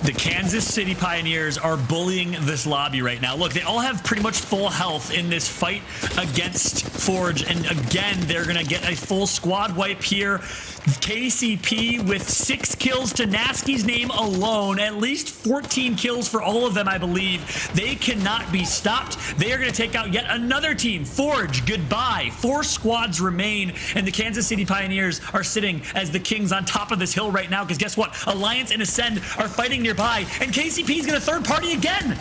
The Kansas City Pioneers are bullying this lobby right now. Look, they all have pretty much full health in this fight against Forge, and again, they're going to get a full squad wipe here. KCP with 6 kills to Nasky's name alone, at least 14 kills for all of them, I believe. They cannot be stopped. They are going to take out yet another team. Forge, goodbye. 4 squads remain, and the Kansas City Pioneers are sitting as the kings on top of this hill right now, because guess what? Alliance and Ascend are fighting nearby, and KCP is going to third party again.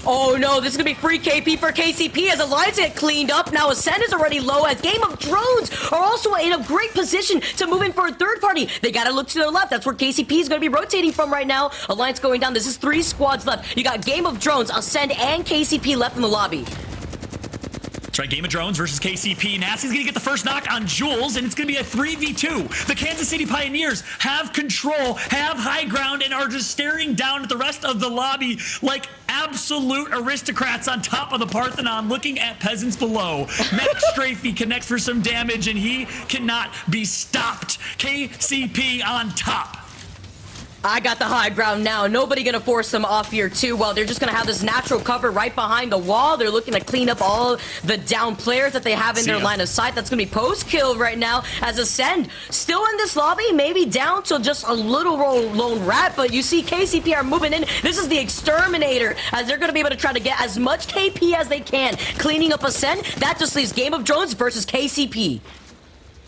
Oh no, this is going to be free KP for KCP as Alliance get cleaned up. Now Ascend is already low, as Game of Drones are also in a great position to move in for a third party. They got to look to their left. That's where KCP is going to be rotating from right now. Alliance going down. This is 3 squads left. You got Game of Drones, Ascend, and KCP left in the lobby. That's right, Game of Drones versus KCP. Nasty's going to get the first knock on Jules, and it's going to be a 3v2. The Kansas City Pioneers have control, have high ground, and are just staring down at the rest of the lobby like absolute aristocrats on top of the Parthenon, looking at peasants below. Max Strafey connects for some damage, and he cannot be stopped. KCP on top. I got the high ground now. Nobody gonna force them off here too. Well, they're just gonna have this natural cover right behind the wall. They're looking to clean up all the down players that they have in their line of sight. That's gonna be post kill right now, as Ascend still in this lobby, maybe down to just a little lone rat, but you see KCP are moving in. This is the exterminator, as they're gonna be able to try to get as much KP as they can, cleaning up Ascend. That just leaves Game of Drones versus KCP.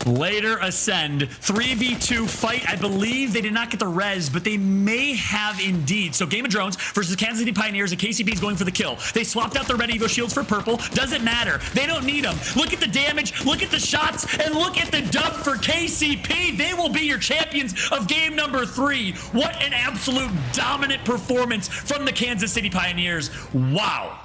Later Ascend, 3v2 fight. I believe they did not get the res, but they may have indeed. So Game of Drones versus Kansas City Pioneers, and KCP is going for the kill. They swapped out their Red Evo shields for purple. Doesn't matter. They don't need them. Look at the damage, look at the shots, and look at the dub for KCP. They will be your champions of game number 3. What an absolute dominant performance from the Kansas City Pioneers. Wow.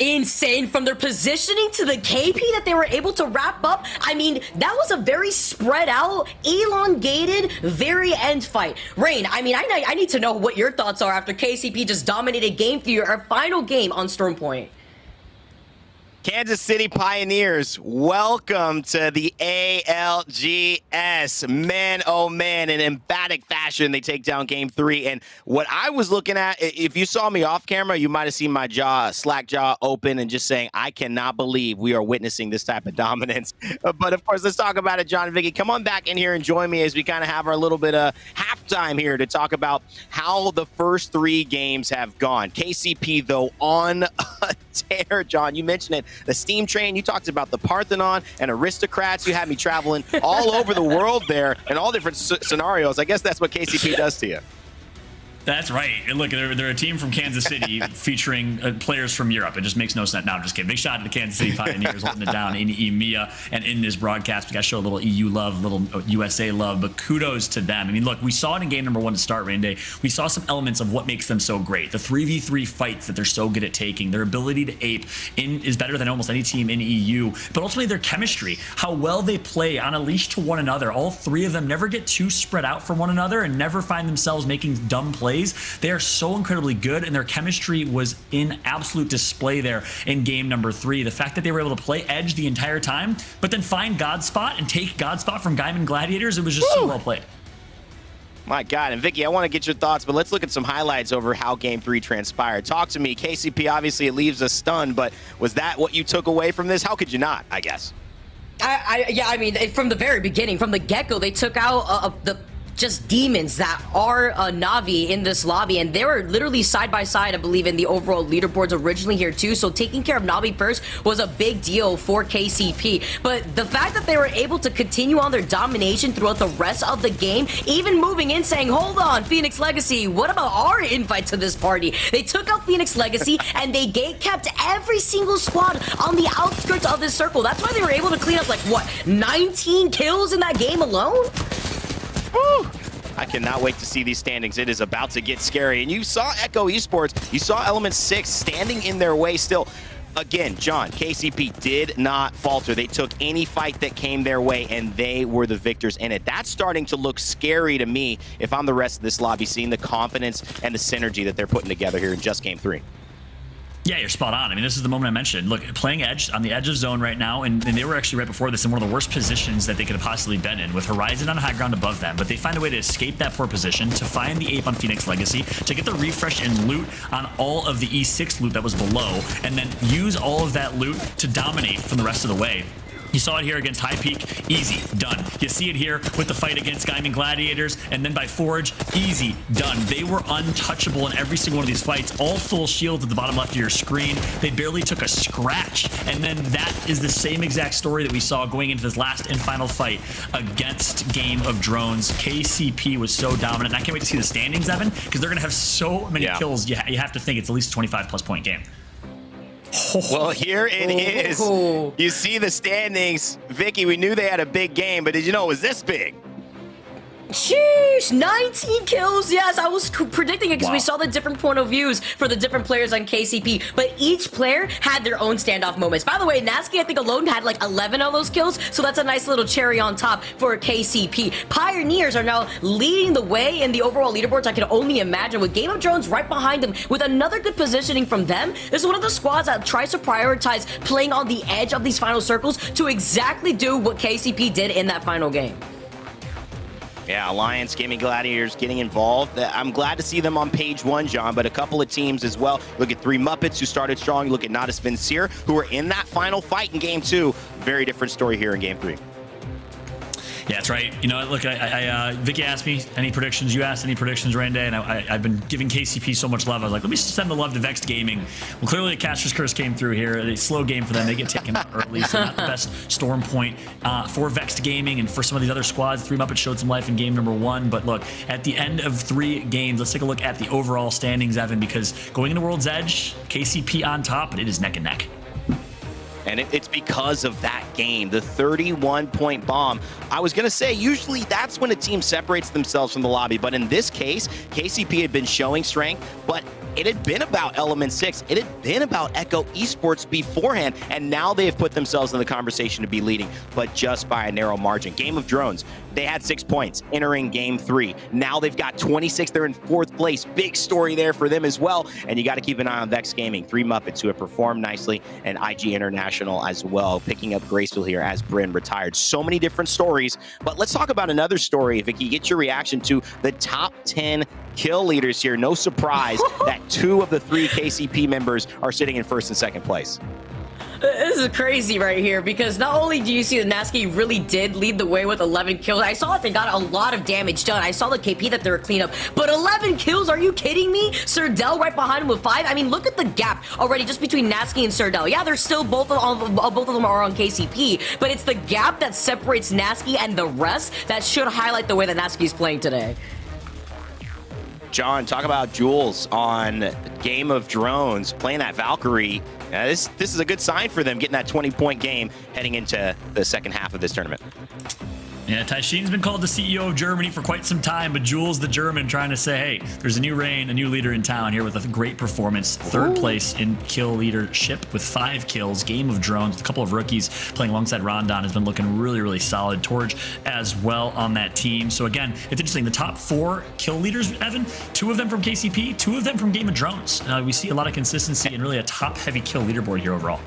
Insane, from their positioning to the KP that they were able to wrap up. I mean, that was a very spread out, elongated, very end fight. Rain, I mean, I need to know what your thoughts are after KCP just dominated game 3, our final game on Storm Point. Kansas City Pioneers, welcome to the ALGS. Man, oh man, in emphatic fashion, they take down game 3. And what I was looking at, if you saw me off camera, you might have seen my slack jaw open and just saying, I cannot believe we are witnessing this type of dominance. But of course, let's talk about it, John and Vicky. Come on back in here and join me as we kind of have our little bit of halftime here to talk about how the first 3 games have gone. KCP, though, on a tear. John, you mentioned it. The steam train, you talked about the Parthenon and aristocrats. You had me traveling all over the world there in all different scenarios. I guess that's what KCP does to you. That's right. And look, they're a team from Kansas City featuring players from Europe. It just makes no sense. No, I'm just kidding. Big shout out to the Kansas City Pioneers holding it down in EMEA and in this broadcast. We got to show a little EU love, a little USA love, but kudos to them. I mean, look, we saw it in game number 1 to start, Rain Day. We saw some elements of what makes them so great. The 3v3 fights that they're so good at taking, their ability to ape is better than almost any team in EU, but ultimately their chemistry, how well they play on a leash to one another. All 3 of them never get too spread out from one another and never find themselves making dumb plays. They are so incredibly good, and their chemistry was in absolute display there in game number 3. The fact that they were able to play edge the entire time, but then find God's spot and take God's spot from Gaiman Gladiators, it was just so well played. My God. And Vicky, I want to get your thoughts, but let's look at some highlights over how game 3 transpired. Talk to me. KCP, obviously, it leaves us stunned, but was that what you took away from this? How could you not, I guess? Yeah, I mean, from the very beginning, from the get-go, they took out the just demons that are Na'Vi in this lobby, and they were literally side by side, I believe, in the overall leaderboards originally here too. So taking care of Na'Vi first was a big deal for KCP. But the fact that they were able to continue on their domination throughout the rest of the game, even moving in saying, hold on, Phoenix Legacy, what about our invite to this party? They took out Phoenix Legacy and they gate-kept every single squad on the outskirts of this circle. That's why they were able to clean up, like, what, 19 kills in that game alone? Woo! I cannot wait to see these standings. It is about to get scary. And you saw Echo Esports, you saw Element 6 standing in their way still. Again, John, KCP did not falter. They took any fight that came their way, and they were the victors in it. That's starting to look scary to me if I'm the rest of this lobby, seeing the confidence and the synergy that they're putting together here in just game 3. Yeah, you're spot on. I mean, this is the moment I mentioned. Look, playing edge on the edge of zone right now, and they were actually right before this in one of the worst positions that they could have possibly been in, with Horizon on high ground above them. But they find a way to escape that poor position, to find the ape on Phoenix Legacy, to get the refresh and loot on all of the E6 loot that was below, and then use all of that loot to dominate from the rest of the way. You saw it here against High Peak, easy, done. You see it here with the fight against Gaiman Gladiators, and then by Forge, easy, done. They were untouchable in every single one of these fights, all full shields at the bottom left of your screen. They barely took a scratch, and then that is the same exact story that we saw going into this last and final fight against Game of Drones. KCP was so dominant, and I can't wait to see the standings, Evan, because they're going to have so many kills, you have to think it's at least a 25-plus point game. Well, here it is. You see the standings. Vicky, we knew they had a big game, but did you know it was this big? Sheesh, 19 kills. Yes, I was predicting it because we saw the different point of views for the different players on KCP, but each player had their own standoff moments. By the way, Nasky, I think alone had like 11 of those kills, so that's a nice little cherry on top for KCP. Pioneers are now leading the way in the overall leaderboards. I can only imagine, with Game of Drones right behind them, with another good positioning from them. This is one of the squads that tries to prioritize playing on the edge of these final circles to exactly do what KCP did in that final game. Yeah, Alliance, Gaming Gladiators getting involved. I'm glad to see them on page 1, John, but a couple of teams as well. Look at 3 Muppets who started strong. Look at Natus Vincere, who were in that final fight in game 2. Very different story here in game 3. Yeah, that's right. You know, look, Vicky asked me any predictions. You asked any predictions, Randy, and I've been giving KCP so much love. I was like, let me send the love to Vexed Gaming. Well, clearly the Caster's Curse came through here. A slow game for them. They get taken out early, so not the best storm point for Vexed Gaming and for some of these other squads. 3 Muppets showed some life in game number 1, but look, at the end of 3 games, let's take a look at the overall standings, Evan, because going into World's Edge, KCP on top, but it is neck and neck. And it's because of that game, the 31-point bomb. I was going to say, usually that's when a team separates themselves from the lobby. But in this case, KCP had been showing strength, but it had been about Element 6. It had been about Echo Esports beforehand, and now they have put themselves in the conversation to be leading, but just by a narrow margin. Game of Drones, they had 6 points entering Game 3. Now they've got 26. They're in 4th place. Big story there for them as well, and you got to keep an eye on Vex Gaming. 3 Muppets who have performed nicely, and IG International as well, picking up Graceful here as Bryn retired. So many different stories, but let's talk about another story. Vicky, get your reaction to the top 10 kill leaders here. No surprise that 2 of the 3 KCP members are sitting in 1st and 2nd place. This is crazy right here, because not only do you see that Nasky really did lead the way with 11 kills, I saw that they got a lot of damage done. I saw the KP that they were clean up, but 11 kills, are you kidding me? Serdell right behind him with 5. I mean, look at the gap already just between Nasky and Serdell. Yeah, they're still both of them are on KCP, but it's the gap that separates Nasky and the rest that should highlight the way that Nasky is playing today. John, talk about Jules on Game of Drones, playing that Valkyrie. This is a good sign for them, getting that 20-point game heading into the second half of this tournament. Yeah, Taishin's been called the CEO of Germany for quite some time, but Jules the German trying to say, hey, there's a new reign, a new leader in town here with a great performance. 3rd place in kill leadership with 5 kills. Game of Drones, a couple of rookies playing alongside Rondon has been looking really, really solid. Torch as well on that team. So again, it's interesting. The top 4 kill leaders, Evan, 2 of them from KCP, 2 of them from Game of Drones. We see a lot of consistency and really a top-heavy kill leaderboard here overall.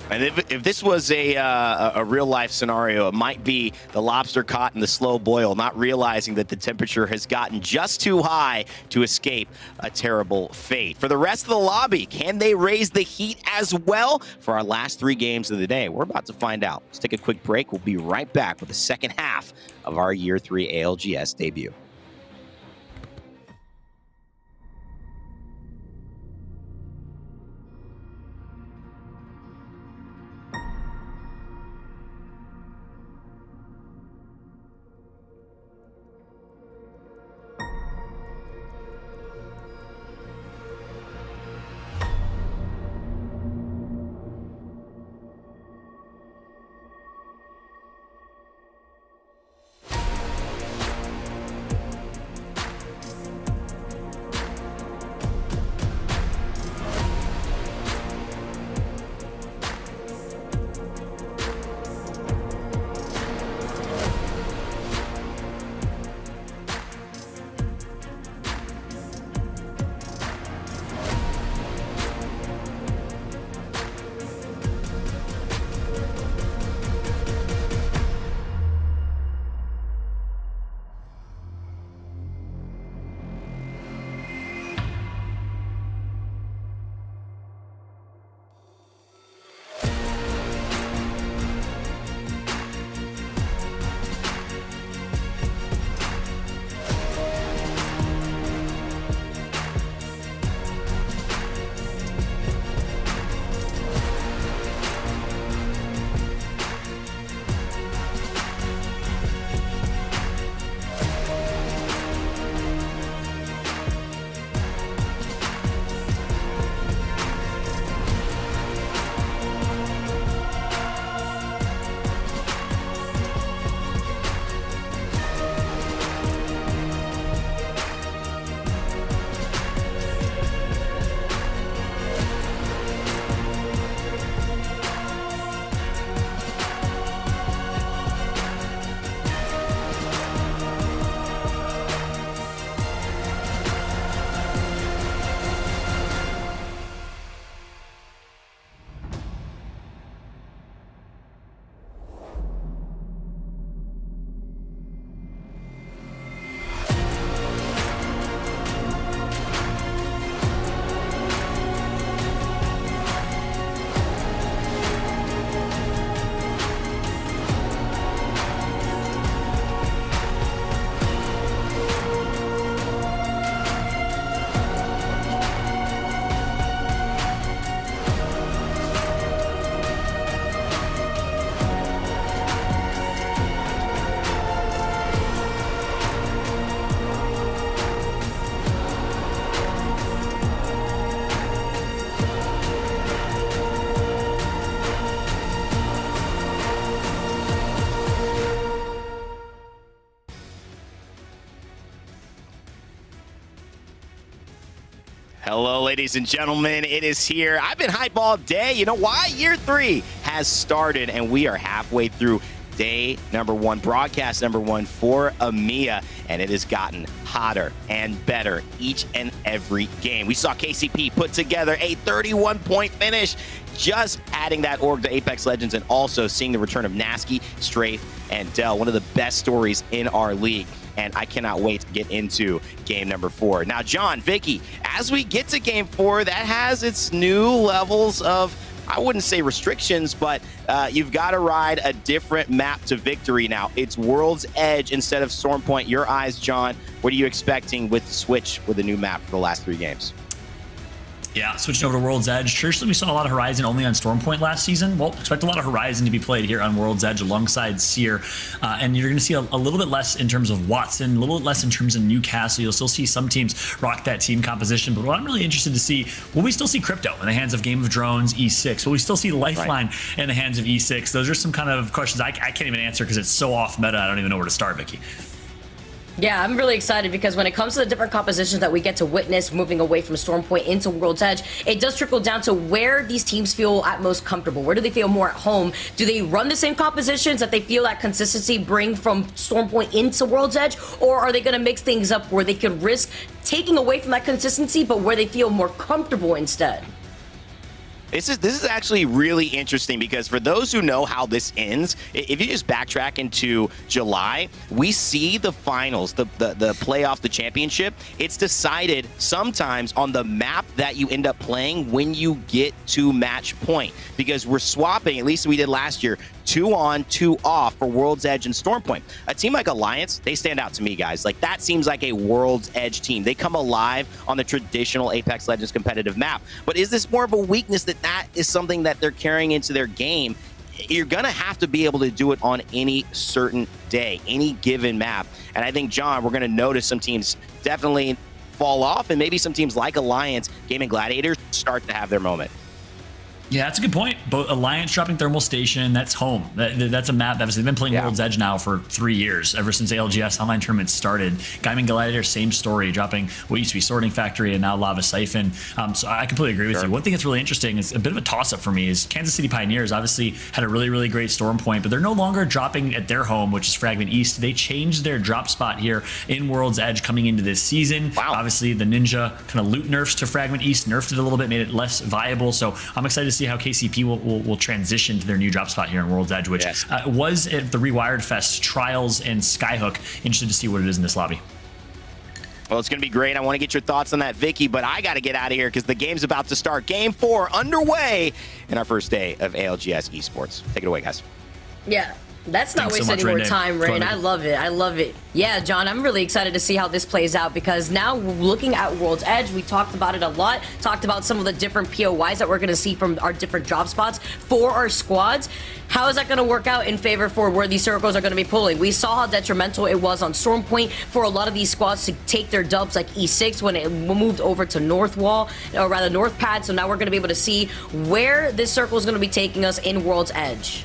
And if this was a real-life scenario, it might be the lobster caught in the slow boil, not realizing that the temperature has gotten just too high to escape a terrible fate. For the rest of the lobby, can they raise the heat as well for our last 3 games of the day? We're about to find out. Let's take a quick break. We'll be right back with the second half of our Year 3 ALGS debut. Hello, ladies and gentlemen. It is here. I've been hype all day. You know why? Year 3 has started, and we are halfway through day number 1, broadcast number 1 for EMEA, and it has gotten hotter and better each and every game. We saw KCP put together a 31-point finish, just adding that org to Apex Legends, and also seeing the return of Nasky, Strafe, and Dell, one of the best stories in our league. And I cannot wait to get into game number 4. Now, John, Vicky, as we get to game 4, that has its new levels of, I wouldn't say restrictions, but you've got to ride a different map to victory now. It's World's Edge instead of Stormpoint. Your eyes, John, what are you expecting with the switch with the new map for the last 3 games? Yeah, switching over to World's Edge. Traditionally, we saw a lot of Horizon only on Stormpoint last season. Well, expect a lot of Horizon to be played here on World's Edge alongside Seer. And you're going to see a little bit less in terms of Watson, a little bit less in terms of Newcastle. You'll still see some teams rock that team composition. But what I'm really interested to see, will we still see Crypto in the hands of Game of Drones, E6? Will we still see Lifeline in the hands of E6? Those are some kind of questions I can't even answer because it's so off meta. I don't even know where to start, Vicky. Yeah, I'm really excited because when it comes to the different compositions that we get to witness moving away from Stormpoint into World's Edge, it does trickle down to where these teams feel at most comfortable. Where do they feel more at home? Do they run the same compositions that they feel that consistency bring from Stormpoint into World's Edge? Or are they going to mix things up where they could risk taking away from that consistency, but where they feel more comfortable instead? This is actually really interesting because for those who know how this ends, if you just backtrack into July, we see the finals, the playoff, the championship. It's decided sometimes on the map that you end up playing when you get to match point, because we're swapping, at least we did last year, 2 on, 2 off for World's Edge and Stormpoint. A team like Alliance, they stand out to me, guys. Like, that seems like a World's Edge team. They come alive on the traditional Apex Legends competitive map. But is this more of a weakness that is something that they're carrying into their game? You're going to have to be able to do it on any certain day, any given map. And I think, John, we're going to notice some teams definitely fall off, and maybe some teams like Alliance, Gaming Gladiators start to have their moment. Yeah, that's a good point. Both Alliance dropping Thermal Station, that's home. That's a map that they've been playing World's Edge now for 3 years, ever since ALGS online tournaments started. Gaming Gladiator, same story, dropping what used to be Sorting Factory and now Lava Siphon. So I completely agree with you. One thing that's really interesting is a bit of a toss-up for me is Kansas City Pioneers obviously had a really, really great Stormpoint, but they're no longer dropping at their home, which is Fragment East. They changed their drop spot here in World's Edge coming into this season. Wow. Obviously, the Ninja kind of loot nerfs to Fragment East, nerfed it a little bit, made it less viable. So I'm excited to see how KCP will transition to their new drop spot here in World's Edge, which was at the Rewired Fest Trials and Skyhook. Interested to see what it is in this lobby. Well, it's going to be great. I want to get your thoughts on that, Vicky, but I got to get out of here because the game's about to start. Game 4 underway in our first day of ALGS Esports. Take it away, guys. Yeah. Let's not waste any more time, Rain. I love it. I love it. Yeah, John, I'm really excited to see how this plays out because now looking at World's Edge, we talked about it a lot, talked about some of the different POIs that we're going to see from our different drop spots for our squads. How is that going to work out in favor for where these circles are going to be pulling? We saw how detrimental it was on Stormpoint for a lot of these squads to take their dubs like E6 when it moved over to North Wall, or rather North Pad. So now we're going to be able to see where this circle is going to be taking us in World's Edge.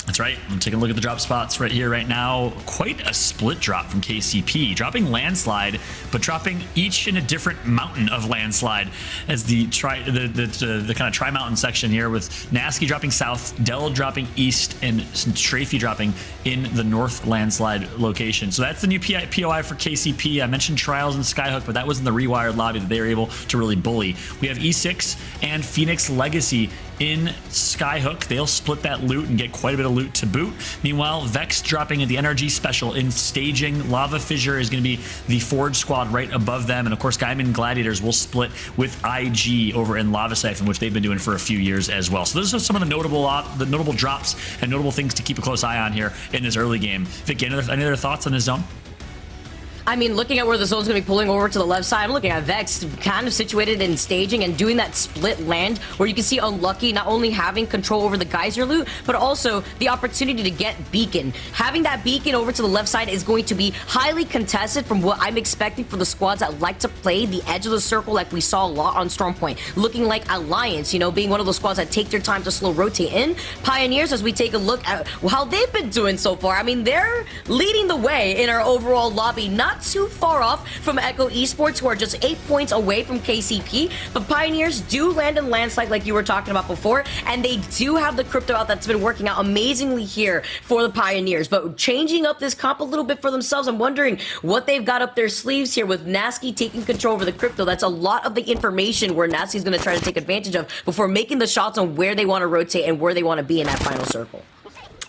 That's right. I'm taking a look at the drop spots right here, right now. Quite a split drop from KCP, dropping Landslide, but dropping each in a different mountain of Landslide as the kind of tri-mountain section here, with Nasky dropping south, Dell dropping east, and Strafey dropping in the north Landslide location. So that's the new POI for KCP. I mentioned Trials and Skyhook, but that was in the Rewired lobby that they were able to really bully. We have E6 and Phoenix Legacy in Skyhook. They'll split that loot and get quite a bit of loot to boot. Meanwhile, Vex dropping at the NRG Special in staging. Lava Fissure is going to be the Forge squad right above them. And of course, Gaiman Gladiators will split with IG over in Lava Siphon, which they've been doing for a few years as well. So those are some of the notable drops and notable things to keep a close eye on here in this early game. Vicky, any other thoughts on this zone? I mean, looking at where the zone's going to be pulling over to the left side, I'm looking at Vex kind of situated in staging and doing that split land where you can see Unlucky not only having control over the geyser loot, but also the opportunity to get Beacon. Having that Beacon over to the left side is going to be highly contested from what I'm expecting for the squads that like to play the edge of the circle like we saw a lot on Stormpoint. Looking like Alliance, you know, being one of those squads that take their time to slow rotate in. Pioneers, as we take a look at how they've been doing so far, I mean, they're leading the way in our overall lobby. Not not too far off from Echo Esports, who are just 8 points away from KCP. But Pioneers do land in landslide like you were talking about before, and they do have the crypto out that's been working out amazingly here for the Pioneers. But changing up this comp a little bit for themselves, I'm wondering what they've got up their sleeves here with Nasky taking control over the crypto. That's a lot of the information where Nasky's going to try to take advantage of before making the shots on where they want to rotate and where they want to be in that final circle.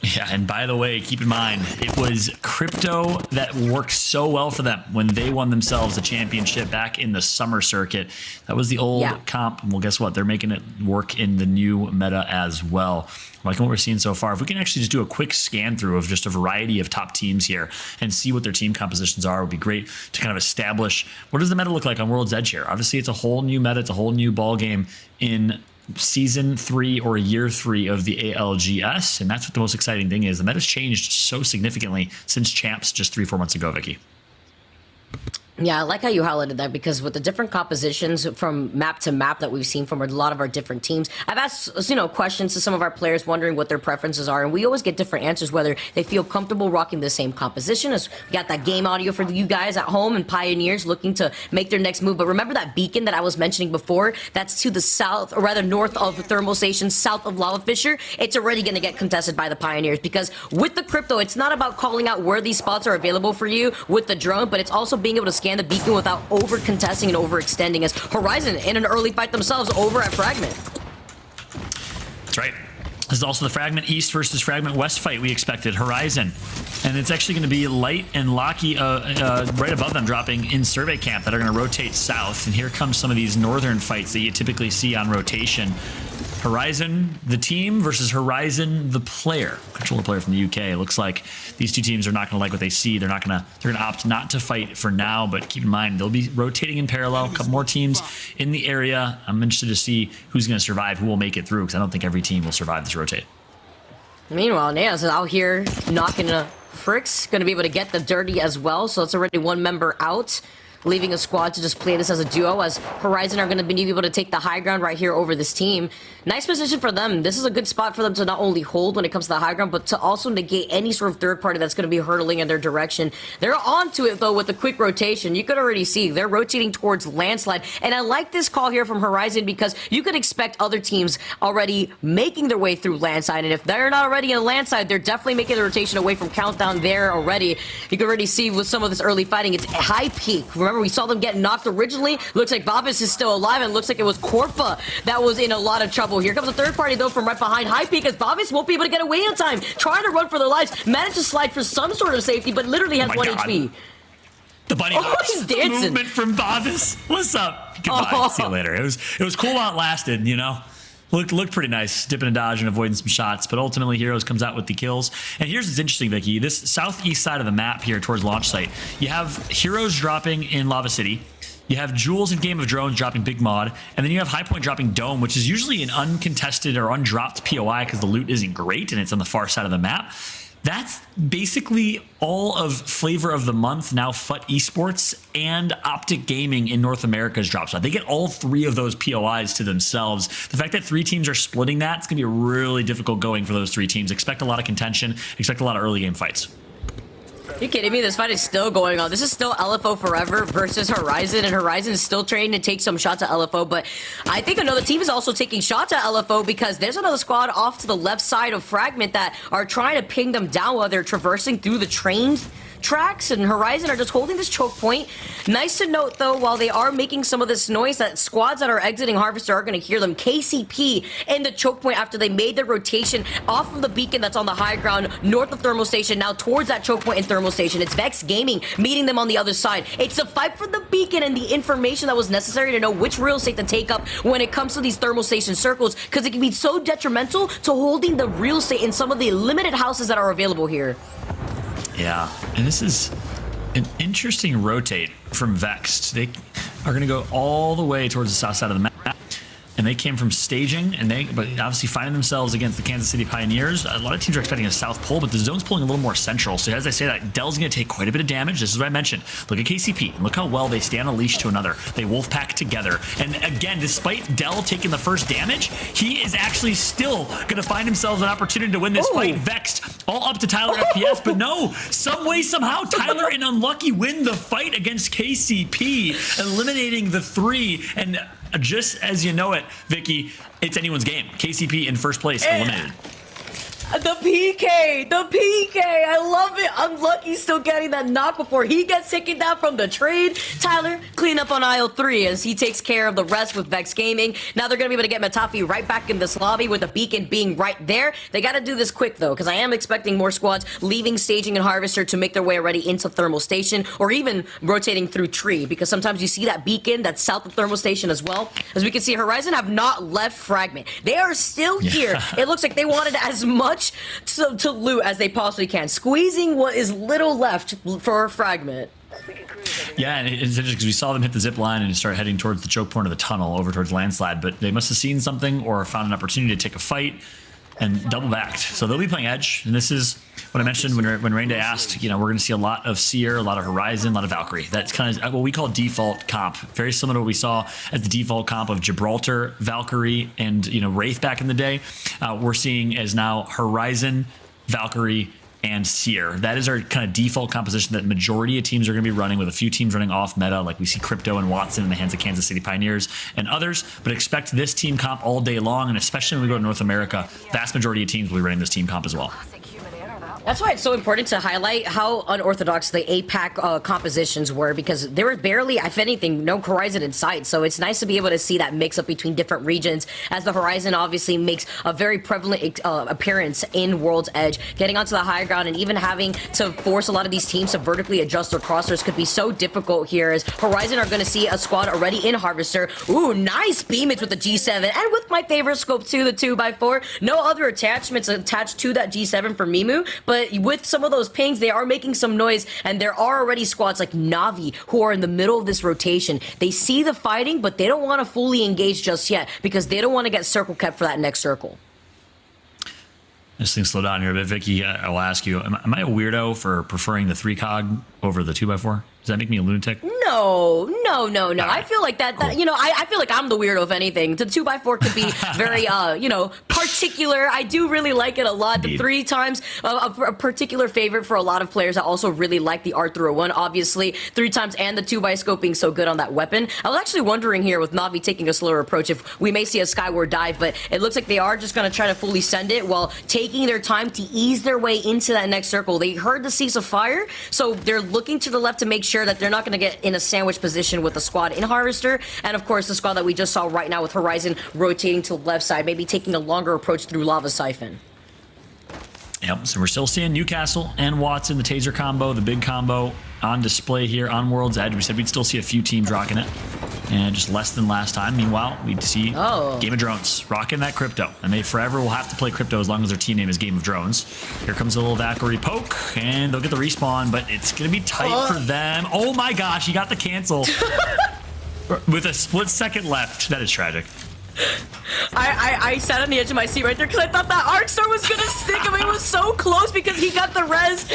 Yeah, and by the way, keep in mind, it was crypto that worked so well for them when they won themselves a championship back in the summer circuit. That was the old comp. Well, guess what? They're making it work in the new meta as well. Like what we're seeing so far, if we can actually just do a quick scan through of just a variety of top teams here and see what their team compositions are, it would be great to kind of establish what does the meta look like on World's Edge here. Obviously, it's a whole new meta. It's a whole new ball game in season 3 or year 3 of the ALGS, and that's what the most exciting thing is. The meta's changed so significantly since champs just 3-4 months ago, Vicky. Yeah, I like how you highlighted that, because with the different compositions from map to map that we've seen from a lot of our different teams, I've asked, questions to some of our players wondering what their preferences are, and we always get different answers, whether they feel comfortable rocking the same composition. As we got that game audio for you guys at home and Pioneers looking to make their next move. But remember that beacon that I was mentioning before? That's to the south, or rather north of the thermal station, south of Lava Fisher. It's already going to get contested by the Pioneers, because with the crypto, it's not about calling out where these spots are available for you with the drone, but it's also being able to scan the beacon without over contesting and overextending, as Horizon in an early fight themselves over at Fragment. That's right. This is also the Fragment East versus Fragment West fight we expected. Horizon. And it's actually going to be Light and Locky right above them dropping in survey camp that are going to rotate south. And here comes some of these northern fights that you typically see on rotation. Horizon, the team, versus Horizon, the player. Controller player from the UK. It looks like these two teams are not going to like what they see. They're going to opt not to fight for now, but keep in mind, they'll be rotating in parallel. A couple more teams in the area. I'm interested to see who's going to survive, who will make it through, because I don't think every team will survive this rotate. Meanwhile, Neas is out here knocking a Fricks, going to be able to get the dirty as well, so it's already one member out, leaving a squad to just play this as a duo, as Horizon are going to be able to take the high ground right here over this team. Nice position for them. This is a good spot for them to not only hold when it comes to the high ground, but to also negate any sort of third party that's going to be hurtling in their direction. They're onto it, though, with the quick rotation. You could already see they're rotating towards landslide. And I like this call here from Horizon, because you could expect other teams already making their way through landslide. And if they're not already in landslide, they're definitely making the rotation away from Countdown there already. You can already see with some of this early fighting, it's high peak. Remember, we saw them get knocked originally. Looks like Bavis is still alive, and looks like it was Corpa that was in a lot of trouble. Here comes a third party, though, from right behind High Peak, as Bavis won't be able to get away in time. Trying to run for their lives. Managed to slide for some sort of safety, but literally has 1 HP. The bunny hops. He's dancing. The movement from Bavis. What's up? Goodbye. See you later. It was cool while it lasted, you know? Looked pretty nice, dipping and dodging, avoiding some shots, but ultimately Heroes comes out with the kills. And here's what's interesting, Vicky. This southeast side of the map here towards launch site, you have Heroes dropping in Lava City. You have Jules in Game of Drones dropping Big Mod, and then you have High Point dropping Dome, which is usually an uncontested or undropped POI because the loot isn't great and it's on the far side of the map. That's basically all of Flavor of the Month, now FUT Esports, and Optic Gaming in North America's drop spot. They get all 3 of those POIs to themselves. The fact that 3 teams are splitting that, it's going to be really difficult going for those 3 teams. Expect a lot of contention. Expect a lot of early game fights. You kidding me? This fight is still going on. This is still LFO Forever versus Horizon, and Horizon is still trying to take some shots at LFO, but I think another team is also taking shots at LFO, because there's another squad off to the left side of Fragment that are trying to ping them down while they're traversing through the train tracks, and Horizon are just holding this choke point. Nice to note, though, while they are making some of this noise, that squads that are exiting Harvester are going to hear them. KCP in the choke point after they made their rotation off of the beacon that's on the high ground north of Thermal Station, now towards that choke point in Thermal Station. It's Vex Gaming meeting them on the other side. It's a fight for the beacon and the information that was necessary to know which real estate to take up when it comes to these Thermal Station circles, because it can be so detrimental to holding the real estate in some of the limited houses that are available here. Yeah, and this is an interesting rotate from Vexed. They are going to go all the way towards the south side of the map. and they came from staging, but obviously finding themselves against the Kansas City Pioneers. A lot of teams are expecting a south pole, but the zone's pulling a little more central. So as I say that, Dell's going to take quite a bit of damage. This is what I mentioned. Look at KCP. Look how well they stay on a leash to another. They wolf pack together. And again, despite Dell taking the first damage, he is actually still going to find himself an opportunity to win this fight. Vexed all up to Tyler FPS, but no, some way, somehow, Tyler and Unlucky win the fight against KCP, eliminating the 3. And just as you know it, Vicky, it's anyone's game. KCP in first place, eliminated. The PK, I love it. Unlucky still getting that knock before he gets taken down from the trade. Tyler, clean up on aisle 3 as he takes care of the rest with Vex Gaming. Now they're going to be able to get Matafi right back in this lobby with the beacon being right there. They got to do this quick though, because I am expecting more squads leaving Staging and Harvester to make their way already into Thermal Station, or even rotating through Tree, because sometimes you see that beacon that's south of Thermal Station as well. As we can see, Horizon have not left Fragment. They are still here. It looks like they wanted as much to loot as they possibly can, squeezing what is little left for Fragment. Yeah, and it's interesting because we saw them hit the zip line and start heading towards the choke point of the tunnel over towards Landslide, but they must have seen something or found an opportunity to take a fight and double backed. So they'll be playing Edge, and this is what I mentioned when Rainday asked, we're going to see a lot of Seer, a lot of Horizon, a lot of Valkyrie. That's kind of what we call default comp, very similar to what we saw as the default comp of Gibraltar, Valkyrie, and Wraith back in the day. We're seeing as now Horizon, Valkyrie, and Seer. That is our kind of default composition that majority of teams are going to be running, with a few teams running off meta, like we see Crypto and Watson in the hands of Kansas City Pioneers and others. But expect this team comp all day long, and especially when we go to North America, vast majority of teams will be running this team comp as well. That's why it's so important to highlight how unorthodox the APAC compositions were, because there were barely, if anything, no Horizon in sight. So it's nice to be able to see that mix up between different regions, as the Horizon obviously makes a very prevalent appearance in World's Edge. Getting onto the higher ground and even having to force a lot of these teams to vertically adjust their crossers could be so difficult here, as Horizon are going to see a squad already in Harvester. Ooh, nice beamage with the G7, and with my favorite scope 2, the 2x4. No other attachments attached to that G7 for Mimu, but with some of those pings, they are making some noise, and there are already squads like Navi who are in the middle of this rotation. They see the fighting, but they don't want to fully engage just yet, because they don't want to get circle kept for that next circle. This thing slow down here a bit, Vicky. I will ask you, am I a weirdo for preferring the 3-cog over the 2x4? Does that make me a lunatic? No. Right. I feel like that, Cool. I feel like I'm the weirdo, if anything. The 2x4 could be very, particular. I do really like it a lot. Indeed. The 3 times, a particular favorite for a lot of players. I also really like the R301, obviously. 3 times and the 2x scope being so good on that weapon. I was actually wondering here, with Navi taking a slower approach, if we may see a Skyward dive, but it looks like they are just going to try to fully send it while taking their time to ease their way into that next circle. They heard the cease of fire, so they're looking to the left to make sure that they're not going to get in a sandwich position with the squad in Harvester, and of course the squad that we just saw right now with Horizon rotating to the left side, maybe taking a longer approach through Lava Siphon. Yep, so we're still seeing Newcastle and Watson, the taser combo, the big combo on display here on World's Edge. We said we'd still see a few teams rocking it, and just less than last time. Meanwhile, we'd see Game of Drones rocking that Crypto, and they forever will have to play Crypto as long as their team name is Game of Drones. Here comes a little Valkyrie poke, and they'll get the respawn, but it's going to be tight for them. Oh my gosh, he got the cancel with a split second left. That is tragic. I sat on the edge of my seat right there because I thought that Arc Star was gonna stick him. It was so close because he got the res.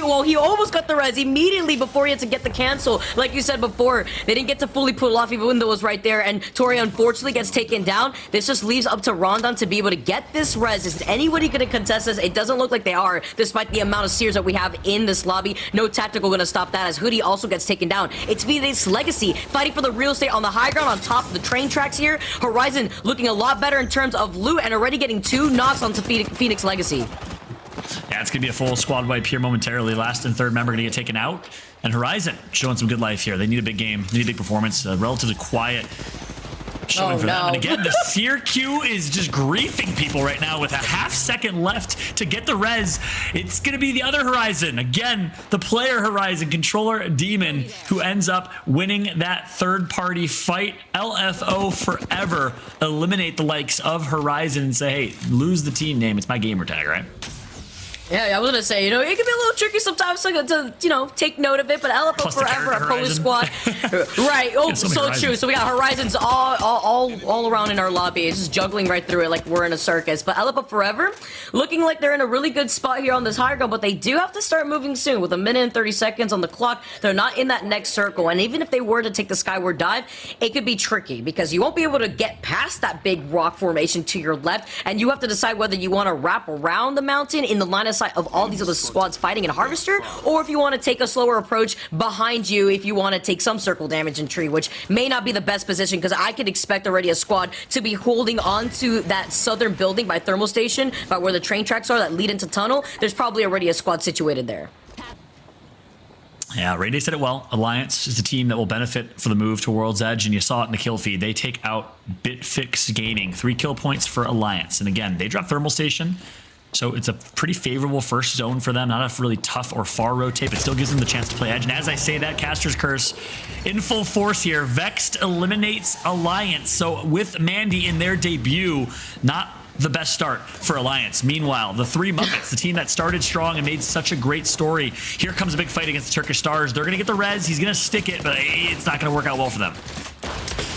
Well, he almost got the res immediately before he had to get the cancel. Like you said before, they didn't get to fully pull off even though it was right there. And Tori unfortunately gets taken down. This just leaves up to Rondon to be able to get this res. Is anybody gonna contest this? It doesn't look like they are, despite the amount of seers that we have in this lobby. No tactical gonna stop that, as Hoodie also gets taken down. It's V8's Legacy fighting for the real estate on the high ground on top of the train tracks here. Horizon looking a lot better in terms of loot and already getting 2 knocks onto Phoenix Legacy. Yeah, it's going to be a full squad wipe here momentarily. Last and third member going to get taken out. And Horizon showing some good life here. They need a big game, need a big performance, relatively quiet showing for them. And again, the Seer Q is just griefing people right now with a half second left to get the res. It's going to be the other Horizon. Again, the player Horizon, controller Demon, who ends up winning that third-party fight. LFO forever eliminate the likes of Horizon and say, hey, lose the team name. It's my gamer tag, right? Yeah, I was gonna say, it can be a little tricky sometimes to take note of it, but LFO Plus the forever, character opposed squad. horizon. Right, oh, so so many true. horizons. So we got horizons all around in our lobby. It's just juggling right through it like we're in a circus. But LFO forever, looking like they're in a really good spot here on this high ground, but they do have to start moving soon. With 1 minute and 30 seconds on the clock, they're not in that next circle. And even if they were to take the skyward dive, it could be tricky because you won't be able to get past that big rock formation to your left, and you have to decide whether you want to wrap around the mountain in the line of sight of all these other squads fighting in Harvester, or if you want to take a slower approach behind you if you want to take some circle damage in tree, which may not be the best position because I could expect already a squad to be holding on to that southern building by thermal station, by where the train tracks are that lead into tunnel. There's probably already a squad situated there. Yeah, Rayday said it well. Alliance is a team that will benefit for the move to World's Edge, and you saw it in the kill feed. They take out Bitfix Gaming. 3 kill points for Alliance. And again, they drop Thermal Station, so it's a pretty favorable first zone for them. Not a really tough or far rotate, but still gives them the chance to play Edge. And as I say that, Caster's Curse in full force here. Vexed eliminates Alliance. So with Mandy in their debut, not the best start for Alliance. Meanwhile, the 3 Muppets, the team that started strong and made such a great story, here comes a big fight against the Turkish Stars. They're going to get the res. He's going to stick it, but it's not going to work out well for them.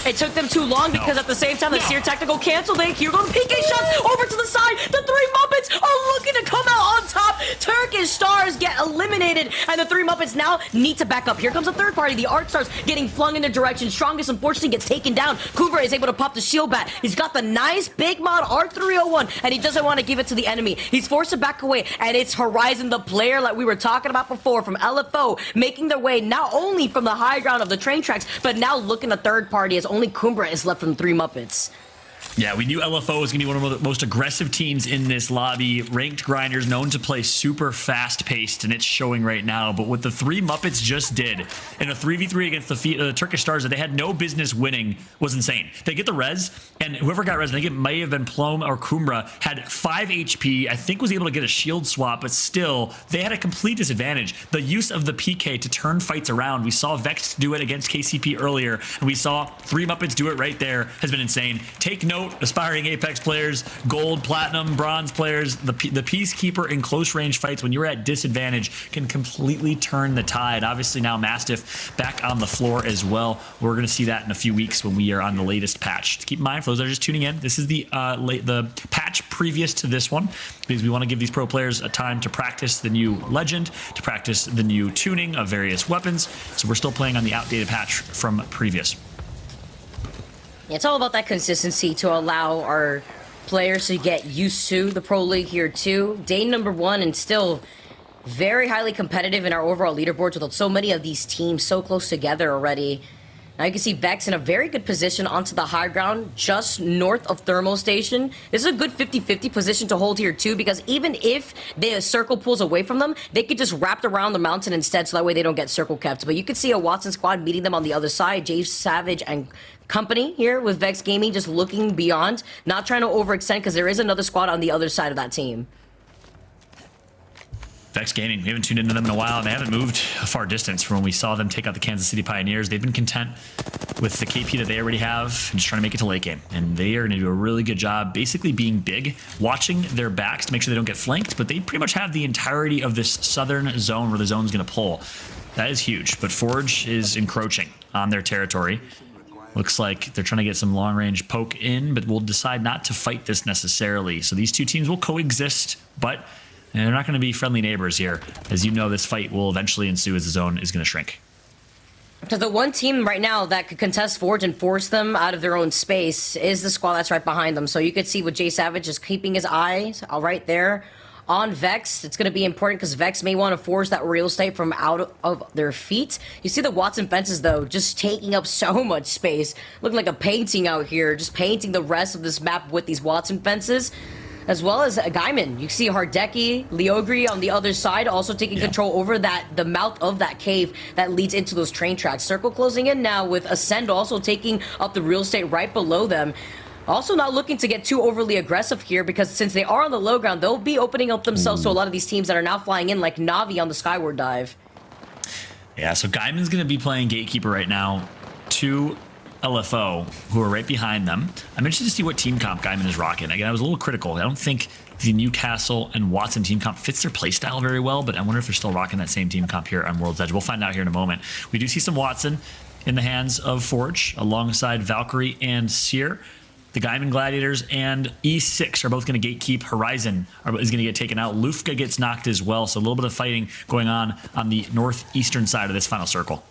It took them too long because at the same time, the Seer Technical canceled it. Here go the PK shots over to the side. The 3 Muppets are looking to come out on top. Turkish Stars get eliminated, and the 3 Muppets now need to back up. Here comes a third party. The Arc Stars getting flung in their direction. Strongest, unfortunately, gets taken down. Kubra is able to pop the shield bat. He's got the nice big mod R301, and he doesn't want to give it to the enemy. He's forced to back away, and it's Horizon, the player like we were talking about before, from LFO, making their way not only from the high ground of the train tracks, but now looking at third party as only Kumbra is left from 3 Muppets. Yeah, we knew LFO was going to be one of the most aggressive teams in this lobby. Ranked grinders, known to play super fast-paced, and it's showing right now. But what the 3 Muppets just did in a 3v3 against the Turkish Stars that they had no business winning was insane. They get the res, and whoever got res, I think it may have been Plum or Kumbra, had 5 HP, I think was able to get a shield swap, but still, they had a complete disadvantage. The use of the PK to turn fights around, we saw Vex do it against KCP earlier, and we saw 3 Muppets do it right there, has been insane. Take note, aspiring Apex players, gold, platinum, bronze players, the Peacekeeper in close range fights when you're at disadvantage can completely turn the tide. Obviously now Mastiff back on the floor as well. We're going to see that in a few weeks when we are on the latest patch. Keep in mind, for those that are just tuning in, this is the patch previous to this one, because we want to give these pro players a time to practice the new legend, to practice the new tuning of various weapons. So we're still playing on the outdated patch from previous. It's all about that consistency to allow our players to get used to the Pro League here too. Day number 1 and still very highly competitive in our overall leaderboards with so many of these teams so close together already. Now you can see Vex in a very good position onto the high ground just north of Thermal Station. This is a good 50-50 position to hold here too, because even if the circle pulls away from them, they could just wrap around the mountain instead, so that way they don't get circle kept. But you could see a Watson squad meeting them on the other side. Jay Savage and company here with Vex Gaming just looking beyond, not trying to overextend, because there is another squad on the other side of that team. Vex Gaming, we haven't tuned into them in a while, and they haven't moved a far distance from when we saw them take out the Kansas City Pioneers. They've been content with the KP that they already have and just trying to make it to late game. And they are going to do a really good job basically being big, watching their backs to make sure they don't get flanked, but they pretty much have the entirety of this southern zone where the zone's going to pull. That is huge, but Forge is encroaching on their territory. Looks like they're trying to get some long-range poke in, but we'll decide not to fight this necessarily. So these two teams will coexist, but they're not going to be friendly neighbors here. As you know, this fight will eventually ensue as the zone is going to shrink. So the one team right now that could contest Forge and force them out of their own space is the squad that's right behind them. So you could see with Jay Savage just keeping his eyes right there on Vex. It's going to be important because Vex may want to force that real estate from out of their feet. You see the Watson fences, though, just taking up so much space. Looking like a painting out here, just painting the rest of this map with these Watson fences. As well as Gaiman. You see Hardeki, Leogri on the other side, also taking control over the mouth of that cave that leads into those train tracks. Circle closing in now with Ascend also taking up the real estate right below them. Also not looking to get too overly aggressive here, because since they are on the low ground, they'll be opening up themselves to a lot of these teams that are now flying in, like Navi on the Skyward Dive. Yeah, so Gaiman's going to be playing Gatekeeper right now. 2 LFO, who are right behind them. I'm interested to see what team comp Guyman is rocking. Again, I was a little critical. I don't think the Newcastle and Watson team comp fits their playstyle very well, but I wonder if they're still rocking that same team comp here on World's Edge. We'll find out here in a moment. We do see some Watson in the hands of Forge alongside Valkyrie and Seer. The Guyman Gladiators and E6 are both going to gatekeep. Horizon is going to get taken out. Lufka gets knocked as well, so a little bit of fighting going on the northeastern side of this final circle.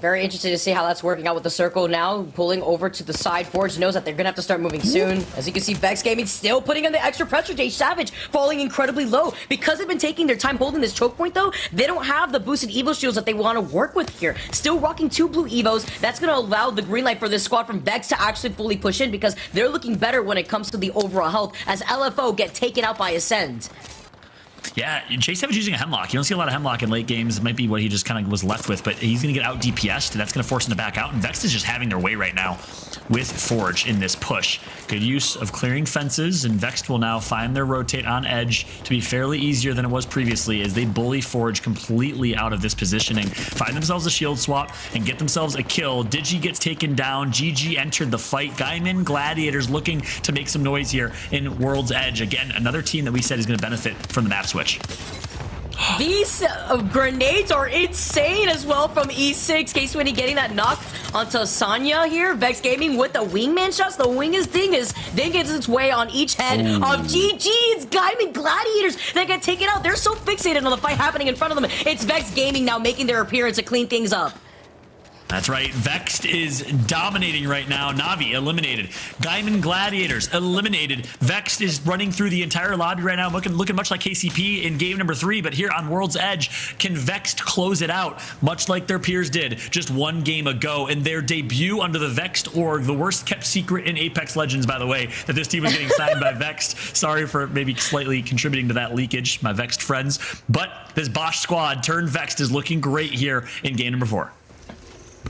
Very interested to see how that's working out with the circle now. Pulling over to the side. Forge knows that they're going to have to start moving soon. As you can see, Vex Gaming still putting on the extra pressure. Jay Savage falling incredibly low. Because they've been taking their time holding this choke point, though, they don't have the boosted Evo shields that they want to work with here. Still rocking 2 blue Evos. That's going to allow the green light for this squad from Vex to actually fully push in because they're looking better when it comes to the overall health as LFO get taken out by Ascend. Yeah, Jay Savage using a Hemlock. You don't see a lot of Hemlock in late games. It might be what he just kind of was left with, but he's going to get out DPS'd, and that's going to force him to back out. And Vex is just having their way right now with Forge in this push. Good use of clearing fences, and Vex will now find their rotate on edge to be fairly easier than it was previously as they bully Forge completely out of this positioning. Find themselves a shield swap and get themselves a kill. Digi gets taken down. GG entered the fight. Guyman Gladiators looking to make some noise here in World's Edge. Again, another team that we said is going to benefit from the map switch. These grenades are insane as well from E6. K-Swinny getting that knock onto Sanya here. Vex Gaming with the wingman shots. The wingus dingus gets its way on each head of GG. It's Guyman Gladiators that get taken out. They're so fixated on the fight happening in front of them. It's Vex Gaming now making their appearance to clean things up. That's right. Vexed is dominating right now. Navi eliminated. Guyman Gladiators eliminated. Vexed is running through the entire lobby right now, looking much like KCP in game number 3. But here on World's Edge, can Vexed close it out, much like their peers did just 1 game ago in their debut under the Vexed org, the worst kept secret in Apex Legends, by the way, that this team was getting signed by Vexed. Sorry for maybe slightly contributing to that leakage, my Vexed friends. But this Bosch squad turned Vexed is looking great here in game number 4.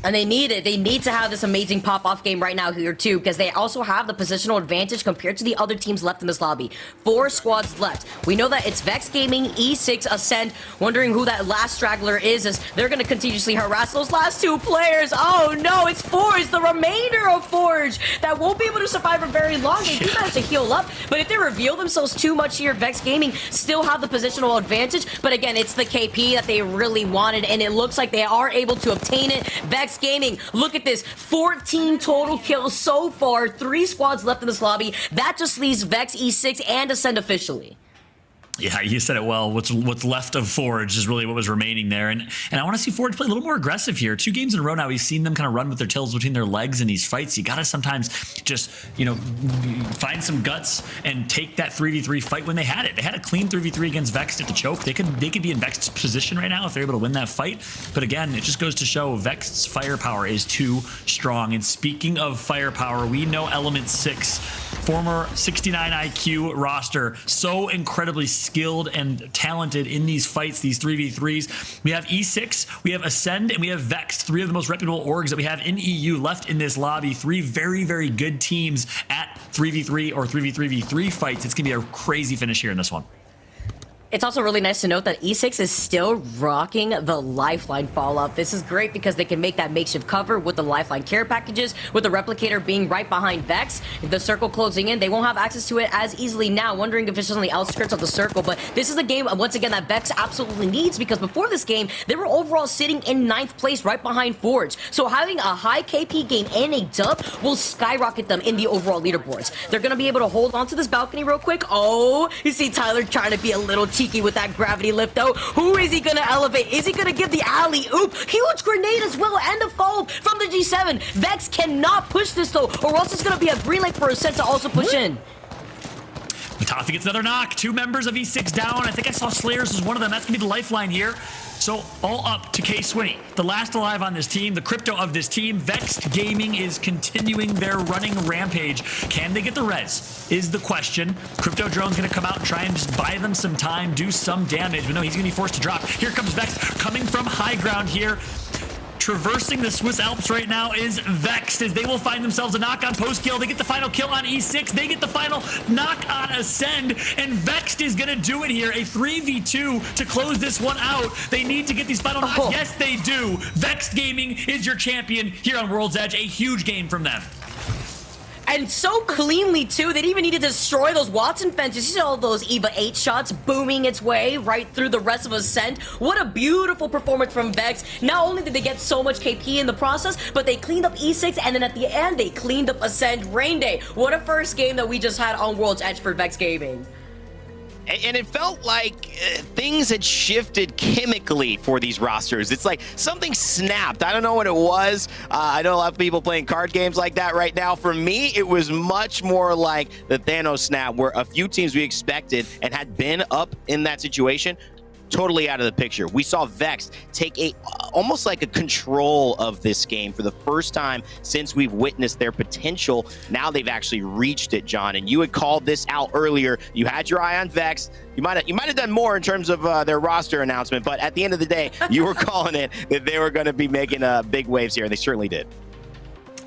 And they need it. They need to have this amazing pop-off game right now here, too, because they also have the positional advantage compared to the other teams left in this lobby. 4 squads left. We know that it's Vex Gaming, E6, Ascend, wondering who that last straggler is, as they're going to continuously harass those last 2 players. Oh, no, it's Forge, the remainder of Forge, that won't be able to survive for very long. They do manage to heal up, but if they reveal themselves too much here, Vex Gaming still have the positional advantage, but again, it's the KP that they really wanted, and it looks like they are able to obtain it. Vex Gaming, look at this, 14 total kills so far, 3 squads left in this lobby. That just leaves Vex, E6, and Ascend officially. Yeah, you said it well. What's left of Forge is really what was remaining there. And I want to see Forge play a little more aggressive here. 2 games in a row now, we've seen them kind of run with their tails between their legs in these fights. You got to sometimes just, find some guts and take that 3v3 fight when they had it. They had a clean 3v3 against Vexed at the choke. They could be in Vexed's position right now if they're able to win that fight. But again, it just goes to show Vexed's firepower is too strong. And speaking of firepower, we know Element 6, former 69 IQ roster, so incredibly skilled and talented in these fights, these 3v3s. We have E6, we have Ascend, and we have Vex, 3 of the most reputable orgs that we have in EU left in this lobby. 3 very, very good teams at 3v3 or 3v3v3 fights. It's going to be a crazy finish here in this one. It's also really nice to note that E6 is still rocking the Lifeline Fallout. This is great because they can make that makeshift cover with the Lifeline care packages, with the Replicator being right behind Vex. The circle closing in, they won't have access to it as easily now, wondering if it's just on the outskirts of the circle. But this is a game, once again, that Vex absolutely needs, because before this game, they were overall sitting in 9th place right behind Forge. So having a high KP game and a dub will skyrocket them in the overall leaderboards. They're going to be able to hold on to this balcony real quick. Oh, you see Tyler trying to be a little cheeky with that gravity lift, though. Who is he gonna elevate? Is he gonna give the alley-oop? Huge grenade as well, and the fall from the G7. Vex cannot push this, though, or else it's gonna be a green light for Ascent to also push in. Matafi gets another knock. 2 members of E6 down. I think I saw Slayers as one of them. That's gonna be the lifeline here. So all up to K-Swinny, the last alive on this team, the crypto of this team. Vexed Gaming is continuing their running rampage. Can they get the res is the question. Crypto Drone's going to come out and try and just buy them some time, do some damage. But no, he's going to be forced to drop. Here comes Vex coming from high ground here. traversing the Swiss Alps right now is Vexed, as they will find themselves a knock on post kill. They get the final kill on E6. They get the final knock on Ascend, and Vexed is gonna do it here. A 3v2 to close this one out. They need to get these final knocks. Yes, they do. Vexed Gaming is your champion here on World's Edge. A huge game from them. And so cleanly, too. They didn't even need to destroy those Watson fences. You see all those EVA 8 shots booming its way right through the rest of Ascent. What a beautiful performance from Vex. Not only did they get so much KP in the process, but they cleaned up E6, and then at the end, they cleaned up Ascent Rain Day. What a first game that we just had on World's Edge for Vex Gaming. And it felt like things had shifted chemically for these rosters. It's like something snapped. I don't know what it was. I know a lot of people playing card games like that right now. For me, it was much more like the Thanos snap, where a few teams we expected and had been up in that situation totally out of the picture. We saw Vex take almost like a control of this game for the first time since we've witnessed their potential. Now they've actually reached it, John. And you had called this out earlier. You had your eye on Vex. You might have done more in terms of their roster announcement, but at the end of the day, you were calling it that they were going to be making big waves here, and they certainly did.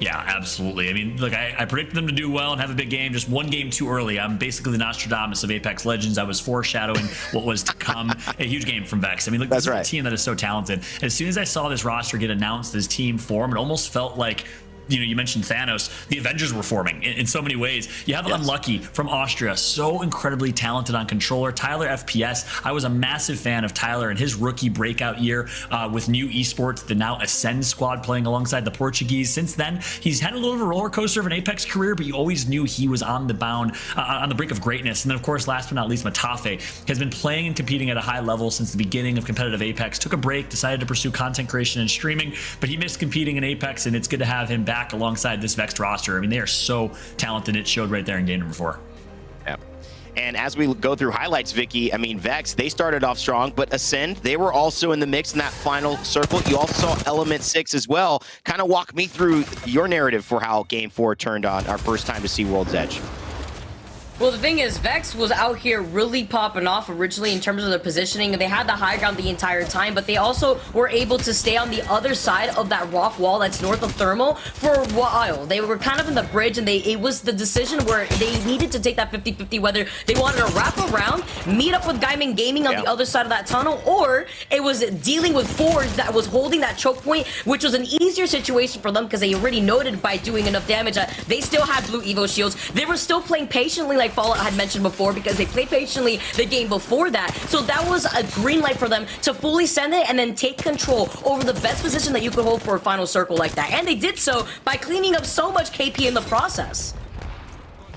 Yeah, absolutely. I mean, look, I predicted them to do well and have a big game, just one game too early. I'm basically the Nostradamus of Apex Legends. I was foreshadowing what was to come. A huge game from Vex. I mean, look, this is a team that is so talented. As soon as I saw this roster get announced as team form, it almost felt like, you know, you mentioned Thanos, the Avengers were forming in so many ways. You have Unlucky from Austria, so incredibly talented on controller. Tyler FPS, I was a massive fan of Tyler and his rookie breakout year with new esports, the now Ascend squad playing alongside the Portuguese. Since then, he's had a little of a roller coaster of an Apex career, but you always knew he was on the on the brink of greatness. And then, of course, last but not least, Matafe has been playing and competing at a high level since the beginning of competitive Apex. Took a break, decided to pursue content creation and streaming, but he missed competing in Apex, and it's good to have him back alongside this Vexed roster. I mean, they are so talented. It showed right there in game number 4. Yeah. And as we go through highlights, Vicky, I mean, Vex, they started off strong, but Ascend, they were also in the mix in that final circle. You also saw Element 6 as well. Kind of walk me through your narrative for how Game 4 turned on our first time to see World's Edge. Well, the thing is, Vex was out here really popping off originally in terms of their positioning. They had the high ground the entire time, but they also were able to stay on the other side of that rock wall that's north of Thermal for a while. They were kind of in the bridge, and it was the decision where they needed to take that 50-50, whether they wanted to wrap around, meet up with Gaiman Gaming on the other side of that tunnel, or it was dealing with Forge that was holding that choke point, which was an easier situation for them because they already noted by doing enough damage that they still had blue Evo shields. They were still playing patiently, like Fallout had mentioned before, because they played patiently the game before that. So that was a green light for them to fully send it and then take control over the best position that you could hold for a final circle like that. And they did so by cleaning up so much KP in the process.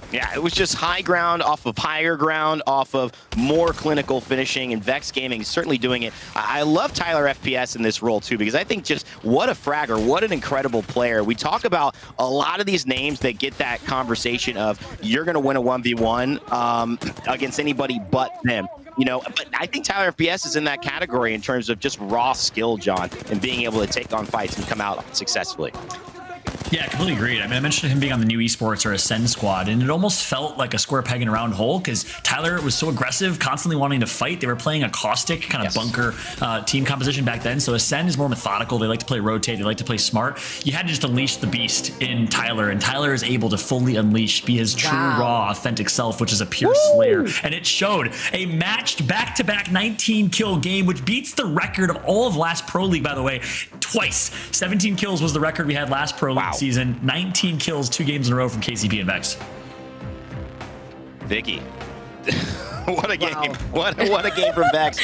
Yeah, it was just high ground off of higher ground, off of more clinical finishing, and Vex Gaming is certainly doing it. I love Tyler FPS in this role too, because I think just what a fragger, what an incredible player. We talk about a lot of these names that get that conversation of you're going to win a 1v1 against anybody but them. You know, but I think Tyler FPS is in that category in terms of just raw skill, John, and being able to take on fights and come out successfully. Yeah, I completely agreed. I mean, I mentioned him being on the new esports or Ascend squad, and it almost felt like a square peg in a round hole because Tyler was so aggressive, constantly wanting to fight. They were playing a caustic kind of bunker team composition back then. So Ascend is more methodical. They like to play rotate. They like to play smart. You had to just unleash the beast in Tyler, and Tyler is able to fully unleash, be his true, raw, authentic self, which is a pure slayer. And it showed a matched back-to-back 19-kill game, which beats the record of all of last Pro League, by the way, twice. 17 kills was the record we had last Pro League season. 19 kills, 2 games in a row from KCP and Vex. Vicky, what a game! What a game from Vex.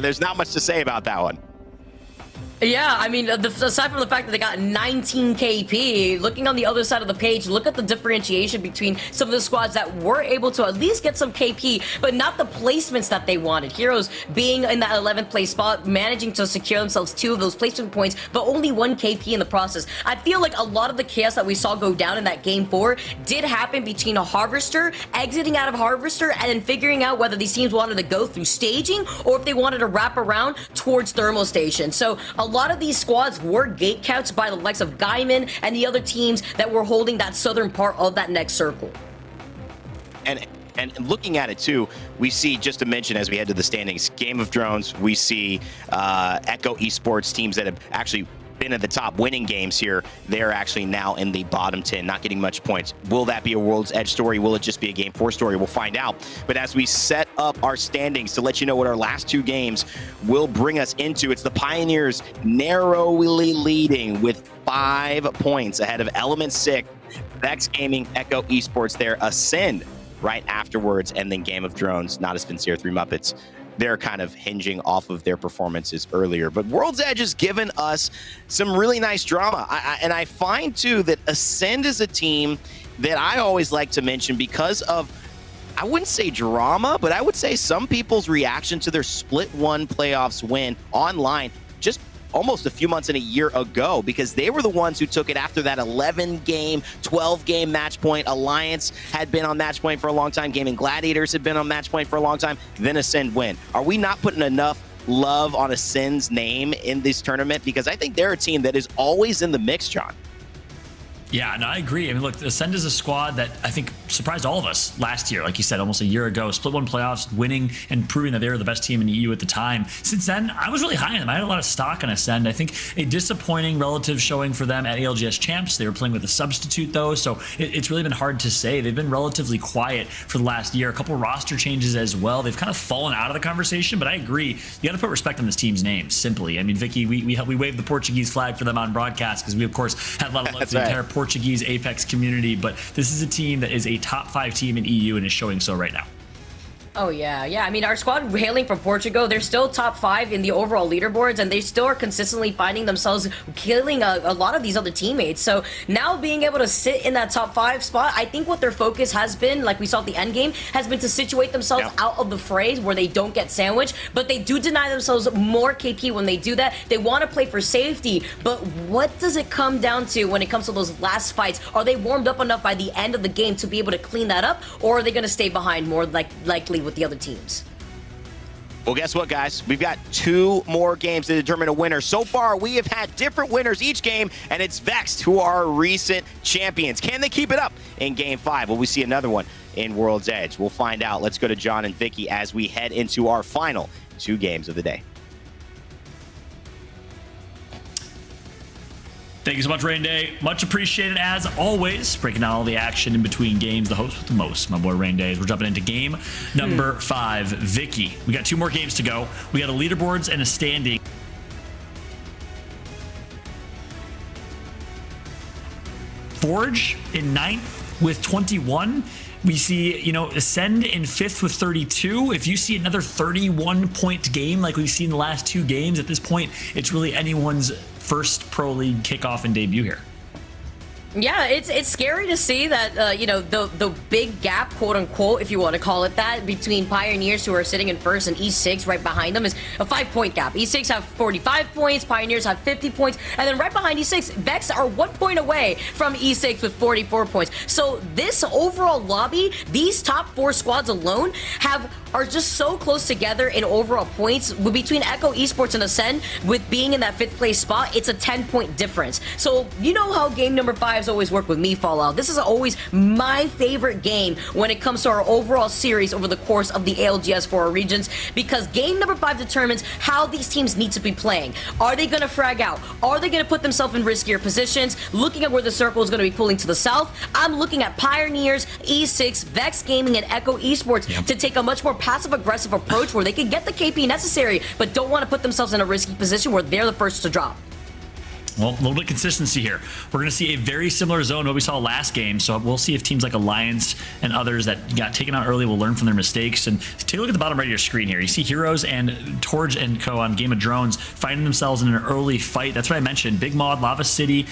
There's not much to say about that one. Yeah, I mean, aside from the fact that they got 19 KP, looking on the other side of the page, look at the differentiation between some of the squads that were able to at least get some KP, but not the placements that they wanted. Heroes being in that 11th place spot, managing to secure themselves 2 of those placement points, but only 1 KP in the process. I feel like a lot of the chaos that we saw go down in that game 4 did happen between a Harvester, exiting out of Harvester, and then figuring out whether these teams wanted to go through staging or if they wanted to wrap around towards Thermal Station. So a lot of these squads were gate counts by the likes of Gaiman and the other teams that were holding that southern part of that next circle. And And looking at it too, we see, just to mention as we head to the standings, Game of Drones, we see Echo Esports teams that have actually been at the top winning games here. They're actually now in the bottom 10, not getting much points. Will that be a World's Edge story? Will it just be a Game 4 story? We'll find out. But as we set up our standings to let you know what our last 2 games will bring us into, it's the Pioneers narrowly leading with 5 points ahead of Element 6, Vex Gaming, Echo Esports there, Ascend right afterwards, and then Game of Drones, Not as Sincere, 3 Muppets. They're kind of hinging off of their performances earlier. But World's Edge has given us some really nice drama. And I find, too, that Ascend is a team that I always like to mention because of, I wouldn't say drama, but I would say some people's reaction to their Split 1 playoffs win online just almost a few months and a year ago, because they were the ones who took it after that 11-game, 12-game match point. Alliance had been on match point for a long time. Gaming Gladiators had been on match point for a long time. Then Ascend win. Are we not putting enough love on Ascend's name in this tournament? Because I think they're a team that is always in the mix, John. Yeah, no, I agree. I mean, look, Ascend is a squad that I think surprised all of us last year. Like you said, almost a year ago, Split 1 playoffs, winning and proving that they were the best team in the EU at the time. Since then, I was really high on them. I had a lot of stock on Ascend. I think a disappointing relative showing for them at ALGS Champs. They were playing with a substitute, though, so it's really been hard to say. They've been relatively quiet for the last year. A couple roster changes as well. They've kind of fallen out of the conversation, but I agree. You got to put respect on this team's name, simply. I mean, Vicky, we waved the Portuguese flag for them on broadcast because we, of course, had a lot of love for the entire Portuguese Apex community, but this is a team that is a top 5 team in EU and is showing so right now. Oh, yeah. I mean, our squad hailing from Portugal, they're still top 5 in the overall leaderboards, and they still are consistently finding themselves killing a lot of these other teammates. So now being able to sit in that top 5 spot, I think what their focus has been, like we saw at the end game, has been to situate themselves out of the fray where they don't get sandwiched, but they do deny themselves more KP when they do that. They want to play for safety, but what does it come down to when it comes to those last fights? Are they warmed up enough by the end of the game to be able to clean that up, or are they going to stay behind more likely with the other teams? Well, guess what, guys? We've got 2 more games to determine a winner. So far, we have had different winners each game, and it's Vexed who are recent champions. Can they keep it up in Game 5? Will we see another one in World's Edge? We'll find out. Let's go to John and Vicky as we head into our final 2 games of the day. Thank you so much, Rain Day. Much appreciated as always. Breaking down all the action in between games. The host with the most, my boy Rain Day. We're jumping into game number 5. Vicky, we got 2 more games to go. We got a leaderboards and a standing. Forge in 9th with 21. We see, Ascend in 5th with 32. If you see another 31-point game like we've seen the last 2 games, at this point, it's really anyone's first Pro League kickoff and debut here. Yeah, it's scary to see that, the big gap, quote unquote, if you want to call it that, between Pioneers, who are sitting in first, and E6 right behind them is a 5-point gap. E6 have 45 points, Pioneers have 50 points, and then right behind E6, Vex are 1 point away from E6 with 44 points. So this overall lobby, these top 4 squads alone are just so close together in overall points. Between Echo Esports and Ascend, with being in that 5th place spot, it's a 10-point difference. So you know how game number 5 always work with me, Fallout. This is always my favorite game when it comes to our overall series over the course of the ALGS for our regions, because game number 5 determines how these teams need to be playing. Are they going to frag out? Are they going to put themselves in riskier positions? Looking at where the circle is going to be pulling to the south, I'm looking at Pioneers, E6, Vex Gaming, and Echo Esports to take a much more passive-aggressive approach where they can get the KP necessary, but don't want to put themselves in a risky position where they're the first to drop. Well, a little bit of consistency here. We're going to see a very similar zone to what we saw last game, so we'll see if teams like Alliance and others that got taken out early will learn from their mistakes. And take a look at the bottom right of your screen here. You see Heroes and Torch and Co. on Game of Drones finding themselves in an early fight. That's what I mentioned. Big Mod, Lava City,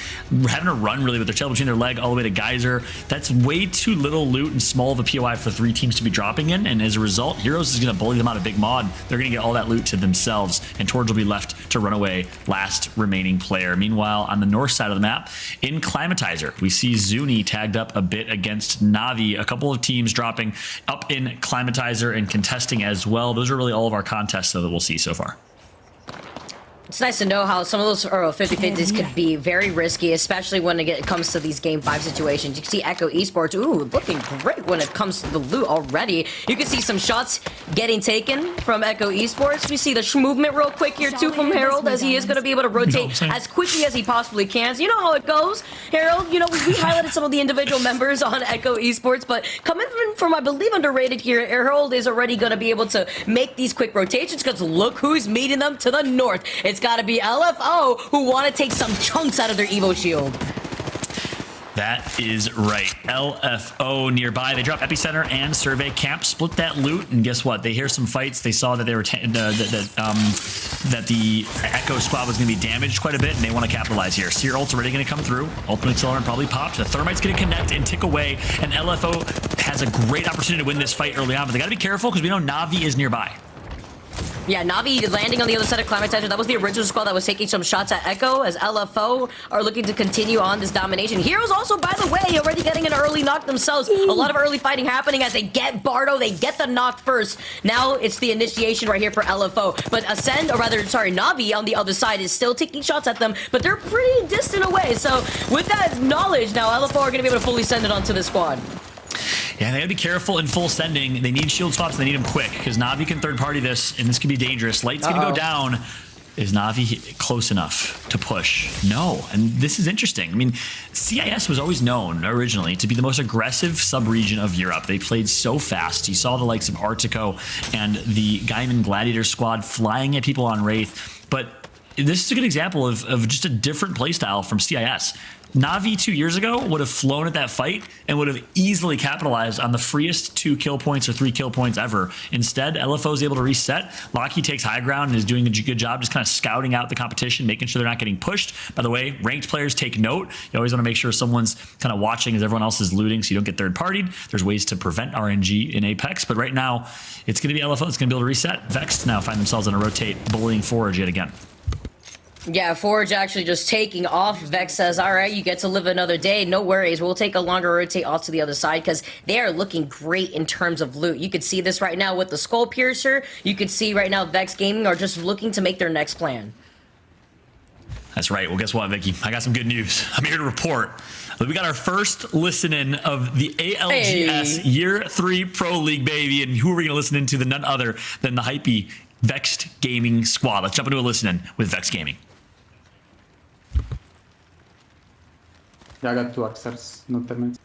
having a run really with their tail between their leg all the way to Geyser. That's way too little loot and small of a POI for 3 teams to be dropping in, and as a result, Heroes is going to bully them out of Big Mod. They're going to get all that loot to themselves, and Torch will be left to run away last remaining player. Meanwhile, on the north side of the map, in Climatizer, we see Zuni tagged up a bit against Navi. A couple of teams dropping up in Climatizer and contesting as well. Those are really all of our contests, though, that we'll see so far. It's nice to know how some of those 50-50s could be very risky, especially when it comes to these Game 5 situations. You can see Echo Esports, looking great when it comes to the loot already. You can see some shots getting taken from Echo Esports. We see the movement real quick here, too, from Harold, as he is going to be able to rotate as quickly as he possibly can. So you know how it goes, Harold. You know, we highlighted some of the individual members on Echo Esports, but coming from, I believe, underrated here, Harold is already going to be able to make these quick rotations, because look who's meeting them to the north. It's got to be LFO, who want to take some chunks out of their Evo shield. That is right. LFO nearby. They drop Epicenter and Survey Camp, split that loot, and guess what? They hear some fights. They saw that they were that the Echo squad was going to be damaged quite a bit, and they want to capitalize here. Seer ult's already going to come through. Ultimate Accelerant probably popped. The Thermite's going to connect and tick away, and LFO has a great opportunity to win this fight early on, but they got to be careful because we know Na'Vi is nearby. Yeah, Na'Vi landing on the other side of Climatizer. That was the original squad that was taking some shots at Echo, as LFO are looking to continue on this domination. Heroes also, by the way, already getting an early knock themselves. A lot of early fighting happening as they get Bardo. They get the knock first. Now it's the initiation right here for LFO. But Ascend, or rather, sorry, Na'Vi on the other side is still taking shots at them, but they're pretty distant away. So with that knowledge, now LFO are going to be able to fully send it onto the squad. Yeah, they gotta be careful in full sending. They need shield swaps, and they need them quick, because Na'Vi can third party this, and this could be dangerous. Light's gonna go down. Is Na'Vi close enough to push? No, and this is interesting. I mean, CIS was always known originally to be the most aggressive sub-region of Europe. They played so fast. You saw the likes of Artico and the Gaiman Gladiator squad flying at people on Wraith, but this is a good example of just a different playstyle from CIS. Na'Vi 2 years ago would have flown at that fight and would have easily capitalized on the freest 2 kill points or 3 kill points ever. Instead, LFO is able to reset. Locky takes high ground and is doing a good job just kind of scouting out the competition, making sure they're not getting pushed. By the way, ranked players take note. You always want to make sure someone's kind of watching as everyone else is looting so you don't get third partied. There's ways to prevent RNG in Apex, but right now it's going to be LFO that's going to be able to reset. Vex now find themselves on a rotate, bullying Forage yet again. Yeah, Forge actually just taking off. Vex says, all right, you get to live another day. No worries. We'll take a longer rotate off to the other side, because they are looking great in terms of loot. You could see this right now with the Skull Piercer. You could see right now Vex Gaming are just looking to make their next plan. That's right. Well, guess what, Vicky? I got some good news. I'm here to report that we got our first listen-in of the ALGS Year 3 Pro League, baby. And who are we going to listen into? None other than the hypey Vexed Gaming squad. Let's jump into a listen-in with Vex Gaming. Yeah, I got 2 Axers, no terminates.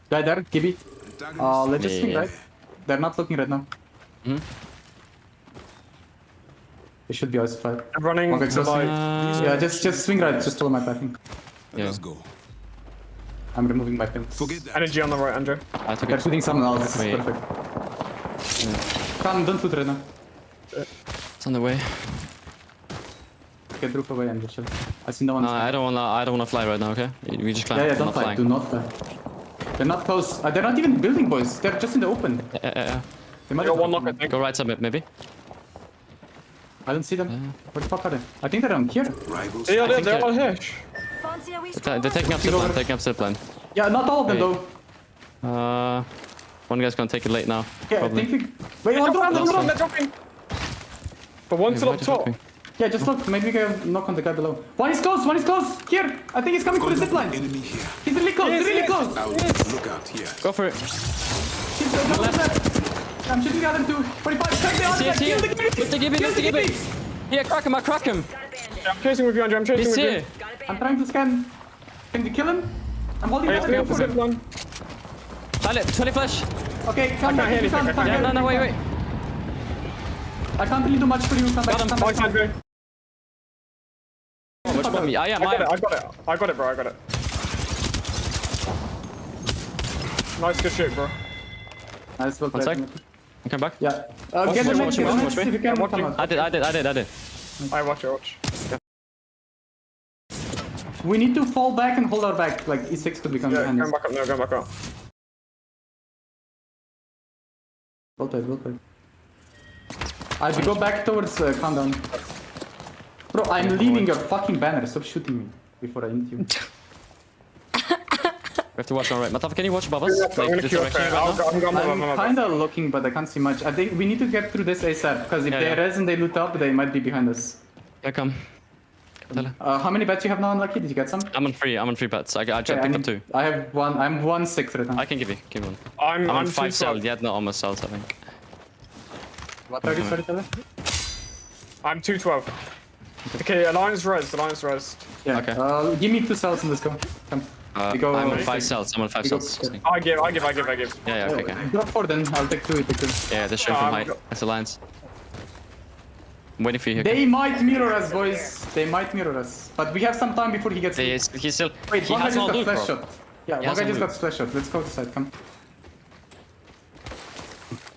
Guy there, Gibby. Let's just swing right. They're not looking right now. They should be outside. I'm running. Okay, yeah, just swing right, just follow my pathing. Yeah. Let's go. I'm removing my pins. Forget that. Energy on the right, Andrew. They're shooting someone else. Wait. Perfect. Come, don't shoot right now. It's on the way. Get roof away and just chill. I see no one. No, I don't wanna fly right now, okay? We just climb. Yeah, don't fly. Do not fly. They're not close. They're not even building, boys. They're just in the open. Yeah. They might Got have one knock, I think. Go right side, maybe. I don't see them. Where the fuck are they? I think they're on here. Rivals. They're they're- on here. Fancy a wee They're taking up zipline, Yeah, not all of them Wait. though. One guy's gonna take it late now. Yeah, probably. I think we... Wait, hold on. They're dropping. But one's still Why up are they top. dropping? Yeah, just look. Maybe we can knock on the guy below. One is close. Here. I think he's coming through the zipline. Enemy here. He's really close. Really close. Out. Look out here. Go for it. He's on the left. I'm shooting at him too. 45. Crack the outside. Here. Kill the Gibby. Lift the Gibby, lift the Gibby. Here, crack him, I crack him. I'm chasing with you, Andrew. I'm chasing He's with here. you. I'm trying to scan. Can we kill him? I'm holding He's the going for other zip line. Silent, 20 flash. Okay, come back. hear anything, I can't Yeah, no, wait. I can't really do much for you. Come back. Got him. Come Oh, back. Andrew. Which one? Yeah, I got it, bro. I got it. Nice, good shit, bro. Nice, well One played. sec. Come back. Yeah. Get the watch mid, me, get the watch mid, me. if you can. Watching. Come out. I did. I watch. We need to fall back and hold our back. Like E6 could become Yeah, behind going us. back up now, going back up. Well played. We go back towards countdown. Bro, I'm leaving your fucking banner. Stop shooting me before I hit you. We have to watch on right. Matafa, can you watch above us? I'm gonna this queue up direction here. right now? I'm going I'm kind of looking, but I can't see much. I think we need to get through this ASAP, because if Yeah, they yeah. res and they loot up, they might be behind us. Here, come. Tell her. How many bets you have now, Unlucky? Did you get some? I'm on 3 bets. I picked Okay, up 2. I have one. I'm 1/6 right now. I can give you. Give me one. I'm I'm on too 5 cells. slow. Yet not almost cells, I think. What are you, sorry, Tyler? I'm 212. Okay, Alliance res. Yeah. Okay. Give me 2 cells and let's go. Come. We go. I'm on 5 cells. I'm on 5 We go- cells. okay. I give. Yeah, okay. Drop 4 then. I'll take 2. You take 2. Yeah, they're showing from height. That's Alliance. I'm waiting for you here. They might mirror us, boys. They might mirror us. But we have some time before he gets. He's still. Wait, he one guy has just no got loot, flash bro. shot. Yeah, He one has guy no just loot. got flash shot. Let's go to side. Come.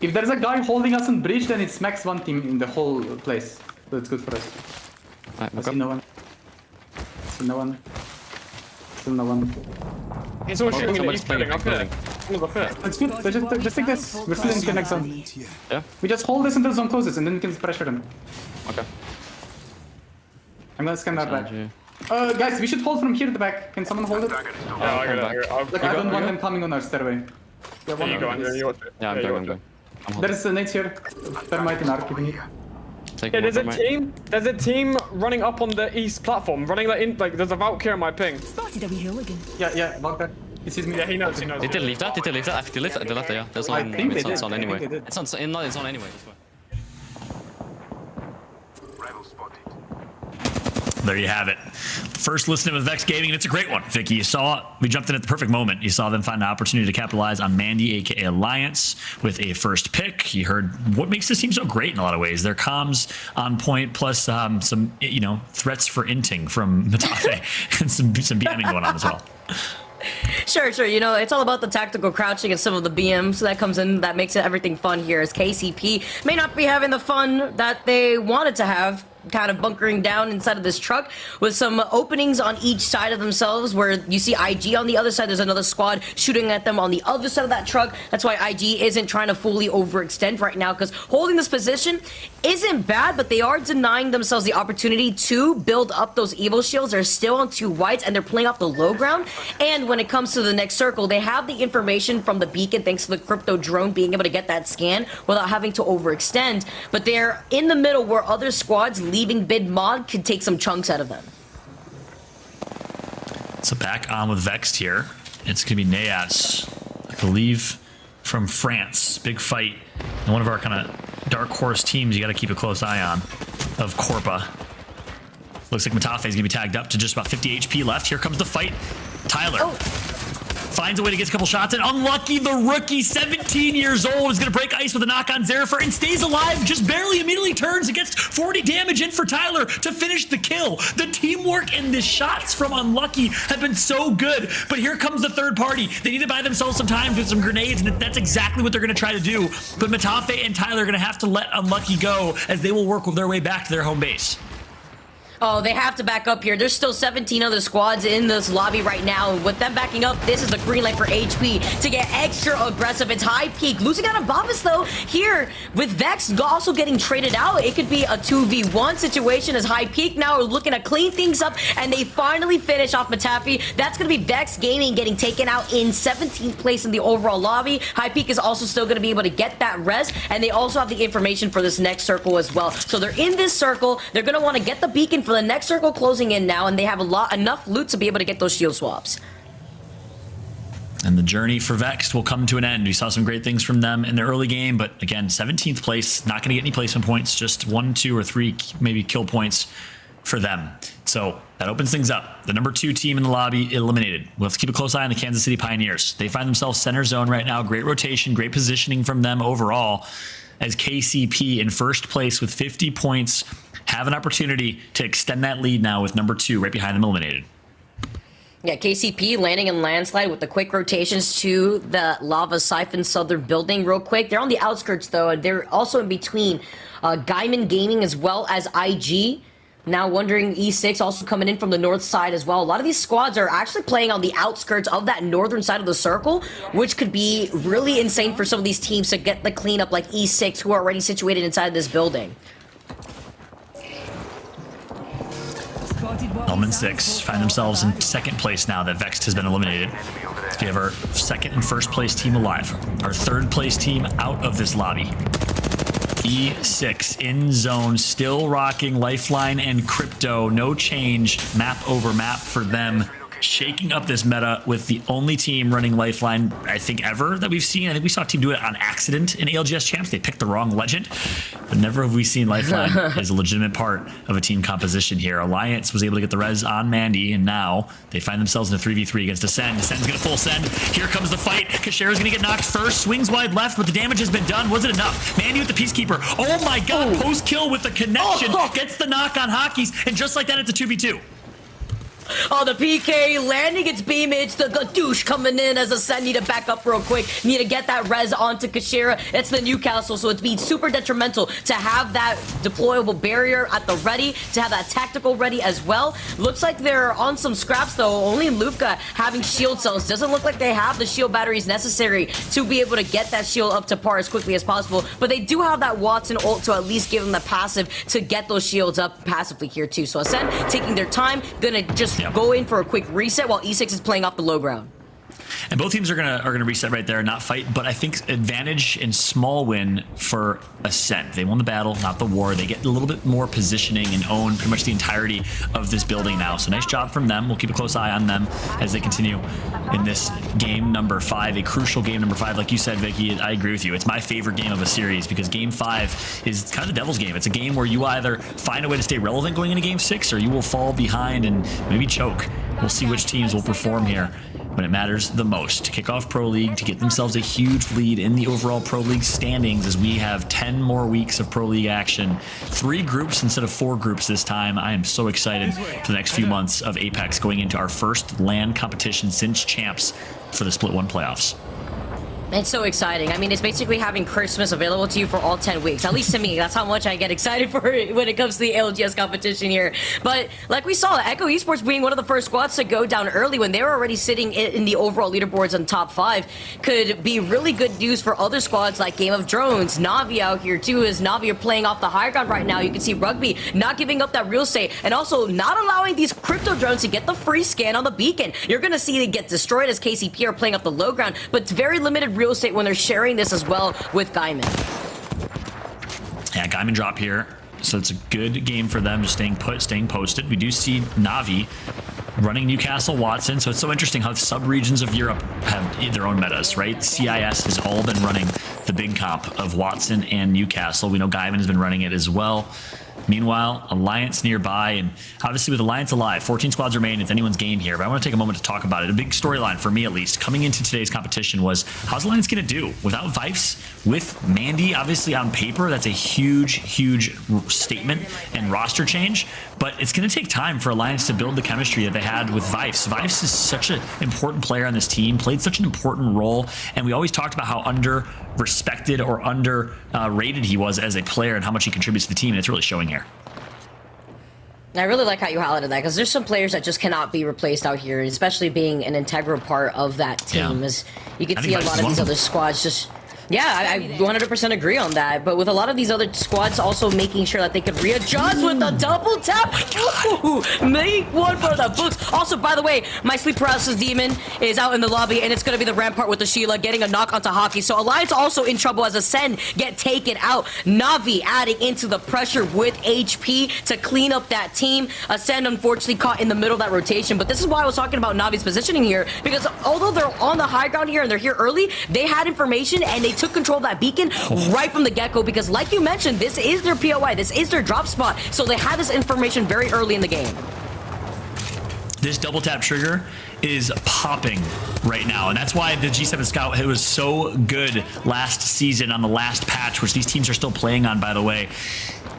If there's a guy holding us on bridge, then it's max 1 team in the whole place. So it's good for us. Alright, I look see up. no one. Still no one. Still no one. He's all shooting at somebody's East playing building. Up here. Someone's up here. It's good. Just take this. We're still in the next zone. Yeah? We just hold this until zone closes and then we can pressure them. Okay. I'm gonna scan our back. Sounds you. Guys, we should hold from here to the back. Can someone hold it? Yeah, I got it. Like, I don't want them coming on our stairway. There you go. You watch it. Yeah, I'm you going. watch I'm it. going. I'm holding. There's a nade here. Thermite and arc if you need. Take Yeah, one there's a from right. team. There's a team running up on the east platform, running like in. Like there's a Valkyrie on my ping. Spotted a wee hooligan. Yeah, Valkyrie. He sees me. Yeah, he knows. He knows. Did they leave that? Did they leave that? I think they left that. They left that, yeah. There's I on, think they it's did. on I think anyway. they did. It's on, no, it's on anyway. This way. There you have it. First listening with Vex Gaming, and it's a great one, Vicky. You saw it. We jumped in at the perfect moment. You saw them find an opportunity to capitalize on Mandy, aka Alliance, with a first pick. You heard what makes this team so great in a lot of ways. Their comms on point, plus some threats for inting from Matafe, and some BMing going on as well. Sure. It's all about the tactical crouching and some of the BMs that comes in that makes everything fun here, as KCP may not be having the fun that they wanted to have, kind of bunkering down inside of this truck with some openings on each side of themselves, where you see IG on the other side. There's another squad shooting at them on the other side of that truck. That's why IG isn't trying to fully overextend right now, because holding this position isn't bad, but they are denying themselves the opportunity to build up those Evo shields. They're still on 2 whites, and they're playing off the low ground. And when it comes to the next circle, they have the information from the beacon thanks to the crypto drone being able to get that scan without having to overextend. But they're in the middle where other squads leaving bid mod could take some chunks out of them. So back on with Vexed here. It's going to be Neas, I believe, from France. Big fight. And one of our kind of dark horse teams you got to keep a close eye on, of Corpa. Looks like Matafe is going to be tagged up to just about 50 HP left. Here comes the fight. Tyler finds a way to get a couple shots in. Unlucky, the rookie, 17 years old, is going to break ice with a knock on Zerifer and stays alive, just barely, immediately turns and gets 40 damage in for Tyler to finish the kill. The teamwork and the shots from Unlucky have been so good, but here comes the third party. They need to buy themselves some time with some grenades, and that's exactly what they're going to try to do. But Matafe and Tyler are going to have to let Unlucky go, as they will work their way back to their home base. Oh, they have to back up here. There's still 17 other squads in this lobby right now. With them backing up, this is the green light for HP to get extra aggressive. It's high peak. Losing out on Bobus, though, here with Vex also getting traded out. It could be a 2v1 situation, as high peak now are looking to clean things up, and they finally finish off Matafe. That's going to be Vex Gaming getting taken out in 17th place in the overall lobby. High peak is also still going to be able to get that res, and they also have the information for this next circle as well. So they're in this circle. They're going to want to get the beacon for the next circle closing in now, and they have enough loot to be able to get those shield swaps. And the journey for Vexed will come to an end. We saw some great things from them in the early game, but again, 17th place, not going to get any placement points, just 1, 2, or 3 maybe kill points for them. So that opens things up. The number 2 team in the lobby eliminated. We'll have to keep a close eye on the Kansas City Pioneers. They find themselves center zone right now. Great rotation, great positioning from them overall, as KCP in first place with 50 points have an opportunity to extend that lead now with number 2 right behind them eliminated. Yeah, KCP landing in landslide with the quick rotations to the Lava Siphon Southern building real quick. They're on the outskirts, though, and they're also in between Gaiman Gaming as well as IG. Now wondering E6 also coming in from the north side as well. A lot of these squads are actually playing on the outskirts of that northern side of the circle, which could be really insane for some of these teams to get the cleanup like E6, who are already situated inside this building. Element 6 find themselves in second place now that Vexed has been eliminated. So we have our second and first place team alive. Our third place team out of this lobby. E6 in zone, still rocking Lifeline and Crypto. No change, map over map for them. Shaking up this meta with the only team running Lifeline, I think, ever that we've seen. I think we saw a team do it on accident in ALGS Champs. They picked the wrong legend, but never have we seen Lifeline as a legitimate part of a team composition here. Alliance was able to get the res on Mandy, and now they find themselves in a 3v3 against Ascend. Ascend's gonna full send. Here comes the fight. Kashera's gonna get knocked first. Swings wide left, but the damage has been done. Was it enough? Mandy with the Peacekeeper. Oh my god, post kill with the connection. Gets the knock on Hockeys, and just like that, it's a 2v2. Oh, the PK landing its beamage. The douche coming in as Ascend need to back up real quick. Need to get that res onto Kashera. It's the Newcastle, so it's been super detrimental to have that deployable barrier at the ready, to have that tactical ready as well. Looks like they're on some scraps though. Only Lufka having shield cells. Doesn't look like they have the shield batteries necessary to be able to get that shield up to par as quickly as possible. But they do have that Watson ult to at least give them the passive to get those shields up passively here too. So Ascend taking their time, gonna just go in for a quick reset while E6 is playing off the low ground. And both teams are gonna reset right there and not fight, but I think advantage and small win for Ascent. They won the battle, not the war. They get a little bit more positioning and own pretty much the entirety of this building now. So nice job from them. We'll keep a close eye on them as they continue in this game number 5, a crucial game number 5. Like you said, Vicky, I agree with you. It's my favorite game of a series because game 5 is kind of the devil's game. It's a game where you either find a way to stay relevant going into game 6 or you will fall behind and maybe choke. We'll see which teams will perform here when it matters the most to kick off Pro League, to get themselves a huge lead in the overall Pro League standings as we have 10 more weeks of Pro League action. 3 groups instead of 4 groups this time. I am so excited for the next few months of Apex going into our first LAN competition since Champs for the Split 1 playoffs. It's so exciting. I mean, it's basically having Christmas available to you for all 10 weeks. At least to me, that's how much I get excited for it when it comes to the ALGS competition here. But like we saw, Echo Esports being one of the first squads to go down early when they were already sitting in the overall leaderboards on top 5 could be really good news for other squads like Game of Drones, Navi out here too, as Navi are playing off the high ground right now. You can see Rugby not giving up that real estate and also not allowing these crypto drones to get the free scan on the beacon. You're going to see they get destroyed as KCP are playing off the low ground, but it's very limited real estate when they're sharing this as well with Gaiman. Yeah, Gaiman drop here. So it's a good game for them, just staying put, staying posted. We do see Navi running Newcastle Watson. So it's so interesting how sub-regions of Europe have their own metas, right? CIS has all been running the big comp of Watson and Newcastle. We know Gaiman has been running it as well. Meanwhile, Alliance nearby, and obviously with Alliance alive, 14 squads remain. It's anyone's game here, but I want to take a moment to talk about it. A big storyline for me, at least, coming into today's competition was, how's Alliance going to do? Without Vipes, with Mandy, obviously on paper, that's a huge, huge statement and roster change, but it's going to take time for Alliance to build the chemistry that they had with Vipes. Vipes is such an important player on this team, played such an important role, and we always talked about how under-respected or under-rated he was as a player and how much he contributes to the team, and it's really showing here. I really like how you highlighted that because there's some players that just cannot be replaced out here, especially being an integral part of that team. As you can see a lot of these other squads just... Yeah, I 100% agree on that. But with a lot of these other squads also making sure that they could readjust with the double tap. Ooh, make one for the books. Also, by the way, my sleep paralysis demon is out in the lobby, and it's going to be the Rampart with the Sheila getting a knock onto Hockey. So Alliance also in trouble as Ascend get taken out. Navi adding into the pressure with HP to clean up that team. Ascend unfortunately caught in the middle of that rotation. But this is why I was talking about Navi's positioning here, because although they're on the high ground here and they're here early, they had information and they took control of that beacon right from the get-go because like you mentioned, this is their POI, this is their drop spot, so they had this information very early in the game. This double tap trigger is popping right now, and that's why the G7 Scout hit was so good last season on the last patch, which these teams are still playing on, by the way.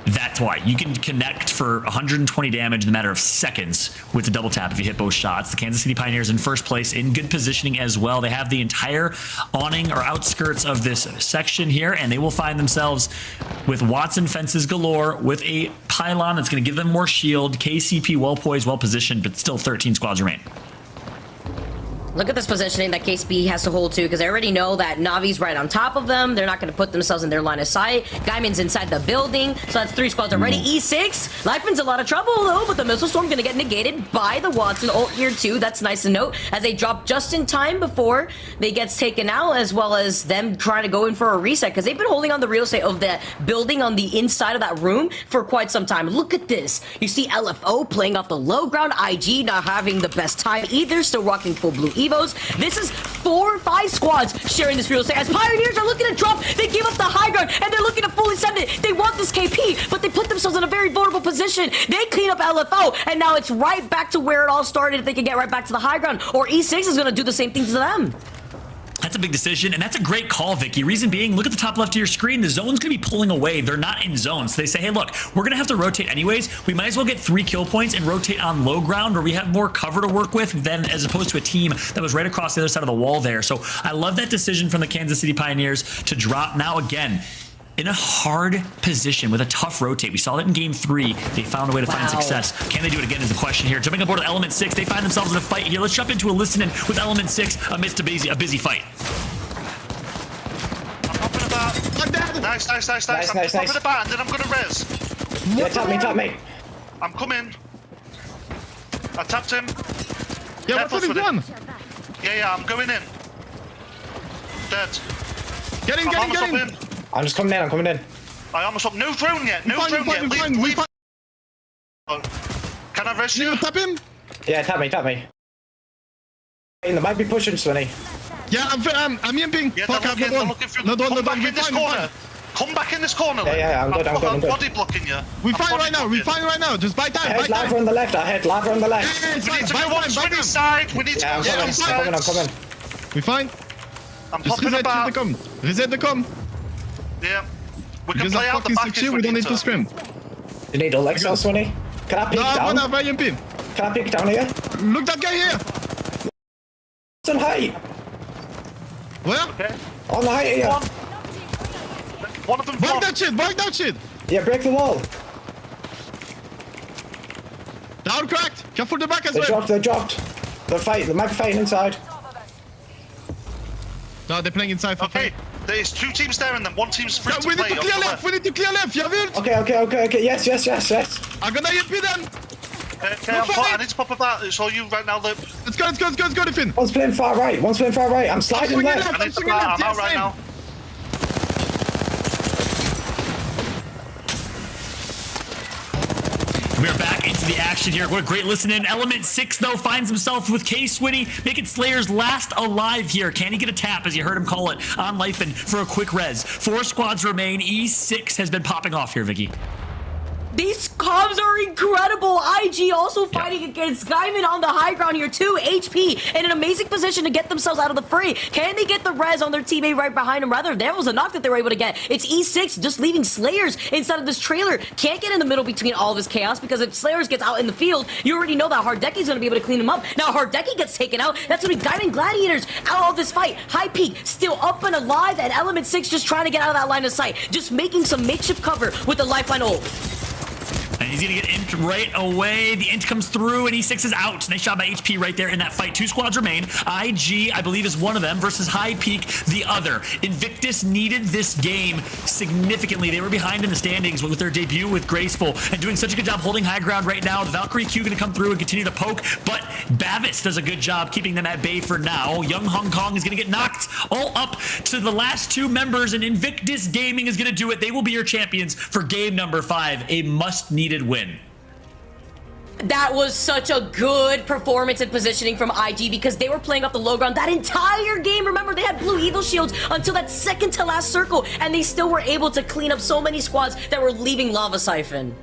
That's why you can connect for 120 damage in a matter of seconds with the double tap if you hit both shots. The Kansas City Pioneers in first place, in good positioning as well. They have the entire awning or outskirts of this section here, and they will find themselves with Watson fences galore, with a pylon that's going to give them more shield. KCP well poised, well positioned, but still 13 squads remain. Look at this positioning that KSB has to hold to, because they already know that Navi's right on top of them. They're not going to put themselves in their line of sight. Guyman's inside the building, so that's 3 squads already. E6, Lifeman's a lot of trouble though, but the missile storm going to get negated by the Watson ult here too. That's nice to note, as they drop just in time before they gets taken out, as well as them trying to go in for a reset, because they've been holding on the real estate of the building on the inside of that room for quite some time. Look at this. You see LFO playing off the low ground, IG not having the best time either, still rocking full blue Evos. This is 4 or 5 squads sharing this real estate, as Pioneers are looking to drop. They give up the high ground and they're looking to fully send it. They want this KP, but they put themselves in a very vulnerable position. They clean up LFO, and now it's right back to where it all started if they can get right back to the high ground, or E6 is going to do the same thing to them. That's a big decision, and that's a great call, Vicky. Reason being, look at the top left of your screen. The zone's going to be pulling away. They're not in zones. So they say, hey, look, we're going to have to rotate anyways. We might as well get 3 kill points and rotate on low ground, where we have more cover to work with than as opposed to a team that was right across the other side of the wall there. So I love that decision from the Kansas City Pioneers to drop now again in a hard position with a tough rotate. We saw that in game 3. They found a way to find success. Can they do it again is the question here. Jumping aboard with Element 6, they find themselves in a fight here. Let's jump into a listening with Element 6 amidst a busy fight. I'm dead. Nice. I'm popping the bat and then I'm gonna res. Yeah, tap me. I'm coming. I tapped him. Yeah, what's he done? Yeah, I'm going in. Dead. Get in. I'm just coming in. I almost up. No drone yet. Leave. Oh. Can I res you? Tap him? Yeah, tap me. They might be pushing, Swinny. Yeah, I'm yimping. Yeah, they're looking through. No, Come back in this corner. Come back in this corner. Yeah, I'm good. I'm body blocking you. We fine right now. Just buy time. I had lava on the left. Yeah, We need to go on Swinny's side. We need to go on Swinny's side. I'm coming. We fine. I'm Just popping the bat. Reset the com. Yeah. We can Because play that out the fucking back switch, we don't need to scrim. You need all Excel, Swinny. Can I peek down? No, I'm yimping. Can I peek down here? Look that guy here. It's on height. Where? Okay. On the height here. One of them. Break that shit. Yeah, break the wall. Down cracked. Careful the back as well. They dropped. They might be fighting inside. No, they're playing inside for Okay. There's 2 teams there and then 1 team's free to we play. need to clear left. We need to clear left. Okay. Yes. I'm gonna yip you then. Okay, I need to pop a bat. It's all you right now, Lip. Let's go, Defin. One's playing far right. I'm sliding left. I need to bat. I'm out right now. We are back into the action here. What a great listen in. Element 6, though, finds himself with K-Swinny, making Slayer's last alive here. Can he get a tap, as you heard him call it, on Lifen for a quick res? 4 squads remain. E6 has been popping off here, Vicky. These comms are incredible. IG also fighting against Guyman on the high ground here too. HP in an amazing position to get themselves out of the fray. Can they get the res on their teammate right behind them? Rather, there was a knock that they were able to get. It's E6 just leaving Slayers inside of this trailer. Can't get in the middle between all of this chaos, because if Slayers gets out in the field, you already know that Hardecki's going to be able to clean him up. Now Hardecki gets taken out. That's going to be Guyman Gladiators out of this fight. High Peak still up and alive, and Element 6 just trying to get out of that line of sight. Just making some makeshift cover with the lifeline ult. And he's going to get int right away. The int comes through, and E6 is out. Nice shot by HP right there in that fight. 2 squads remain. IG, I believe, is one of them versus High Peak, the other. Invictus needed this game significantly. They were behind in the standings with their debut with Graceful and doing such a good job holding high ground right now. The Valkyrie Q going to come through and continue to poke, but Bavis does a good job keeping them at bay for now. Young Hong Kong is going to get knocked all up to the last 2 members, and Invictus Gaming is going to do it. They will be your champions for game number 5. A must-needed win. That was such a good performance and positioning from IG, because they were playing off the low ground that entire game. Remember, they had blue evil shields until that second to last circle, and they still were able to clean up so many squads that were leaving Lava Siphon.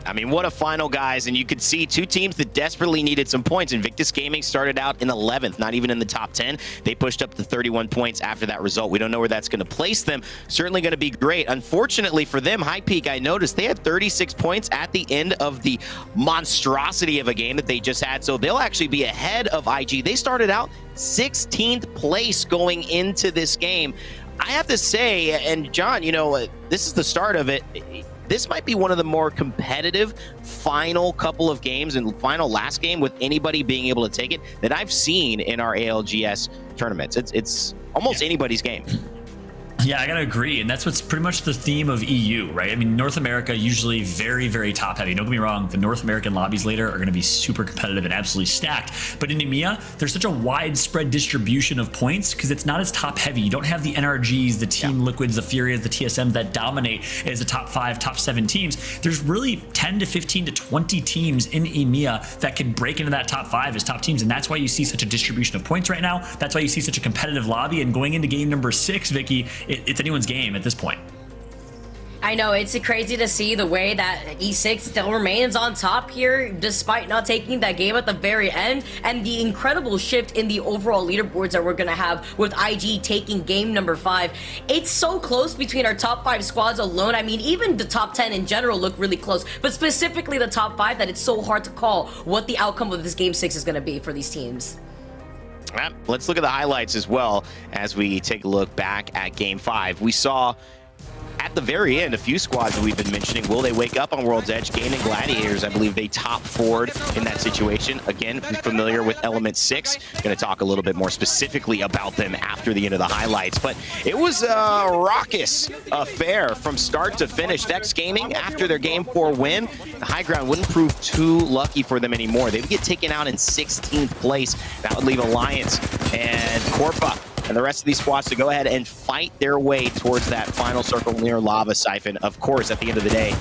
I mean, what a final, guys. And you could see 2 teams that desperately needed some points. Invictus Gaming started out in 11th, not even in the top 10. They pushed up to 31 points after that result. We don't know where that's going to place them. Certainly going to be great. Unfortunately for them, High Peak, I noticed they had 36 points at the end of the monstrosity of a game that they just had. So they'll actually be ahead of IG. They started out 16th place going into this game. I have to say, and John, you know, this is the start of it. this might be one of the more competitive final couple of games and final last game with anybody being able to take it that I've seen in our ALGS tournaments. It's almost anybody's game. Yeah, I gotta agree, and that's what's pretty much the theme of EU, right? I mean, North America usually very, very top heavy. Don't get me wrong, the North American lobbies later are gonna be super competitive and absolutely stacked. But in EMEA, there's such a widespread distribution of points because it's not as top heavy. You don't have the NRGs, the Team Liquids, the Furias, the TSMs that dominate as the top 5, top 7 teams. There's really 10 to 15 to 20 teams in EMEA that can break into that top 5 as top teams, and that's why you see such a distribution of points right now. That's why you see such a competitive lobby, and going into game number 6, Vicky, it's anyone's game at this point. I know, it's crazy to see the way that E6 still remains on top here, despite not taking that game at the very end, and the incredible shift in the overall leaderboards that we're going to have with IG taking game number 5. It's so close between our top 5 squads alone. I mean, even the top 10 in general look really close, but specifically the top 5, that it's so hard to call what the outcome of this game 6 is going to be for these teams. Let's look at the highlights as well as we take a look back at Game 5. We saw at the very end a few squads that we've been mentioning. Will they wake up on World's Edge? Gaming Gladiators, I believe they top forward in that situation. Again, be familiar with Element 6. Going to talk a little bit more specifically about them after the end of the highlights. But it was a raucous affair from start to finish. Dex Gaming, after their Game 4 win, the high ground wouldn't prove too lucky for them anymore. They would get taken out in 16th place. That would leave Alliance and Corpa and the rest of these squads to go ahead and fight their way towards that final circle near Lava Siphon. Of course, at the end of the day,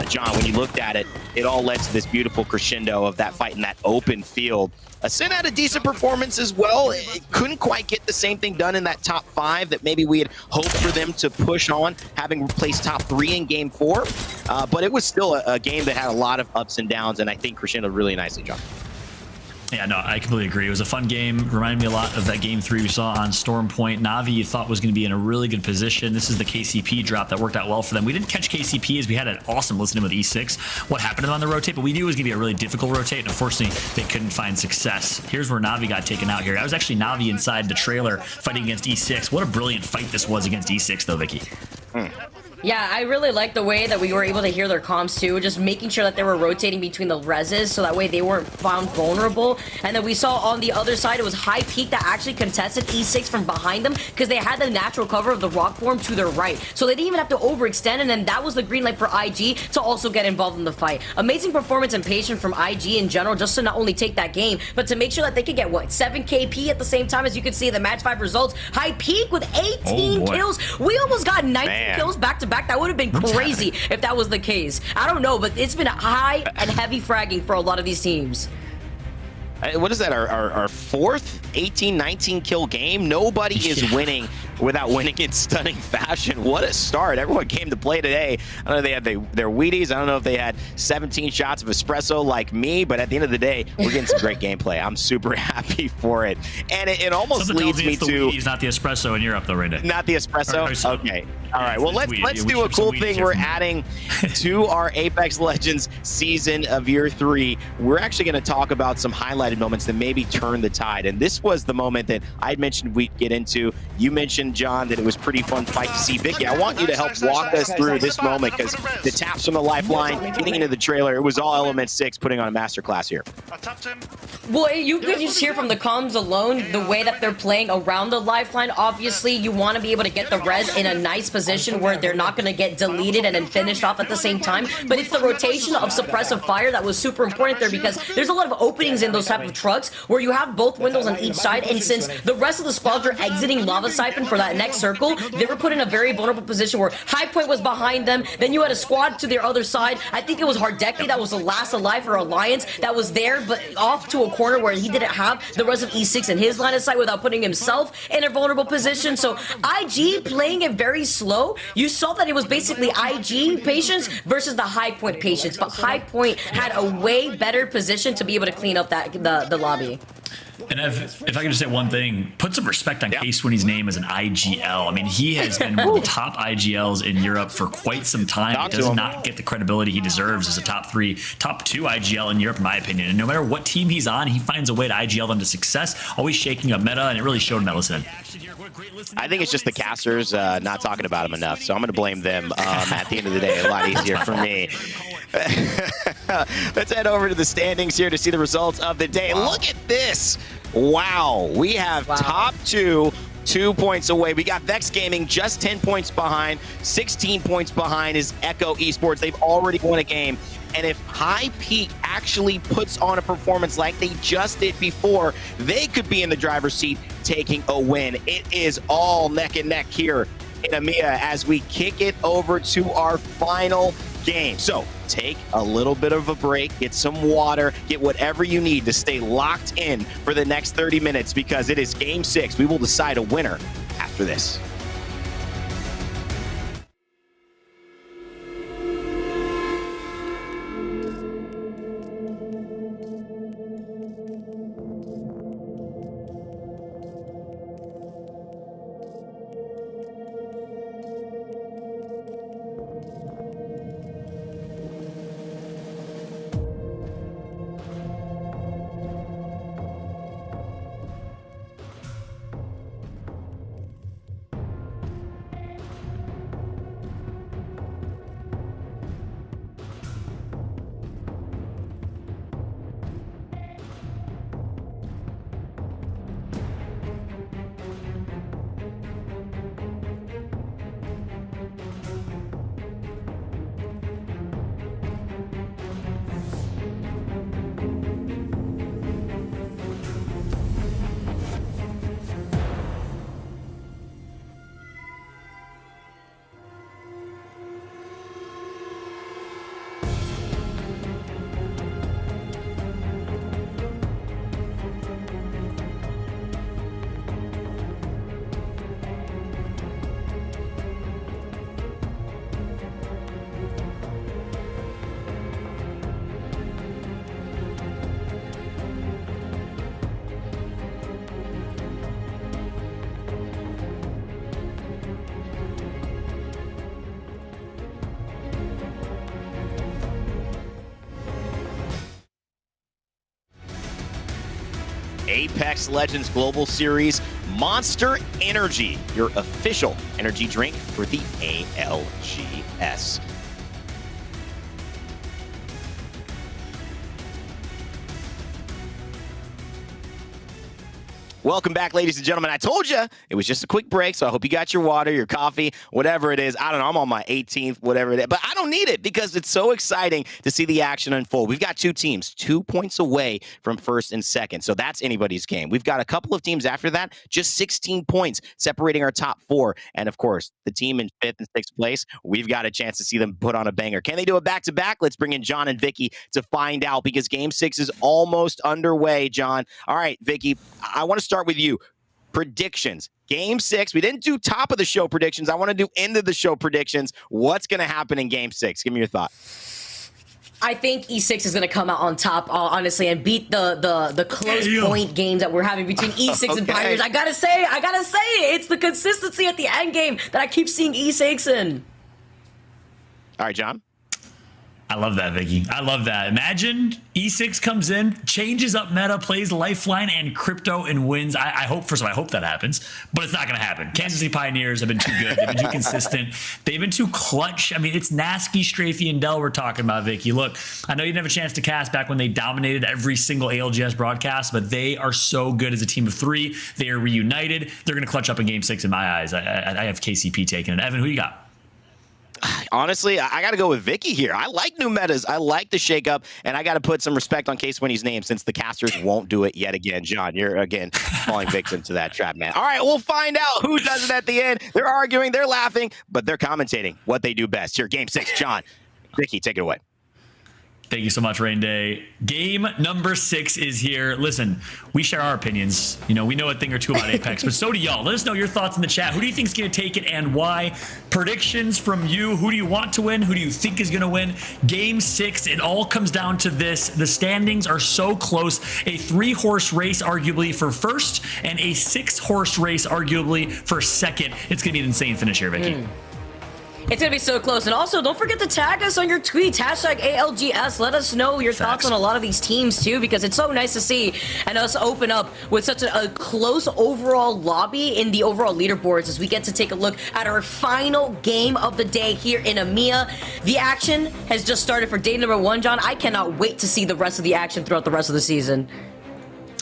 John, when you looked at it, it all led to this beautiful crescendo of that fight in that open field. Sin had a decent performance as well. It couldn't quite get the same thing done in that top 5 that maybe we had hoped for them to push on, having placed top 3 in Game 4. But it was still a game that had a lot of ups and downs, and I think crescendoed really nicely, John. Yeah, no, I completely agree. It was a fun game. Reminded me a lot of that game 3 we saw on Storm Point. Na'Vi, you thought was going to be in a really good position. This is the KCP drop that worked out well for them. We didn't catch KCP as we had an awesome listening with E6. What happened to them on the rotate, but we knew it was going to be a really difficult rotate, and unfortunately, they couldn't find success. Here's where Na'Vi got taken out here. I was actually Na'Vi inside the trailer fighting against E6. What a brilliant fight this was against E6, though, Vicky. Yeah, I really like the way that we were able to hear their comms too, just making sure that they were rotating between the reses so that way they weren't found vulnerable. And then we saw on the other side, it was High Peak that actually contested E6 from behind them because they had the natural cover of the rock form to their right. So they didn't even have to overextend, and then that was the green light for IG to also get involved in the fight. Amazing performance and patience from IG in general, just to not only take that game, but to make sure that they could get, what, 7 KP at the same time. As you can see the match 5 results. High Peak with 18 kills. We almost got 19 kills back to back. That would have been crazy if that was the case. I don't know, but it's been high and heavy fragging for a lot of these teams. What is that, our 4th 18-19 kill game? Nobody is winning without winning in stunning fashion. What a start. Everyone came to play today. I don't know if they had their Wheaties. I don't know if they had 17 shots of espresso like me, but at the end of the day, we're getting some great gameplay. I'm super happy for it. And it almost leads me to... Wheaties, not the espresso in Europe, though, right now. Not the espresso? Okay. All right. Well, let's do a cool thing we're adding to our Apex Legends season of Year 3. We're actually going to talk about some highlighted moments that maybe turn the tide. And this was the moment that I mentioned we'd get into. You mentioned, John, that it was pretty fun fight to see. Vicky, I want you to help walk us through this moment because the taps from the lifeline, getting into the trailer, it was all Element 6 putting on a masterclass here. I tapped him. Well, you could just hear from the comms alone the way that they're playing around the lifeline. Obviously, you want to be able to get the res in a nice position where they're not going to get deleted and then finished off at the same time. But it's the rotation of suppressive fire that was super important there because there's a lot of openings in those type of trucks where you have both windows on each side. And since the rest of the squads were exiting Lava Siphon for that next circle, they were put in a very vulnerable position where High Point was behind them. Then you had a squad to their other side. I think it was Hardeki that was the last alive for Alliance that was there, but off to a corner where he didn't have the rest of E6 in his line of sight without putting himself in a vulnerable position. So IG playing it very slow. You saw that it was basically IG patience versus the High Point patience, but High Point had a way better position to be able to clean up that the lobby. And if I could just say one thing, put some respect on Case Winnie's name as an IGL. I mean, he has been one of the top IGLs in Europe for quite some time. He does not get the credibility he deserves as a top 2 IGL in Europe, in my opinion. And no matter what team he's on, he finds a way to IGL them to success, always shaking up meta, and it really showed in that listen. I think it's just the casters not talking about him enough, so I'm going to blame them. At the end of the day, a lot easier for me. Let's head over to the standings here to see the results of the day. Wow. Look at this. Wow. We have top 2 points away. We got Vex Gaming just 10 points behind. 16 points behind is Echo Esports. They've already won a game. And if High Peak actually puts on a performance like they just did before, they could be in the driver's seat taking a win. It is all neck and neck here in EMEA as we kick it over to our final game. So take a little bit of a break, get some water, get whatever you need to stay locked in for the next 30 minutes because it is Game 6. We will decide a winner after this. Apex Legends Global Series Monster Energy, your official energy drink for the ALGS. Welcome back, ladies and gentlemen. I told you it was just a quick break, so I hope you got your water, your coffee, whatever it is. I don't know. I'm on my 18th, whatever it is. But I don't need it because it's so exciting to see the action unfold. We've got 2 teams, 2 points away from first and second. So that's anybody's game. We've got a couple of teams after that, just 16 points separating our top 4. And, of course, the team in 5th and 6th place, we've got a chance to see them put on a banger. Can they do it back-to-back? Let's bring in John and Vicky to find out because Game 6 is almost underway, John. All right, Vicky, I want to start with you. Predictions. Game 6. We didn't do top of the show predictions. I want to do end of the show predictions. What's going to happen in Game 6? Give me your thought. I think E6 is going to come out on top, honestly, and beat the close point games that we're having between E6 and Pioneers. I gotta say, it's the consistency at the end game that I keep seeing E6 in. All right, John. I love that, Vicky. I love that. Imagine E6 comes in, changes up meta, plays Lifeline and Crypto and wins. I hope, first of all, I hope that happens, but it's not going to happen. Kansas City Pioneers have been too good. They've been too consistent. They've been too clutch. I mean, it's Nasky, Strafey, and Dell we're talking about, Vicky. Look, I know you didn't have a chance to cast back when they dominated every single ALGS broadcast, but they are so good as a team of 3. They are reunited. They're going to clutch up in Game 6 in my eyes. I have KCP taking it. Evan, who you got? Honestly, I got to go with Vicky here. I like new metas. I like the shakeup, and I got to put some respect on Case Winnie's name since the casters won't do it yet again. John, you're again falling victim to that trap, man. All right, we'll find out who does it at the end. They're arguing, they're laughing, but they're commentating what they do best. Here, Game 6, John. Vicky, take it away. Thank you so much, Rain Day. Game number 6 is here. Listen, we share our opinions. You know, we know a thing or two about Apex, but so do y'all. Let us know your thoughts in the chat. Who do you think is going to take it and why? Predictions from you. Who do you want to win? Who do you think is going to win? Game 6, it all comes down to this. The standings are so close. A 3-horse race, arguably, for first, and a 6-horse race, arguably, for second. It's going to be an insane finish here, Vicky. It's going to be so close. And also, don't forget to tag us on your tweets, hashtag ALGS. Let us know your thoughts on a lot of these teams, too, because it's so nice to see and us open up with such a close overall lobby in the overall leaderboards as we get to take a look at our final game of the day here in EMEA. The action has just started for day number 1, John. I cannot wait to see the rest of the action throughout the rest of the season.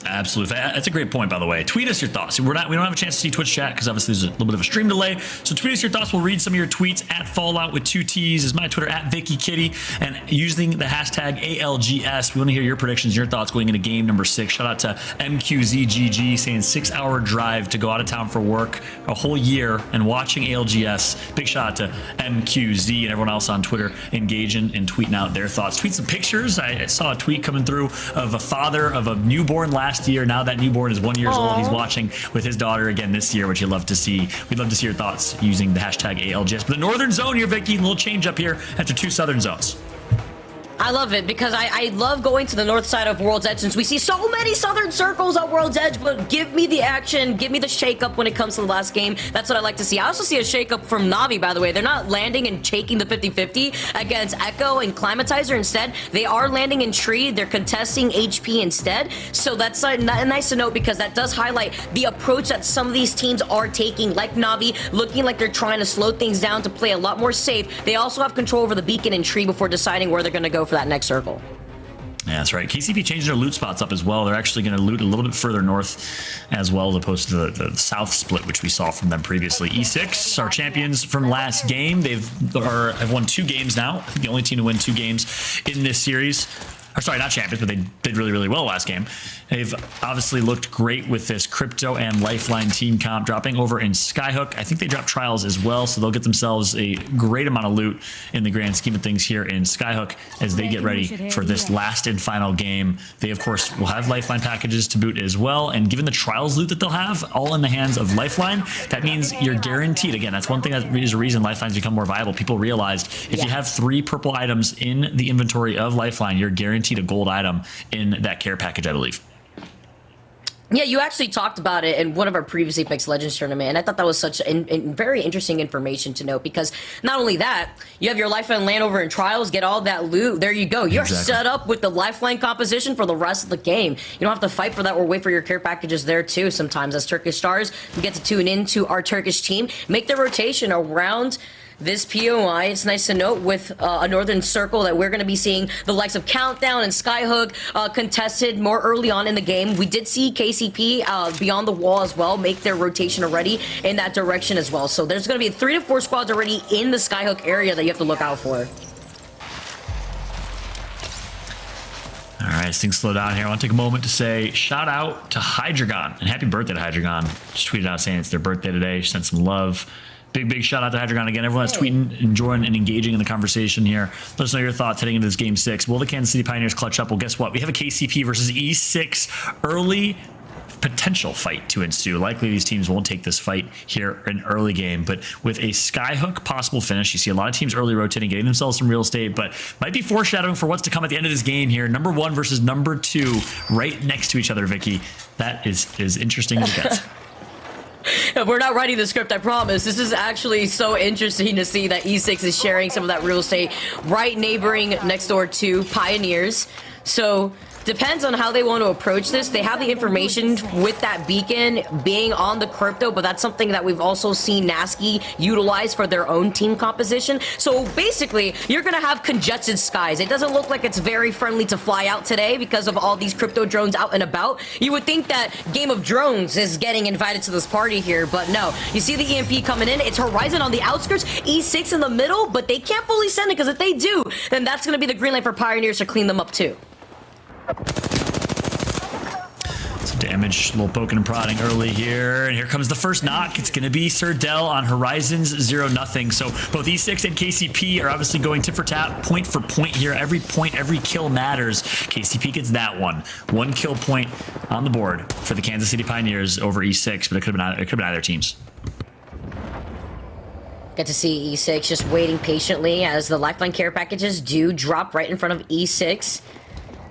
Absolutely. That's a great point, by the way. Tweet us your thoughts. We don't have a chance to see Twitch chat because obviously there's a little bit of a stream delay. So tweet us your thoughts. We'll read some of your tweets. At Fallout with 2 T's is my Twitter, at VickyKitty, and using the hashtag ALGS. We want to hear your predictions, your thoughts going into game number 6. Shout out to MQZGG saying 6-hour drive to go out of town for work a whole year and watching ALGS. Big shout out to MQZ and everyone else on Twitter engaging and tweeting out their thoughts. Tweet some pictures. I saw a tweet coming through of a father of a newborn last year. Now that newborn is 1 year old. He's watching with his daughter again this year, which you'd love to see. We'd love to see your thoughts using the hashtag ALGS. But the northern zone here, Vicky, a little change up here after 2 southern zones. I love it because I love going to the north side of World's Edge since we see so many southern circles at World's Edge, but give me the action, give me the shake-up when it comes to the last game. That's what I like to see. I also see a shake-up from Na'Vi, by the way. They're not landing and taking the 50-50 against Echo and Climatizer instead. They are landing in Tree. They're contesting HP instead. So that's nice to note because that does highlight the approach that some of these teams are taking, like Na'Vi, looking like they're trying to slow things down to play a lot more safe. They also have control over the beacon and Tree before deciding where they're going to go for that next circle. Yeah, that's right. KCP changed their loot spots up as well. They're actually going to loot a little bit further north as well, as opposed to the south split, which we saw from them previously. E6, our champions from last game, have won 2 games now. The only team to win 2 games in this series. Or sorry, not champions, but they did really, really well last game. They've obviously looked great with this Crypto and Lifeline team comp dropping over in Skyhook. I think they dropped Trials as well, so they'll get themselves a great amount of loot in the grand scheme of things here in Skyhook as they get ready for this last and final game. They, of course, will have Lifeline packages to boot as well, and given the Trials loot that they'll have, all in the hands of Lifeline, that means you're guaranteed. Again, that's one thing that is a reason Lifeline's become more viable. People realized if you have 3 purple items in the inventory of Lifeline, you're guaranteed a gold item in that care package, I believe. Yeah, you actually talked about it in one of our previous Apex Legends tournament, and I thought that was such very interesting information to note because not only that, you have your Lifeline land over in Trials, get all that loot, there you go. You're set up with the Lifeline composition for the rest of the game. You don't have to fight for that or wait for your care packages there too sometimes. As Turkish Stars, you get to tune into our Turkish team, make the rotation around this POI. It's nice to note with a northern circle that we're going to be seeing the likes of Countdown and Skyhook contested more early on in the game. We did see KCP beyond the wall as well make their rotation already in that direction as well. So there's going to be 3 to 4 squads already in the Skyhook area that you have to look out for. All right, as things slow down here, I want to take a moment to say shout out to Hydreigon and happy birthday to Hydreigon. Just tweeted out saying it's their birthday today. She sent some love. Big shout out to Hydreigon again. Everyone that's tweeting, enjoying, and engaging in the conversation here. Let us know your thoughts heading into this game 6. Will the Kansas City Pioneers clutch up? Well, guess what? We have a KCP versus E6 early potential fight to ensue. Likely these teams won't take this fight here in early game, but with a Skyhook possible finish, you see a lot of teams early rotating, getting themselves some real estate, but might be foreshadowing for what's to come at the end of this game here. Number 1 versus number 2 right next to each other, Vicky. That is interesting as it gets. We're not writing the script, I promise. This is actually so interesting to see that E6 is sharing some of that real estate right neighboring next door to Pioneers. So depends on how they want to approach this. They have the information with that beacon being on the Crypto, but that's something that we've also seen Nasky utilize for their own team composition. So basically, you're going to have congested skies. It doesn't look like it's very friendly to fly out today because of all these Crypto drones out and about. You would think that Game of Drones is getting invited to this party here, but no. You see the EMP coming in. It's Horizon on the outskirts, E6 in the middle, but they can't fully send it because if they do, then that's going to be the green light for Pioneers to clean them up too. So damage, a little poking and prodding early here. And here comes the first knock. It's going to be Sir Del on Horizons 0-0. So both E6 and KCP are obviously going tit for tat, point for point here. Every point, every kill matters. KCP gets that one. 1 kill point on the board for the Kansas City Pioneers over E6, but it could have been either teams. Get to see E6 just waiting patiently as the lifeline care packages do drop right in front of E6.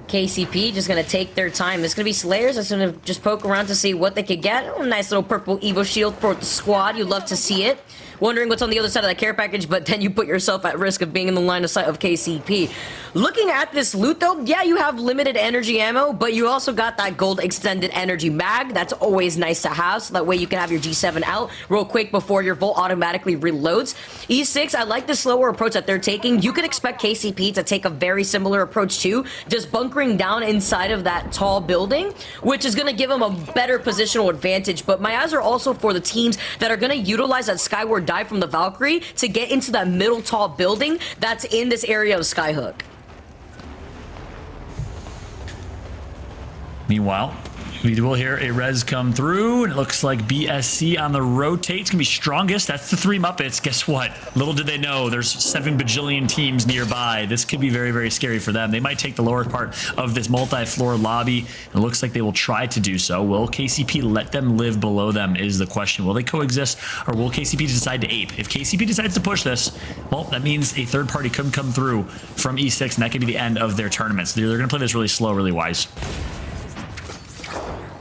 KCP just going to take their time. It's going to be Slayers that's going to just poke around to see what they could get. Oh, nice little purple Evo shield for the squad. You'd love to see it. Wondering what's on the other side of that care package, but then you put yourself at risk of being in the line of sight of KCP. Looking at this loot, though, yeah, you have limited energy ammo, but you also got that gold extended energy mag. That's always nice to have, so that way you can have your G7 out real quick before your Volt automatically reloads. E6, I like the slower approach that they're taking. You could expect KCP to take a very similar approach too, just bunkering down inside of that tall building, which is going to give them a better positional advantage. But my eyes are also for the teams that are going to utilize that Skyward dive from the Valkyrie to get into that middle tall building that's in this area of Skyhook. Meanwhile, we will hear a res come through, and it looks like BSC on the rotate. It's going to be strongest. That's the 3 Muppets. Guess what? Little did they know, there's 7 bajillion teams nearby. This could be very, very scary for them. They might take the lower part of this multi-floor lobby. It looks like they will try to do so. Will KCP let them live below them is the question. Will they coexist, or will KCP decide to ape? If KCP decides to push this, well, that means a third party could come through from E6, and that could be the end of their tournament. So they're going to play this really slow, really wise.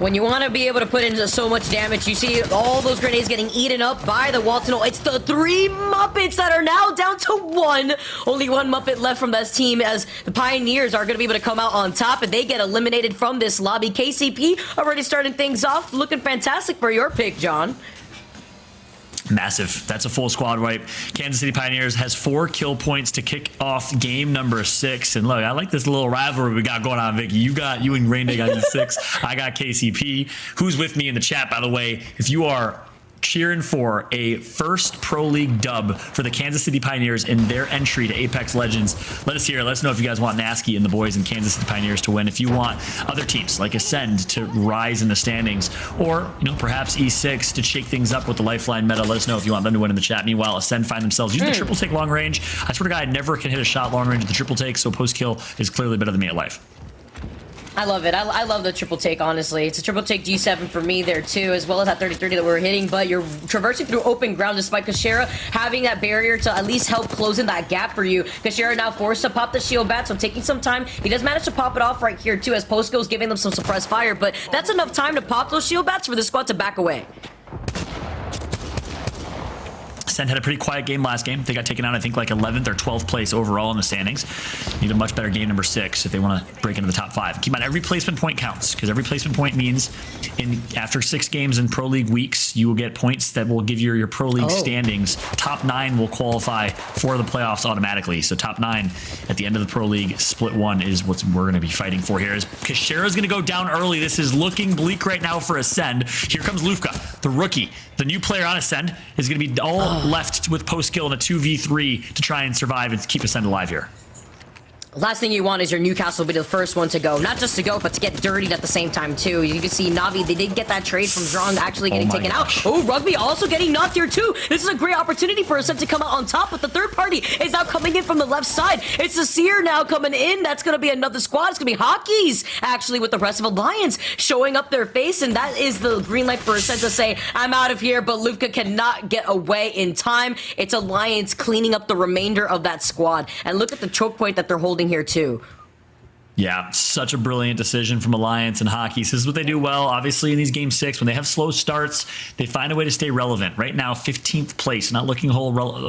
When you want to be able to put in so much damage, you see all those grenades getting eaten up by the wall tunnel. It's the 3 Muppets that are now down to 1. Only 1 Muppet left from this team, as the Pioneers are going to be able to come out on top, and they get eliminated from this lobby. KCP already starting things off, looking fantastic for your pick, John. Massive. That's a full squad wipe. Kansas City Pioneers has 4 kill points to kick off game number 6. And look, I like this little rivalry we got going on, Vicky. You and Rain Day got E6. I got KCP. Who's with me in the chat, by the way? If you are cheering for a first Pro League dub for the Kansas City Pioneers in their entry to Apex Legends, let us hear. Let us know if you guys want Nasky and the boys in Kansas City Pioneers to win. If you want other teams like Ascend to rise in the standings, or perhaps E6 to shake things up with the Lifeline meta, let us know if you want them to win in the chat. Meanwhile, Ascend find themselves using the triple take long range. I swear to God, I never can hit a shot long range with the triple take, so post kill is clearly better than me at life. I love it. I love the triple take, honestly. It's a triple take G7 for me there, too, as well as that 30-30 that we're hitting, but you're traversing through open ground despite Kashera having that barrier to at least help close in that gap for you. Kashera now forced to pop the shield bat, so taking some time. He does manage to pop it off right here, too, as Postgo's giving them some suppressed fire, but that's enough time to pop those shield bats for the squad to back away. Ascend had a pretty quiet game last game. They got taken out, I think, like 11th or 12th place overall in the standings. Need a much better game number 6 if they want to break into the top 5. Keep in mind, every placement point counts, because every placement point means after 6 games in Pro League weeks, you will get points that will give you your Pro League standings. Top 9 will qualify for the playoffs automatically. So top 9 at the end of the Pro League split 1 is what we're going to be fighting for here. As Kashera's going to go down early. This is looking bleak right now for Ascend. Here comes Lufka, the rookie. The new player on Ascend is going to be all left with post kill in a 2v3 to try and survive and keep Ascend alive here. Last thing you want is your Newcastle be the first one to go. Not just to go, but to get dirtied at the same time, too. You can see Navi, they did get that trade from Zhang actually getting taken out. Oh, Rugby also getting knocked here, too. This is a great opportunity for Ascend to come out on top, but the third party is now coming in from the left side. It's the Seer now coming in. That's going to be another squad. It's going to be Hockeys, actually, with the rest of Alliance showing up their face, and that is the green light for Ascend to say, I'm out of here, but Lufka cannot get away in time. It's Alliance cleaning up the remainder of that squad. And look at the choke point that they're holding here too. Yeah, such a brilliant decision from Alliance and Hockey. This is what they do well. Obviously, in these game 6, when they have slow starts, they find a way to stay relevant. Right now, 15th place, not looking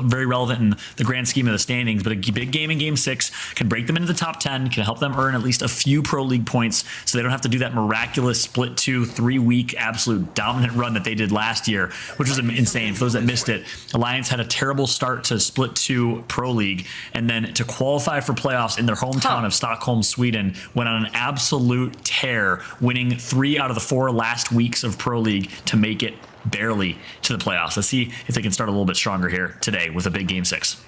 very relevant in the grand scheme of the standings, but a big game in game 6 can break them into the top 10, can help them earn at least a few Pro League points so they don't have to do that miraculous split 2, 3-week absolute dominant run that they did last year, which was insane. For those that missed it, Alliance had a terrible start to split 2 Pro League, and then to qualify for playoffs in their hometown of Stockholm, Sweden, went on an absolute tear, winning 3 out of the 4 last weeks of Pro League to make it barely to the playoffs. Let's see if they can start a little bit stronger here today with a big game 6.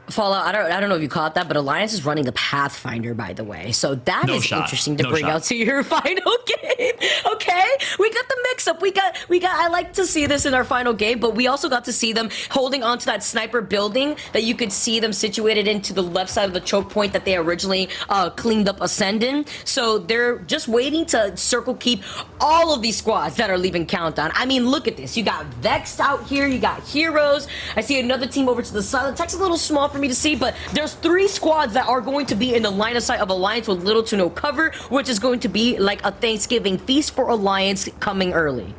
Fallout, I don't know if you caught that, but Alliance is running the Pathfinder, by the way. So that is interesting to bring out to your final game. Okay, we got the mix-up. We got. I like to see this in our final game, but we also got to see them holding onto that sniper building that you could see them situated into the left side of the choke point that they originally cleaned up Ascend in. So they're just waiting to circle keep all of these squads that are leaving Countdown. I mean, look at this. You got Vexed out here. You got Heroes. I see another team over to the side. The tech's a little small for me to see, but there's 3 squads that are going to be in the line of sight of Alliance with little to no cover, which is going to be like a Thanksgiving feast for Alliance coming early.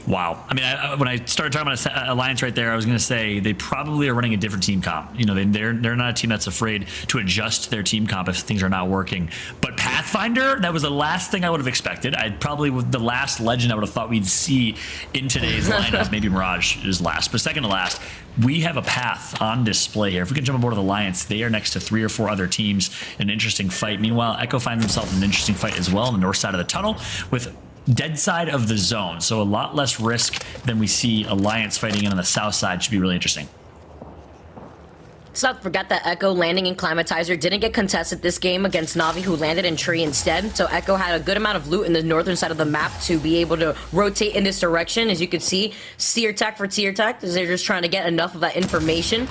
Wow. I mean, when I started talking about Alliance right there, I was going to say they probably are running a different team comp. You know, they're not a team that's afraid to adjust their team comp if things are not working. But Pathfinder, that was the last thing I would have expected. I'd probably, with the last legend I would have thought we'd see in today's lineup. Maybe Mirage is last, but second to last. We have a path on display here. If we can jump aboard with Alliance, they are next to 3 or 4 other teams in an interesting fight. Meanwhile, Echo finds himself in an interesting fight as well on the north side of the tunnel with dead side of the zone. So a lot less risk than we see Alliance fighting in on the south side. Should be really interesting. Let's not forget that Echo landing in Climatizer didn't get contested this game against Navi, who landed in Tree instead. So Echo had a good amount of loot in the northern side of the map to be able to rotate in this direction. As you can see, Seer Tech for Seer Tech, as they're just trying to get enough of that information.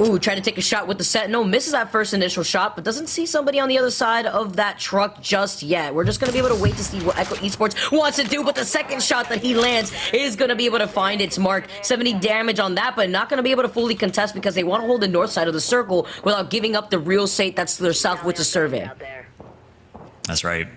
Ooh, trying to take a shot with the Sentinel. Misses that first initial shot, but doesn't see somebody on the other side of that truck just yet. We're just going to be able to wait to see what Echo Esports wants to do, but the second shot that he lands is going to be able to find its mark. 70 damage on that, but not going to be able to fully contest because they want to hold the north side of the circle without giving up the real estate that's their south, which is survey. That's right.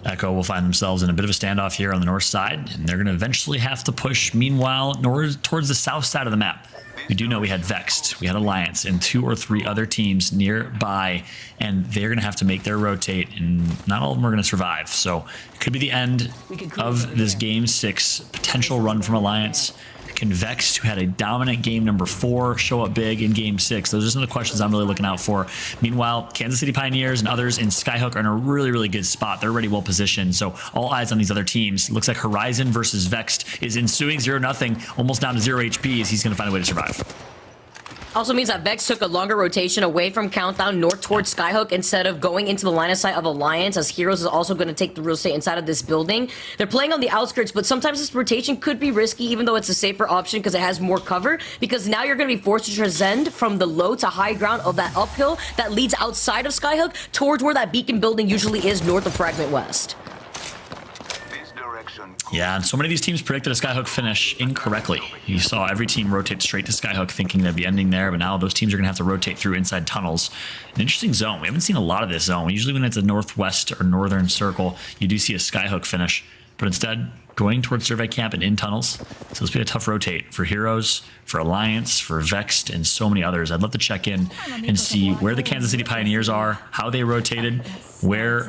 Echo will find themselves in a bit of a standoff here on the north side, and they're going to eventually have to push, meanwhile, towards the south side of the map. We do know we had Vexed, we had Alliance, and 2 or 3 other teams nearby, and they're going to have to make their rotate, and not all of them are going to survive. So it could be the end of this Game 6 potential run from Alliance. Can Vexed, who had a dominant game number 4, show up big in Game 6? Those are some of the questions I'm really looking out for. Meanwhile, Kansas City Pioneers and others in Skyhook are in a really, really good spot. They're already well positioned, so all eyes on these other teams. It looks like Horizon versus Vexed is ensuing 0-0, almost down to 0 HP, as he's going to find a way to survive. Also means that Vex took a longer rotation away from Countdown north towards Skyhook instead of going into the line of sight of Alliance, as Heroes is also going to take the real estate inside of this building. They're playing on the outskirts, but sometimes this rotation could be risky, even though it's a safer option because it has more cover, because now you're going to be forced to transcend from the low to high ground of that uphill that leads outside of Skyhook towards where that beacon building usually is north of Fragment West. Yeah, and so many of these teams predicted a Skyhook finish incorrectly. You saw every team rotate straight to Skyhook thinking they'd be ending there, but now those teams are going to have to rotate through inside tunnels. An interesting zone. We haven't seen a lot of this zone. Usually when it's a northwest or northern circle, you do see a Skyhook finish, but instead going towards survey camp and in tunnels. So this will be a tough rotate for Heroes, for Alliance, for Vexed, and so many others. I'd love to check in and see where the Kansas City Pioneers are, how they rotated, where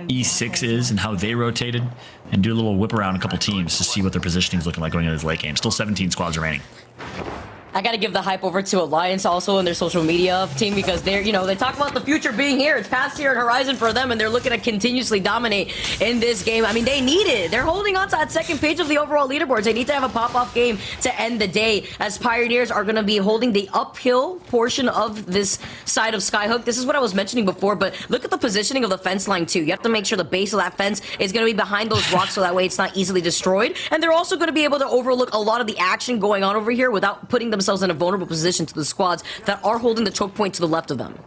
E6 is and how they rotated, and do a little whip around a couple teams to see what their positioning is looking like going into this late game. Still 17 squads remaining. I gotta give the hype over to Alliance also in their social media team, because they're, they talk about the future being here. It's past here at Horizon for them, and they're looking to continuously dominate in this game. I mean, they need it. They're holding on to that second page of the overall leaderboards. They need to have a pop-off game to end the day, as Pioneers are gonna be holding the uphill portion of this side of Skyhook. This is what I was mentioning before, but look at the positioning of the fence line too. You have to make sure the base of that fence is gonna be behind those rocks so that way it's not easily destroyed. And they're also gonna be able to overlook a lot of the action going on over here without putting themselves in a vulnerable position to the squads that are holding the choke point to the left of them.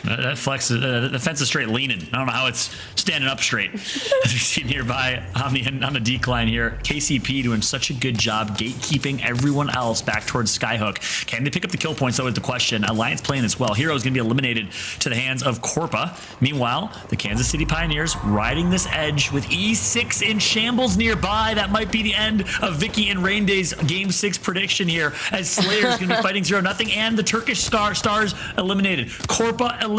That flex, the fence is straight leaning. I don't know how it's standing up straight. As we see nearby on the decline here, KCP doing such a good job gatekeeping everyone else back towards Skyhook. Can they pick up the kill points, though, is the question. Alliance playing this well. Hero is going to be eliminated to the hands of Corpa. Meanwhile, the Kansas City Pioneers riding this edge with E6 in shambles nearby. That might be the end of Vicky and Rain Day's Game 6 prediction here, as Slayer is going to be fighting 0-0, and the Turkish Stars eliminated. Corpa eliminated.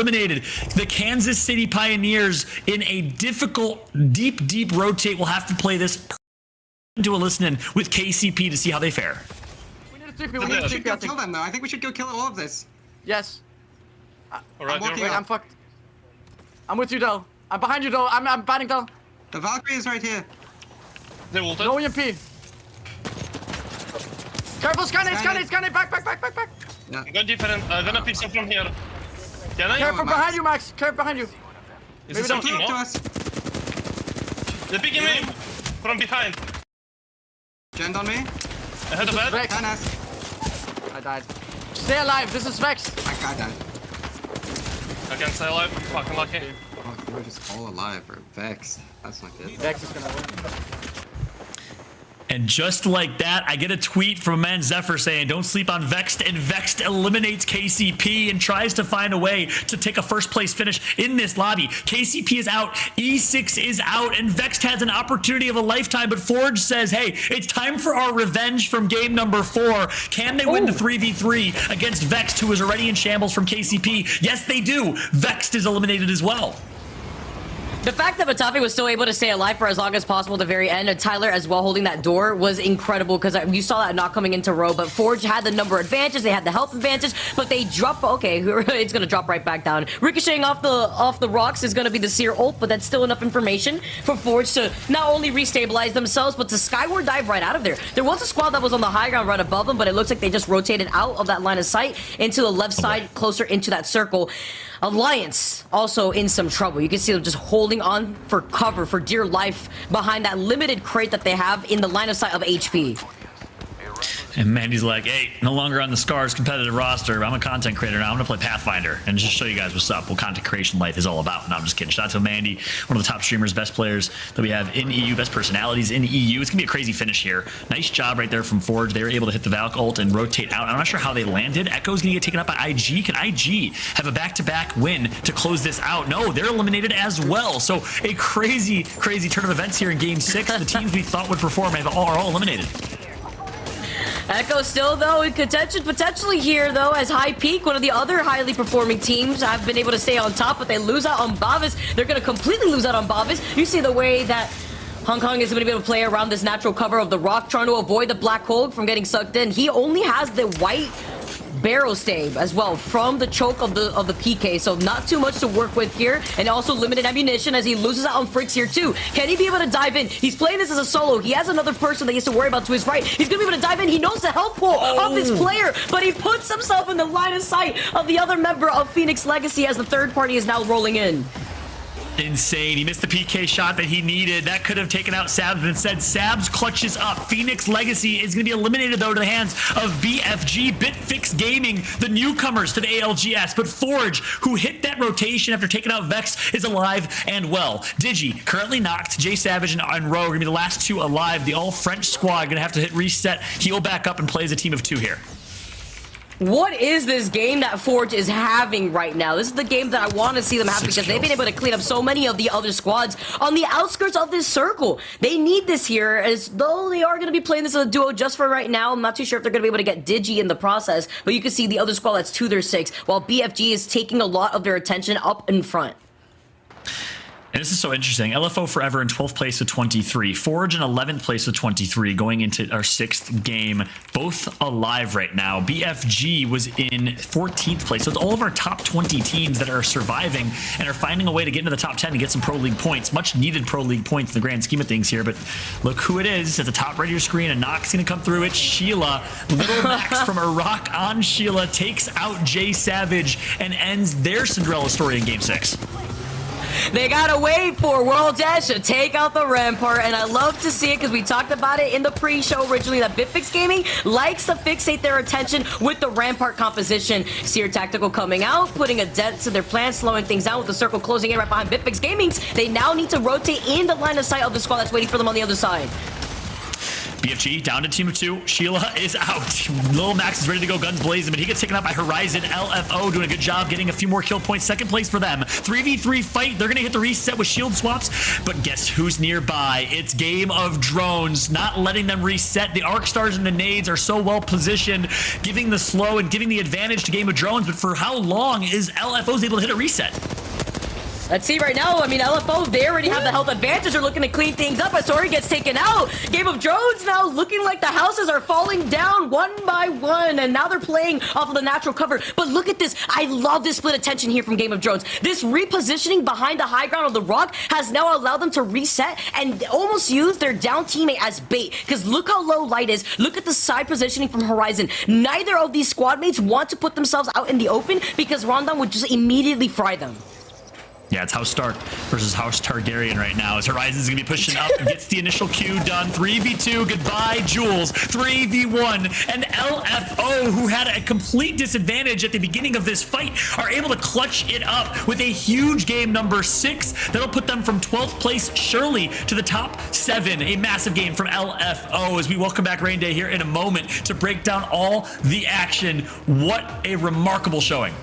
The Kansas City Pioneers in a difficult, deep rotate will have to play this into a listen-in with KCP to see how they fare. We need to TP. We should go kill them, though. I think we should go kill all of this. Yes. Alright, I'm fucked. I'm with you, Del. I'm behind you, Del. I'm batting, Del. The Valkyrie is right here. They're ulted. No EMP. Careful, scan it. Back. Yeah. Go different. Gonna pick some from here. Can I? Careful behind you, Max. Careful behind you. Is it something Up to more? us. They're picking me from behind. Gen on me. Ahead of that. Vex. Nice. I died. Stay alive. This is Vex. My guy died. I can't stay alive. Fucking lucky. Oh, they were just all alive, or Vex. That's not good. Vex is gonna win. And just like that, I get a tweet from a man Zephyr saying, don't sleep on Vexed, and Vexed eliminates KCP and tries to find a way to take a first place finish in this lobby. KCP is out, E6 is out, and Vexed has an opportunity of a lifetime, but Forge says, hey, it's time for our revenge from game number 4. Can they win the 3v3 against Vexed, who is already in shambles from KCP? Yes, they do. Vexed is eliminated as well. The fact that Batafi was still able to stay alive for as long as possible at the very end, and Tyler as well holding that door, was incredible because you saw that not coming into row. But Forge had the number advantage, they had the health advantage, but they drop. Okay, it's gonna drop right back down. Ricocheting off the rocks is gonna be the Seer ult, but that's still enough information for Forge to not only restabilize themselves, but to skyward dive right out of there. There was a squad that was on the high ground right above them, but it looks like they just rotated out of that line of sight into the left side, closer into that circle. Alliance also in some trouble. You can see them just holding on for cover for dear life behind that limited crate that they have in the line of sight of HP. And Mandy's like, hey, no longer on the Scars competitive roster. I'm a content creator now. I'm going to play Pathfinder and just show you guys what's up, what content creation life is all about. No, I'm just kidding. Shout out to Mandy, one of the top streamers, best players that we have in EU, best personalities in EU. It's going to be a crazy finish here. Nice job right there from Forge. They were able to hit the Valk ult and rotate out. I'm not sure how they landed. Echo's going to get taken up by IG. Can IG have a back-to-back win to close this out? No, they're eliminated as well. So a crazy, crazy turn of events here in Game 6. The teams we thought would perform are all eliminated. Echo still, though, in contention potentially here, though, as High Peak, one of the other highly performing teams, have been able to stay on top, but they lose out on Bavis. They're going to completely lose out on Bavis. You see the way that Hong Kong is going to be able to play around this natural cover of the rock, trying to avoid the black hole from getting sucked in. He only has the white barrel stave as well from the choke of the PK, so not too much to work with here, and also limited ammunition as he loses out on Fricks here too. Can he be able to dive in? He's playing this as a solo. He has another person that he has to worry about to his right. He's gonna be able to dive in. He knows the health pool of this player, but he puts himself in the line of sight of the other member of Phoenix Legacy as the third party is now rolling in. Insane. He missed the PK shot that he needed. That could have taken out Sabs, but instead Sabs clutches up. Phoenix Legacy is going to be eliminated, though, to the hands of BFG, Bitfix Gaming, the newcomers to the ALGS. But Forge, who hit that rotation after taking out Vex, is alive and well. Digi, currently knocked. Jay Savage and Ro are going to be the last two alive. The all-French squad going to have to hit reset, heal back up, and play as a team of 2 here. What is this game that Forge is having right now? This is the game that I want to see them have because they've been able to clean up so many of the other squads on the outskirts of this circle. They need this here, as though they are going to be playing this as a duo just for right now. I'm not too sure if they're going to be able to get Digi in the process, but you can see the other squad that's 2 their 6, while BFG is taking a lot of their attention up in front. And this is so interesting. LFO Forever in 12th place with 23. Forge in 11th place with 23 going into our 6th game. Both alive right now. BFG was in 14th place. So it's all of our top 20 teams that are surviving and are finding a way to get into the top 10 and get some Pro League points. Much needed Pro League points in the grand scheme of things here. But look who it is at the top right of your screen. And Nox going to come through. It's Sheila. Little Max from Iraq on Sheila takes out Jay Savage and ends their Cinderella story in Game 6. They gotta wait for World Dash to take out the Rampart, and I love to see it because we talked about it in the pre-show originally that Bitfix Gaming likes to fixate their attention with the Rampart composition. Seer Tactical coming out, putting a dent to their plan, slowing things down with the circle closing in right behind Bitfix Gaming's. They now need to rotate in the line of sight of the squad that's waiting for them on the other side. BFG down to team of 2. Sheila is out. Lil Max is ready to go guns blazing, but he gets taken out by Horizon. LFO doing a good job getting a few more kill points. 2nd place for them. 3v3 fight. They're going to hit the reset with shield swaps, but guess who's nearby? It's Game of Drones, not letting them reset. The Arc Stars and the Nades are so well positioned, giving the slow and giving the advantage to Game of Drones, but for how long is LFO's able to hit a reset? Let's see right now. I mean, LFO, they already have the health advantage. They're looking to clean things up as Tori gets taken out. Game of Drones now looking like the houses are falling down one by one, and now they're playing off of the natural cover. But look at this. I love this split attention here from Game of Drones. This repositioning behind the high ground of the rock has now allowed them to reset and almost use their down teammate as bait. Because look how low light is. Look at the side positioning from Horizon. Neither of these squad mates want to put themselves out in the open because Rondon would just immediately fry them. Yeah, it's House Stark versus House Targaryen right now as Horizon's going to be pushing up, gets the initial Q done. 3v2, goodbye, Jules. 3v1, and LFO, who had a complete disadvantage at the beginning of this fight, are able to clutch it up with a huge game number 6. That'll put them from 12th place, surely, to the top 7. A massive game from LFO as we welcome back Rain Day here in a moment to break down all the action. What a remarkable showing.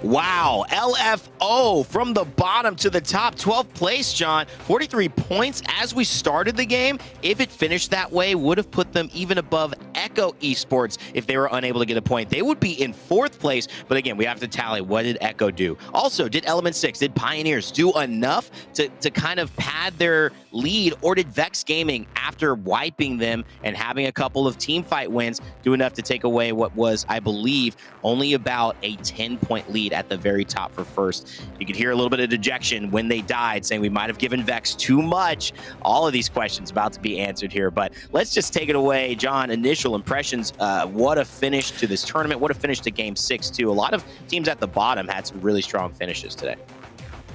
Wow, LFO from the bottom to the top, 12th place, John. 43 points as we started the game. If it finished that way, would have put them even above Echo Esports if they were unable to get a point. They would be in 4th place, but again, we have to tally what did Echo do. Also, did Element 6, did Pioneers do enough to kind of pad their lead, or did Vex Gaming, after wiping them and having a couple of team fight wins, do enough to take away what was, I believe, only about a 10-point lead at the very top for first? You could hear a little bit of dejection when they died, saying we might have given Vex too much. All of these questions about to be answered here, but let's just take it away. John, initial impressions. What a finish to this tournament. What a finish to Game 6, too. A lot of teams at the bottom had some really strong finishes today.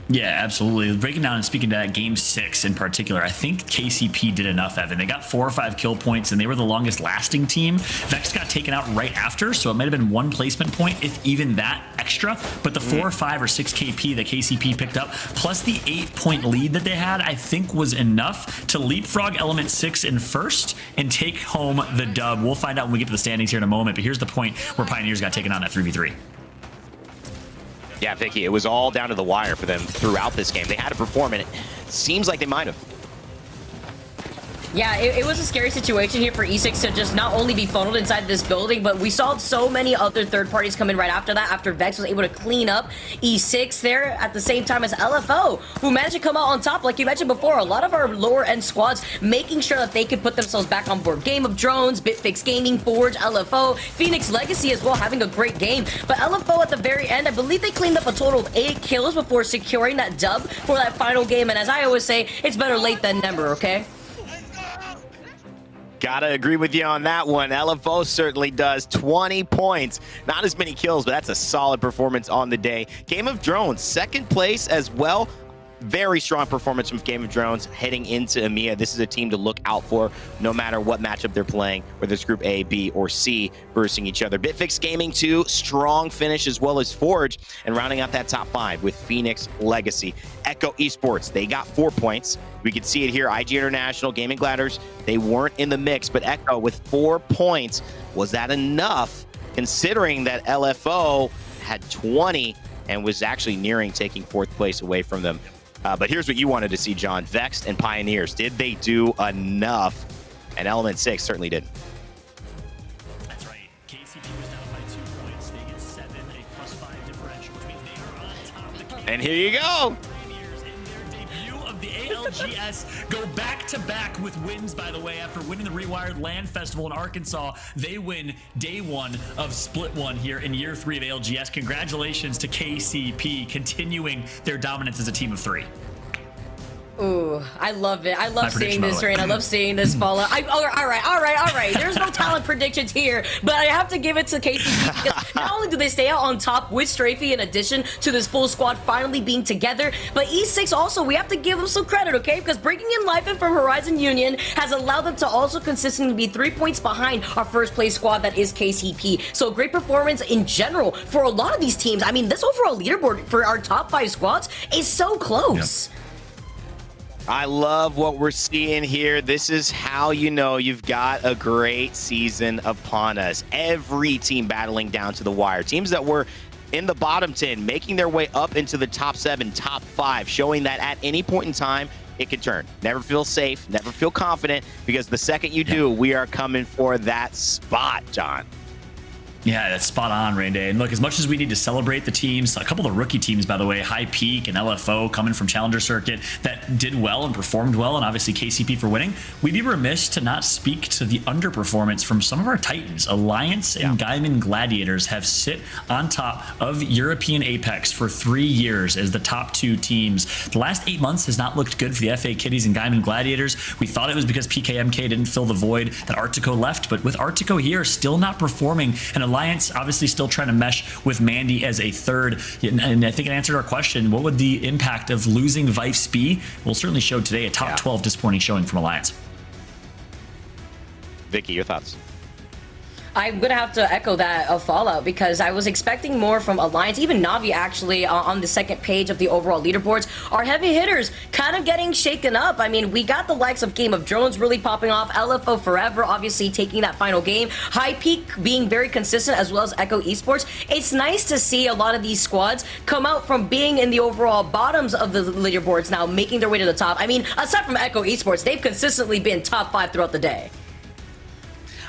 Yeah, absolutely. Breaking down and speaking to that Game 6 in particular, I think KCP did enough, Evan. They got 4 or 5 kill points, and they were the longest lasting team. Vex got taken out right after, so it might have been 1 placement point, if even that extra. But the 4 or 5 or 6 KP that KCP picked up, plus the 8-point lead that they had, I think was enough to leapfrog Element 6 in first and take home the dub. We'll find out when we get to the standings here in a moment, but here's the point where Pioneers got taken on at 3v3. Yeah, Vicky, it was all down to the wire for them throughout this game. They had to perform, and it seems like they might have. Yeah, it was a scary situation here for E6 to just not only be funneled inside this building, but we saw so many other third parties come in right after that, after Vex was able to clean up E6 there at the same time as LFO, who managed to come out on top. Like you mentioned before, a lot of our lower end squads making sure that they could put themselves back on board. Game of Drones, Bitfix Gaming, Forge, LFO, Phoenix Legacy as well, having a great game. But LFO at the very end, I believe they cleaned up a total of 8 kills before securing that dub for that final game. And as I always say, it's better late than never, okay? Gotta agree with you on that one. LFO certainly does. 20 points. Not as many kills, but that's a solid performance on the day. Game of Drones, 2nd place as well. Very strong performance from Game of Drones heading into EMEA. This is a team to look out for no matter what matchup they're playing, whether it's Group A, B, or C versus each other. Bitfix Gaming, too, strong finish as well as Forge, and rounding out that top 5 with Phoenix Legacy. Echo Esports, they got 4 points. We could see it here. IG International, Gaming Gliders, they weren't in the mix, but Echo with 4 points. Was that enough considering that LFO had 20 and was actually nearing taking 4th place away from them? But here's what you wanted to see, John. Vex and Pioneers, did they do enough? And Element 6 certainly did. That's right. KCP was down by 2 points. They get 7, a +5 differential, which means they are on top of the game. And here you go. Pioneers in their debut of the ALGS go back-to-back with wins, by the way. After winning the Rewired Land Festival in Arkansas, they win day 1 of Split 1 here in year 3 of ALGS. Congratulations to KCP, continuing their dominance as a team of 3. Ooh, I love it. I love seeing this, Rain. I love seeing this follow. All right. There's no talent predictions here, but I have to give it to KCP because not only do they stay out on top with Strafey in addition to this full squad finally being together, but E6 also, we have to give them some credit, okay? Because bringing in Life In from Horizon Union has allowed them to also consistently be 3 points behind our first place squad that is KCP. So great performance in general for a lot of these teams. I mean, this overall leaderboard for our top 5 squads is so close. Yep. I love what we're seeing here. This is how you know you've got a great season upon us. Every team battling down to the wire. Teams that were in the bottom 10, making their way up into the top 7, top 5, showing that at any point in time, it can turn. Never feel safe, never feel confident, because the second you do, we are coming for that spot, John. Yeah, that's spot on, Randy. And look, as much as we need to celebrate the teams, a couple of the rookie teams, by the way, High Peak and LFO coming from Challenger Circuit that did well and performed well, and obviously KCP for winning, we'd be remiss to not speak to the underperformance from some of our Titans. Alliance and Gaiman Gladiators have sit on top of European Apex for 3 years as the top 2 teams. The last 8 months has not looked good for the FA Kitties and Gaiman Gladiators. We thought it was because PKMK didn't fill the void that Artico left, but with Artico here still not performing, and Alliance obviously still trying to mesh with Mandy as a third. And I think it answered our question, what would the impact of losing Vifes be? We'll certainly show today a top 12 disappointing showing from Alliance. Vicky, your thoughts? I'm gonna have to echo that of Fallout because I was expecting more from Alliance. Even Navi actually on the second page of the overall leaderboards. Our heavy hitters kind of getting shaken up. I mean, we got the likes of Game of Drones really popping off, LFO Forever obviously taking that final game, High Peak being very consistent, as well as Echo Esports. It's nice to see a lot of these squads come out from being in the overall bottoms of the leaderboards now, making their way to the top. I mean, aside from Echo Esports, they've consistently been top 5 throughout the day.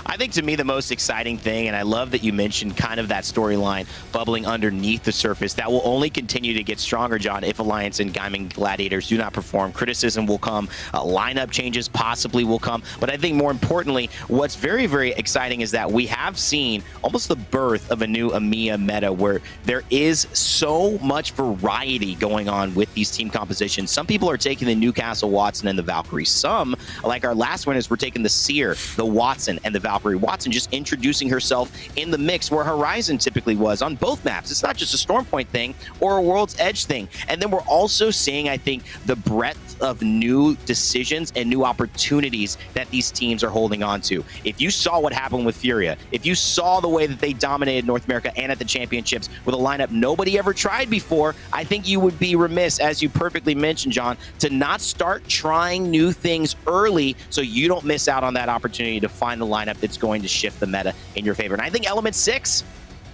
I think to me the most exciting thing, and I love that you mentioned kind of that storyline bubbling underneath the surface, that will only continue to get stronger, John, if Alliance and Gaiman Gladiators do not perform. Criticism will come, lineup changes possibly will come, but I think more importantly, what's very, very exciting is that we have seen almost the birth of a new EMEA meta where there is so much variety going on with these team compositions. Some people are taking the Newcastle Watson and the Valkyrie. Some, like our last winners, were taking the Seer, the Watson, and the Valkyrie. Watson just introducing herself in the mix where Horizon typically was on both maps. It's not just a Stormpoint thing or a World's Edge thing. And then we're also seeing, I think, the breadth of new decisions and new opportunities that these teams are holding on to. If you saw what happened with Furia, if you saw the way that they dominated North America and at the championships with a lineup nobody ever tried before, I think you would be remiss, as you perfectly mentioned, John, to not start trying new things early so you don't miss out on that opportunity to find the lineup that's going to shift the meta in your favor. And I think Element 6,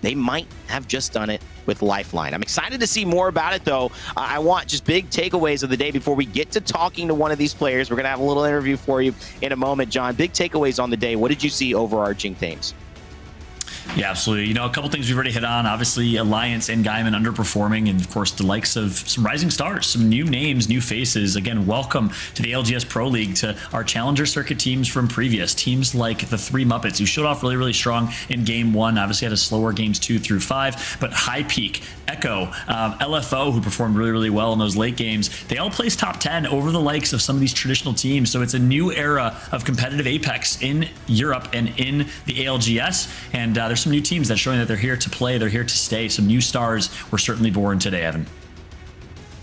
they might have just done it with Lifeline. I'm excited to see more about it, though. I want just big takeaways of the day before we get to talking to one of these players. We're going to have a little interview for you in a moment, John. Big takeaways on the day. What did you see overarching themes? Yeah, absolutely. You know, a couple things we've already hit on. Obviously, Alliance and Gaiman underperforming, and of course, the likes of some rising stars, some new names, new faces. Again, welcome to the ALGS Pro League, to our Challenger Circuit teams from previous. Teams like the Three Muppets, who showed off really, really strong in Game 1. Obviously, had a slower Games 2 through 5, but High Peak, Echo, LFO, who performed really, really well in those late games. They all placed top 10 over the likes of some of these traditional teams. So it's a new era of competitive Apex in Europe and in the ALGS. And there's some new teams that are showing that they're here to play, they're here to stay. Some new stars were certainly born today, Evan.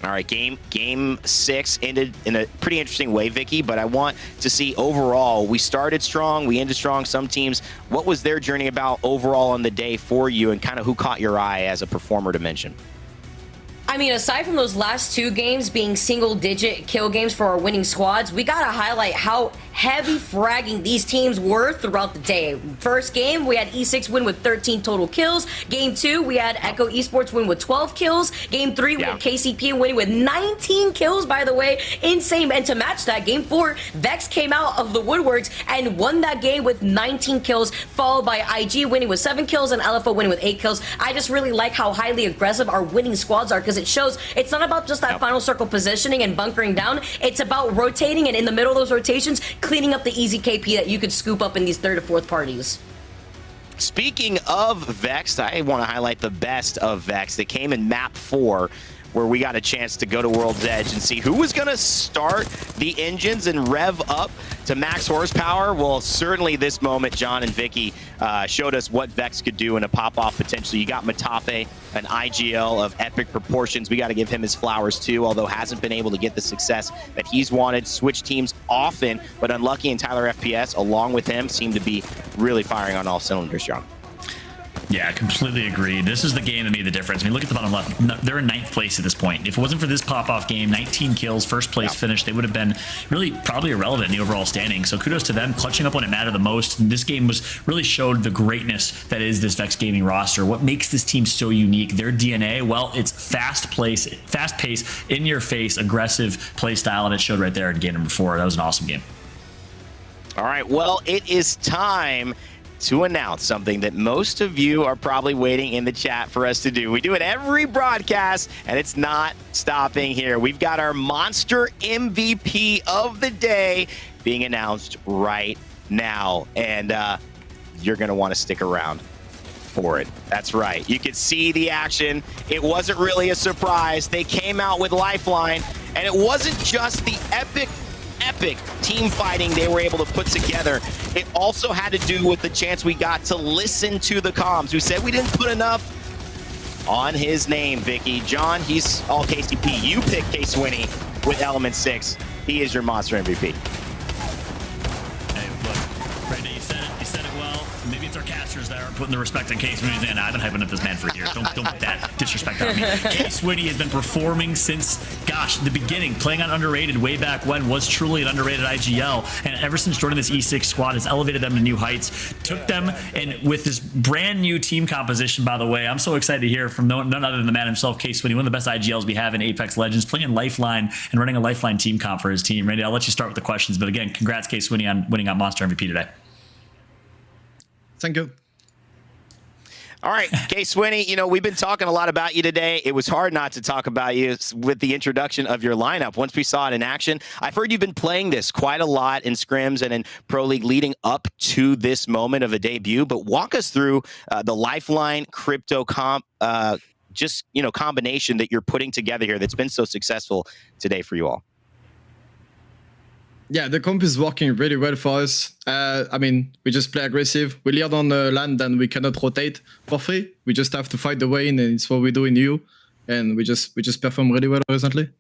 All right, game 6 ended in a pretty interesting way, Vicky, but I want to see overall, we started strong, we ended strong. Some teams, what was their journey about overall on the day for you, and kind of who caught your eye as a performer to mention? I mean, aside from those last 2 games being single-digit kill games for our winning squads, we gotta highlight how heavy fragging these teams were throughout the day. First game, we had E6 win with 13 total kills. Game 2, we had Echo Esports win with 12 kills. Game 3, we had KCP winning with 19 kills, by the way. Insane. And to match that, Game 4, Vex came out of the woodworks and won that game with 19 kills, followed by IG winning with 7 kills and LFO winning with 8 kills. I just really like how highly aggressive our winning squads are, because it shows it's not about just that final circle positioning and bunkering down. It's about rotating, and in the middle of those rotations, cleaning up the easy KP that you could scoop up in these 3rd or 4th parties. Speaking of Vex, I want to highlight the best of Vex. They came in map 4, where we got a chance to go to World's Edge and see who was going to start the engines and rev up to max horsepower. Well, certainly this moment, John and Vicky showed us what Vex could do in a pop-off potentially. You got Matafe, an IGL of epic proportions. We got to give him his flowers too, although hasn't been able to get the success that he's wanted. Switch teams often, but Unlucky and Tyler FPS, along with him, seem to be really firing on all cylinders, John. Yeah, completely agree. This is the game that made the difference. I mean, look at the bottom left. They're in 9th place at this point. If it wasn't for this pop-off game, 19 kills, first place finish, they would have been really probably irrelevant in the overall standing. So kudos to them, clutching up when it mattered the most. And this game really showed the greatness that is this Vex Gaming roster. What makes this team so unique? Their DNA, well, it's fast pace, in your face, aggressive play style, and it showed right there in game number 4. That was an awesome game. All right, well, it is time to announce something that most of you are probably waiting in the chat for us to do. We do it every broadcast, and it's not stopping here. We've got our Monster MVP of the day being announced right now, and you're going to want to stick around for it. That's right. You could see the action. It wasn't really a surprise. They came out with Lifeline, and it wasn't just the epic team fighting they were able to put together. It also had to do with the chance we got to listen to the comms, who said we didn't put enough on his name, Vicky. John, he's all KCP. You picked K-Swinney with Element 6. He is your Monster MVP. Hey, look, Brandon, you said it well. Maybe it's our casters that are putting the respect on K-Swinney's in. I've been hyping up this man for years. Don't put that disrespect on me. K-Swinney has been performing since, gosh, the beginning. Playing on Underrated way back when was truly an underrated IGL. And ever since joining this E6 squad, has elevated them to new heights. Took them, and with this brand new team composition, by the way, I'm so excited to hear from none other than the man himself, K-Swinney, one of the best IGLs we have in Apex Legends, playing Lifeline and running a Lifeline team comp for his team. Randy, I'll let you start with the questions. But again, congrats, K-Swinney, on winning out Monster MVP today. Thank you. All right, K-Swinney, you know, we've been talking a lot about you today. It was hard not to talk about you with the introduction of your lineup. Once we saw it in action, I've heard you've been playing this quite a lot in scrims and in Pro League leading up to this moment of a debut. But walk us through the Lifeline crypto comp, combination that you're putting together here that's been so successful today for you all. Yeah, the comp is working really well for us. I mean, we just play aggressive. We lead on the land and we cannot rotate for free. We just have to fight the way in, and it's what we do in EU. And we just perform really well recently.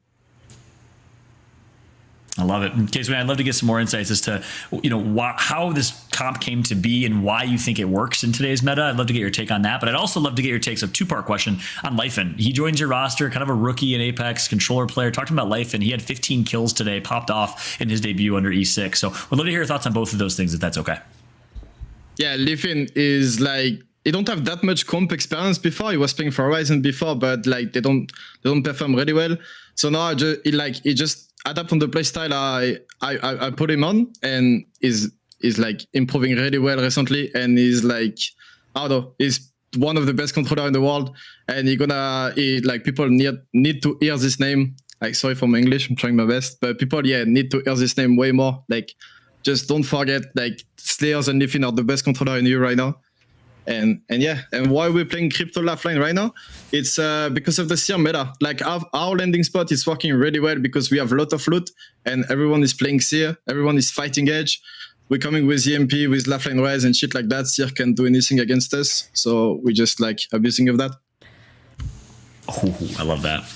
I love it. K-Swinney, I'd love to get some more insights as to, you know, how this comp came to be and why you think it works in today's meta. I'd love to get your take on that, but I'd also love to get your takes. A two-part question on Lifen. He joins your roster, kind of a rookie in Apex, controller player. Talking about Lifen, he had 15 kills today, popped off in his debut under E6. So we'd love to hear your thoughts on both of those things, if that's okay. Yeah, Lifen is like, he don't have that much comp experience before. He was playing for Horizon before, but like they don't perform really well. So now he just adapt on the playstyle I put him on, and is like improving really well recently, and he's like, I don't know, he's one of the best controller in the world, and people need to hear this name. Like, sorry for my English, I'm trying my best, but people need to hear this name way more. Like, just don't forget, like, Slayers and Lifen are the best controller in EU right now. And why we're playing Crypto Lifeline right now, it's because of the Seer meta. Like our landing spot is working really well because we have a lot of loot and everyone is playing Seer, everyone is fighting Edge. We're coming with EMP, with Lifeline Rise and shit like that. Seer can't do anything against us, so we just like abusing of that. Oh, I love that.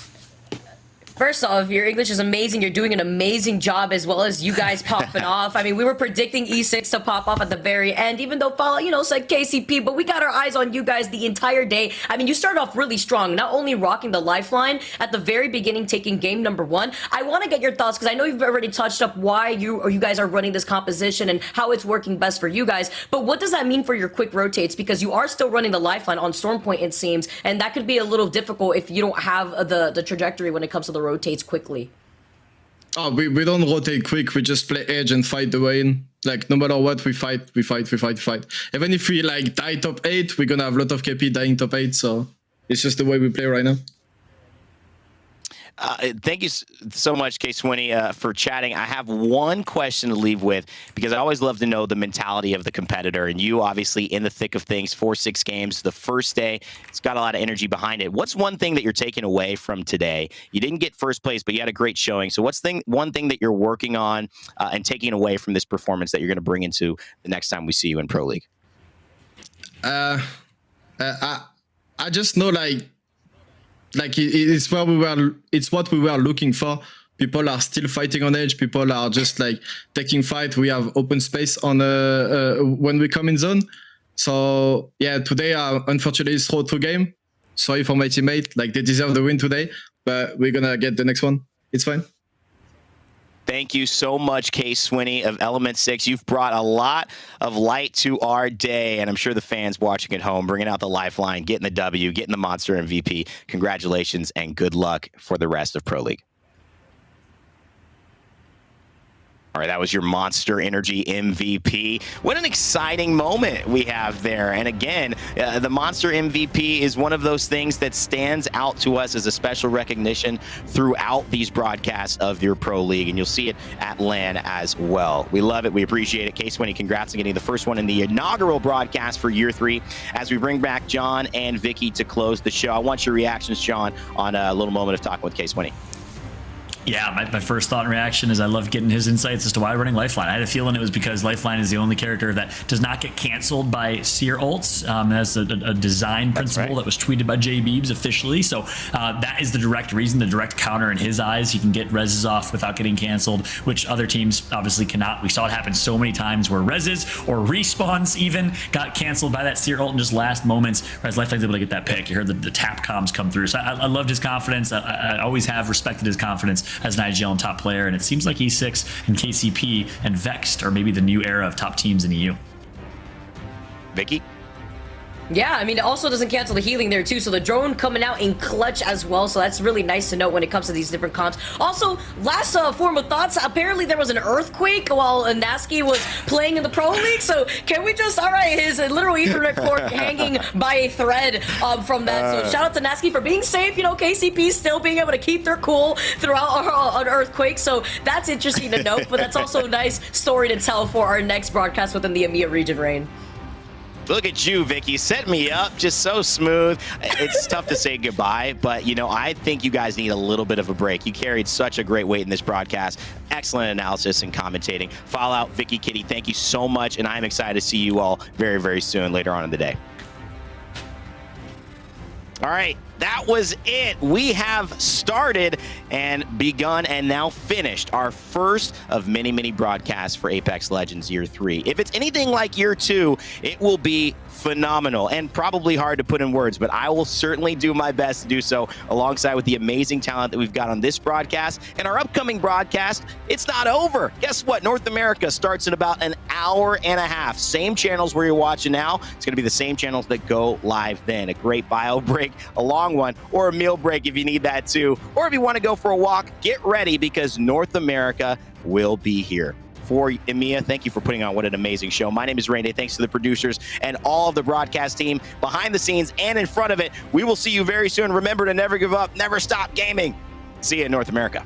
First off, your English is amazing. You're doing an amazing job, as well as you guys popping off. I mean, we were predicting E6 to pop off at the very end, even though Fall, said KCP, but we got our eyes on you guys the entire day. I mean, you started off really strong, not only rocking the Lifeline at the very beginning, taking game number 1. I want to get your thoughts, because I know you've already touched up why you guys are running this composition and how it's working best for you guys. But what does that mean for your quick rotates? Because you are still running the Lifeline on Stormpoint, it seems, and that could be a little difficult if you don't have the trajectory when it comes to the rotates quickly. Oh, we don't rotate quick. We just play Edge and fight the way in. Like, no matter what, we fight. Even if we like die top 8, we're gonna have a lot of KP dying top 8. So it's just the way we play right now. Thank you so much, K-Swinney, for chatting. I have one question to leave with, because I always love to know the mentality of the competitor. And you, obviously, in the thick of things, 4-6 games, the first day, it's got a lot of energy behind it. What's one thing that you're taking away from today? You didn't get first place, but you had a great showing. So what's one thing that you're working on and taking away from this performance that you're going to bring into the next time we see you in Pro League? I just know, like it's what we were looking for. People are still fighting on Edge. People are just like taking fight. We have open space on when we come in zone. So yeah, today unfortunately it's 2 game. Sorry for my teammate. Like, they deserve the win today, but we're gonna get the next one. It's fine. Thank you so much, K-Swinney of Element 6. You've brought a lot of light to our day, and I'm sure the fans watching at home, bringing out the Lifeline, getting the W, getting the Monster MVP. Congratulations and good luck for the rest of Pro League. All right, that was your Monster Energy MVP. What an exciting moment we have there. And again, the Monster MVP is one of those things that stands out to us as a special recognition throughout these broadcasts of your Pro League. And you'll see it at LAN as well. We love it. We appreciate it. K20, congrats on getting the first one in the inaugural broadcast for year 3. As we bring back John and Vicky to close the show, I want your reactions, John, on a little moment of talking with K20. Yeah, my first thought and reaction is I love getting his insights as to why running Lifeline. I had a feeling it was because Lifeline is the only character that does not get canceled by Seer ults. That's a design principle that was tweeted by Jay Beebs officially. So that is the direct reason, the direct counter in his eyes. He can get reses off without getting canceled, which other teams obviously cannot. We saw it happen so many times where reses or respawns even got canceled by that Seer ult in just last moments, whereas Lifeline's able to get that pick. You heard the tap comms come through. So I loved his confidence. I always have respected his confidence as an IGL and top player, and it seems like E6 and KCP and Vexed are maybe the new era of top teams in EU. Vicky? Yeah, I mean, it also doesn't cancel the healing there, too. So the drone coming out in clutch as well. So that's really nice to know when it comes to these different comps. Also, last form of thoughts, apparently there was an earthquake while Nasky was playing in the Pro League. So can we just, all right, his literal Ethernet cord hanging by a thread from that. So shout out to Nasky for being safe. You know, KCP still being able to keep their cool throughout an earthquake. So that's interesting to note. But that's also a nice story to tell for our next broadcast within the EMEA region, Rain. Look at you, Vicky. Set me up. Just so smooth. It's tough to say goodbye, but, you know, I think you guys need a little bit of a break. You carried such a great weight in this broadcast. Excellent analysis and commentating. Fallout, Vicky, Kitty, thank you so much, and I'm excited to see you all very, very soon later on in the day. All right, that was it. We have started and begun and now finished our first of many, many broadcasts for Apex Legends Year 3. If it's anything like Year 2, it will be phenomenal and probably hard to put in words, but I will certainly do my best to do so alongside with the amazing talent that we've got on this broadcast and our upcoming broadcast. It's not over. Guess what? North America starts in about an hour and a half. Same channels where you're watching now. It's going to be the same channels that go live then. A great bio break, a long one, or a meal break if you need that too. Or if you want to go for a walk, get ready because North America will be here. For EMEA, thank you for putting on what an amazing show. My name is Rainy. Thanks to the producers and all of the broadcast team behind the scenes and in front of it. We will see you very soon. Remember to never give up, never stop gaming. See you in North America.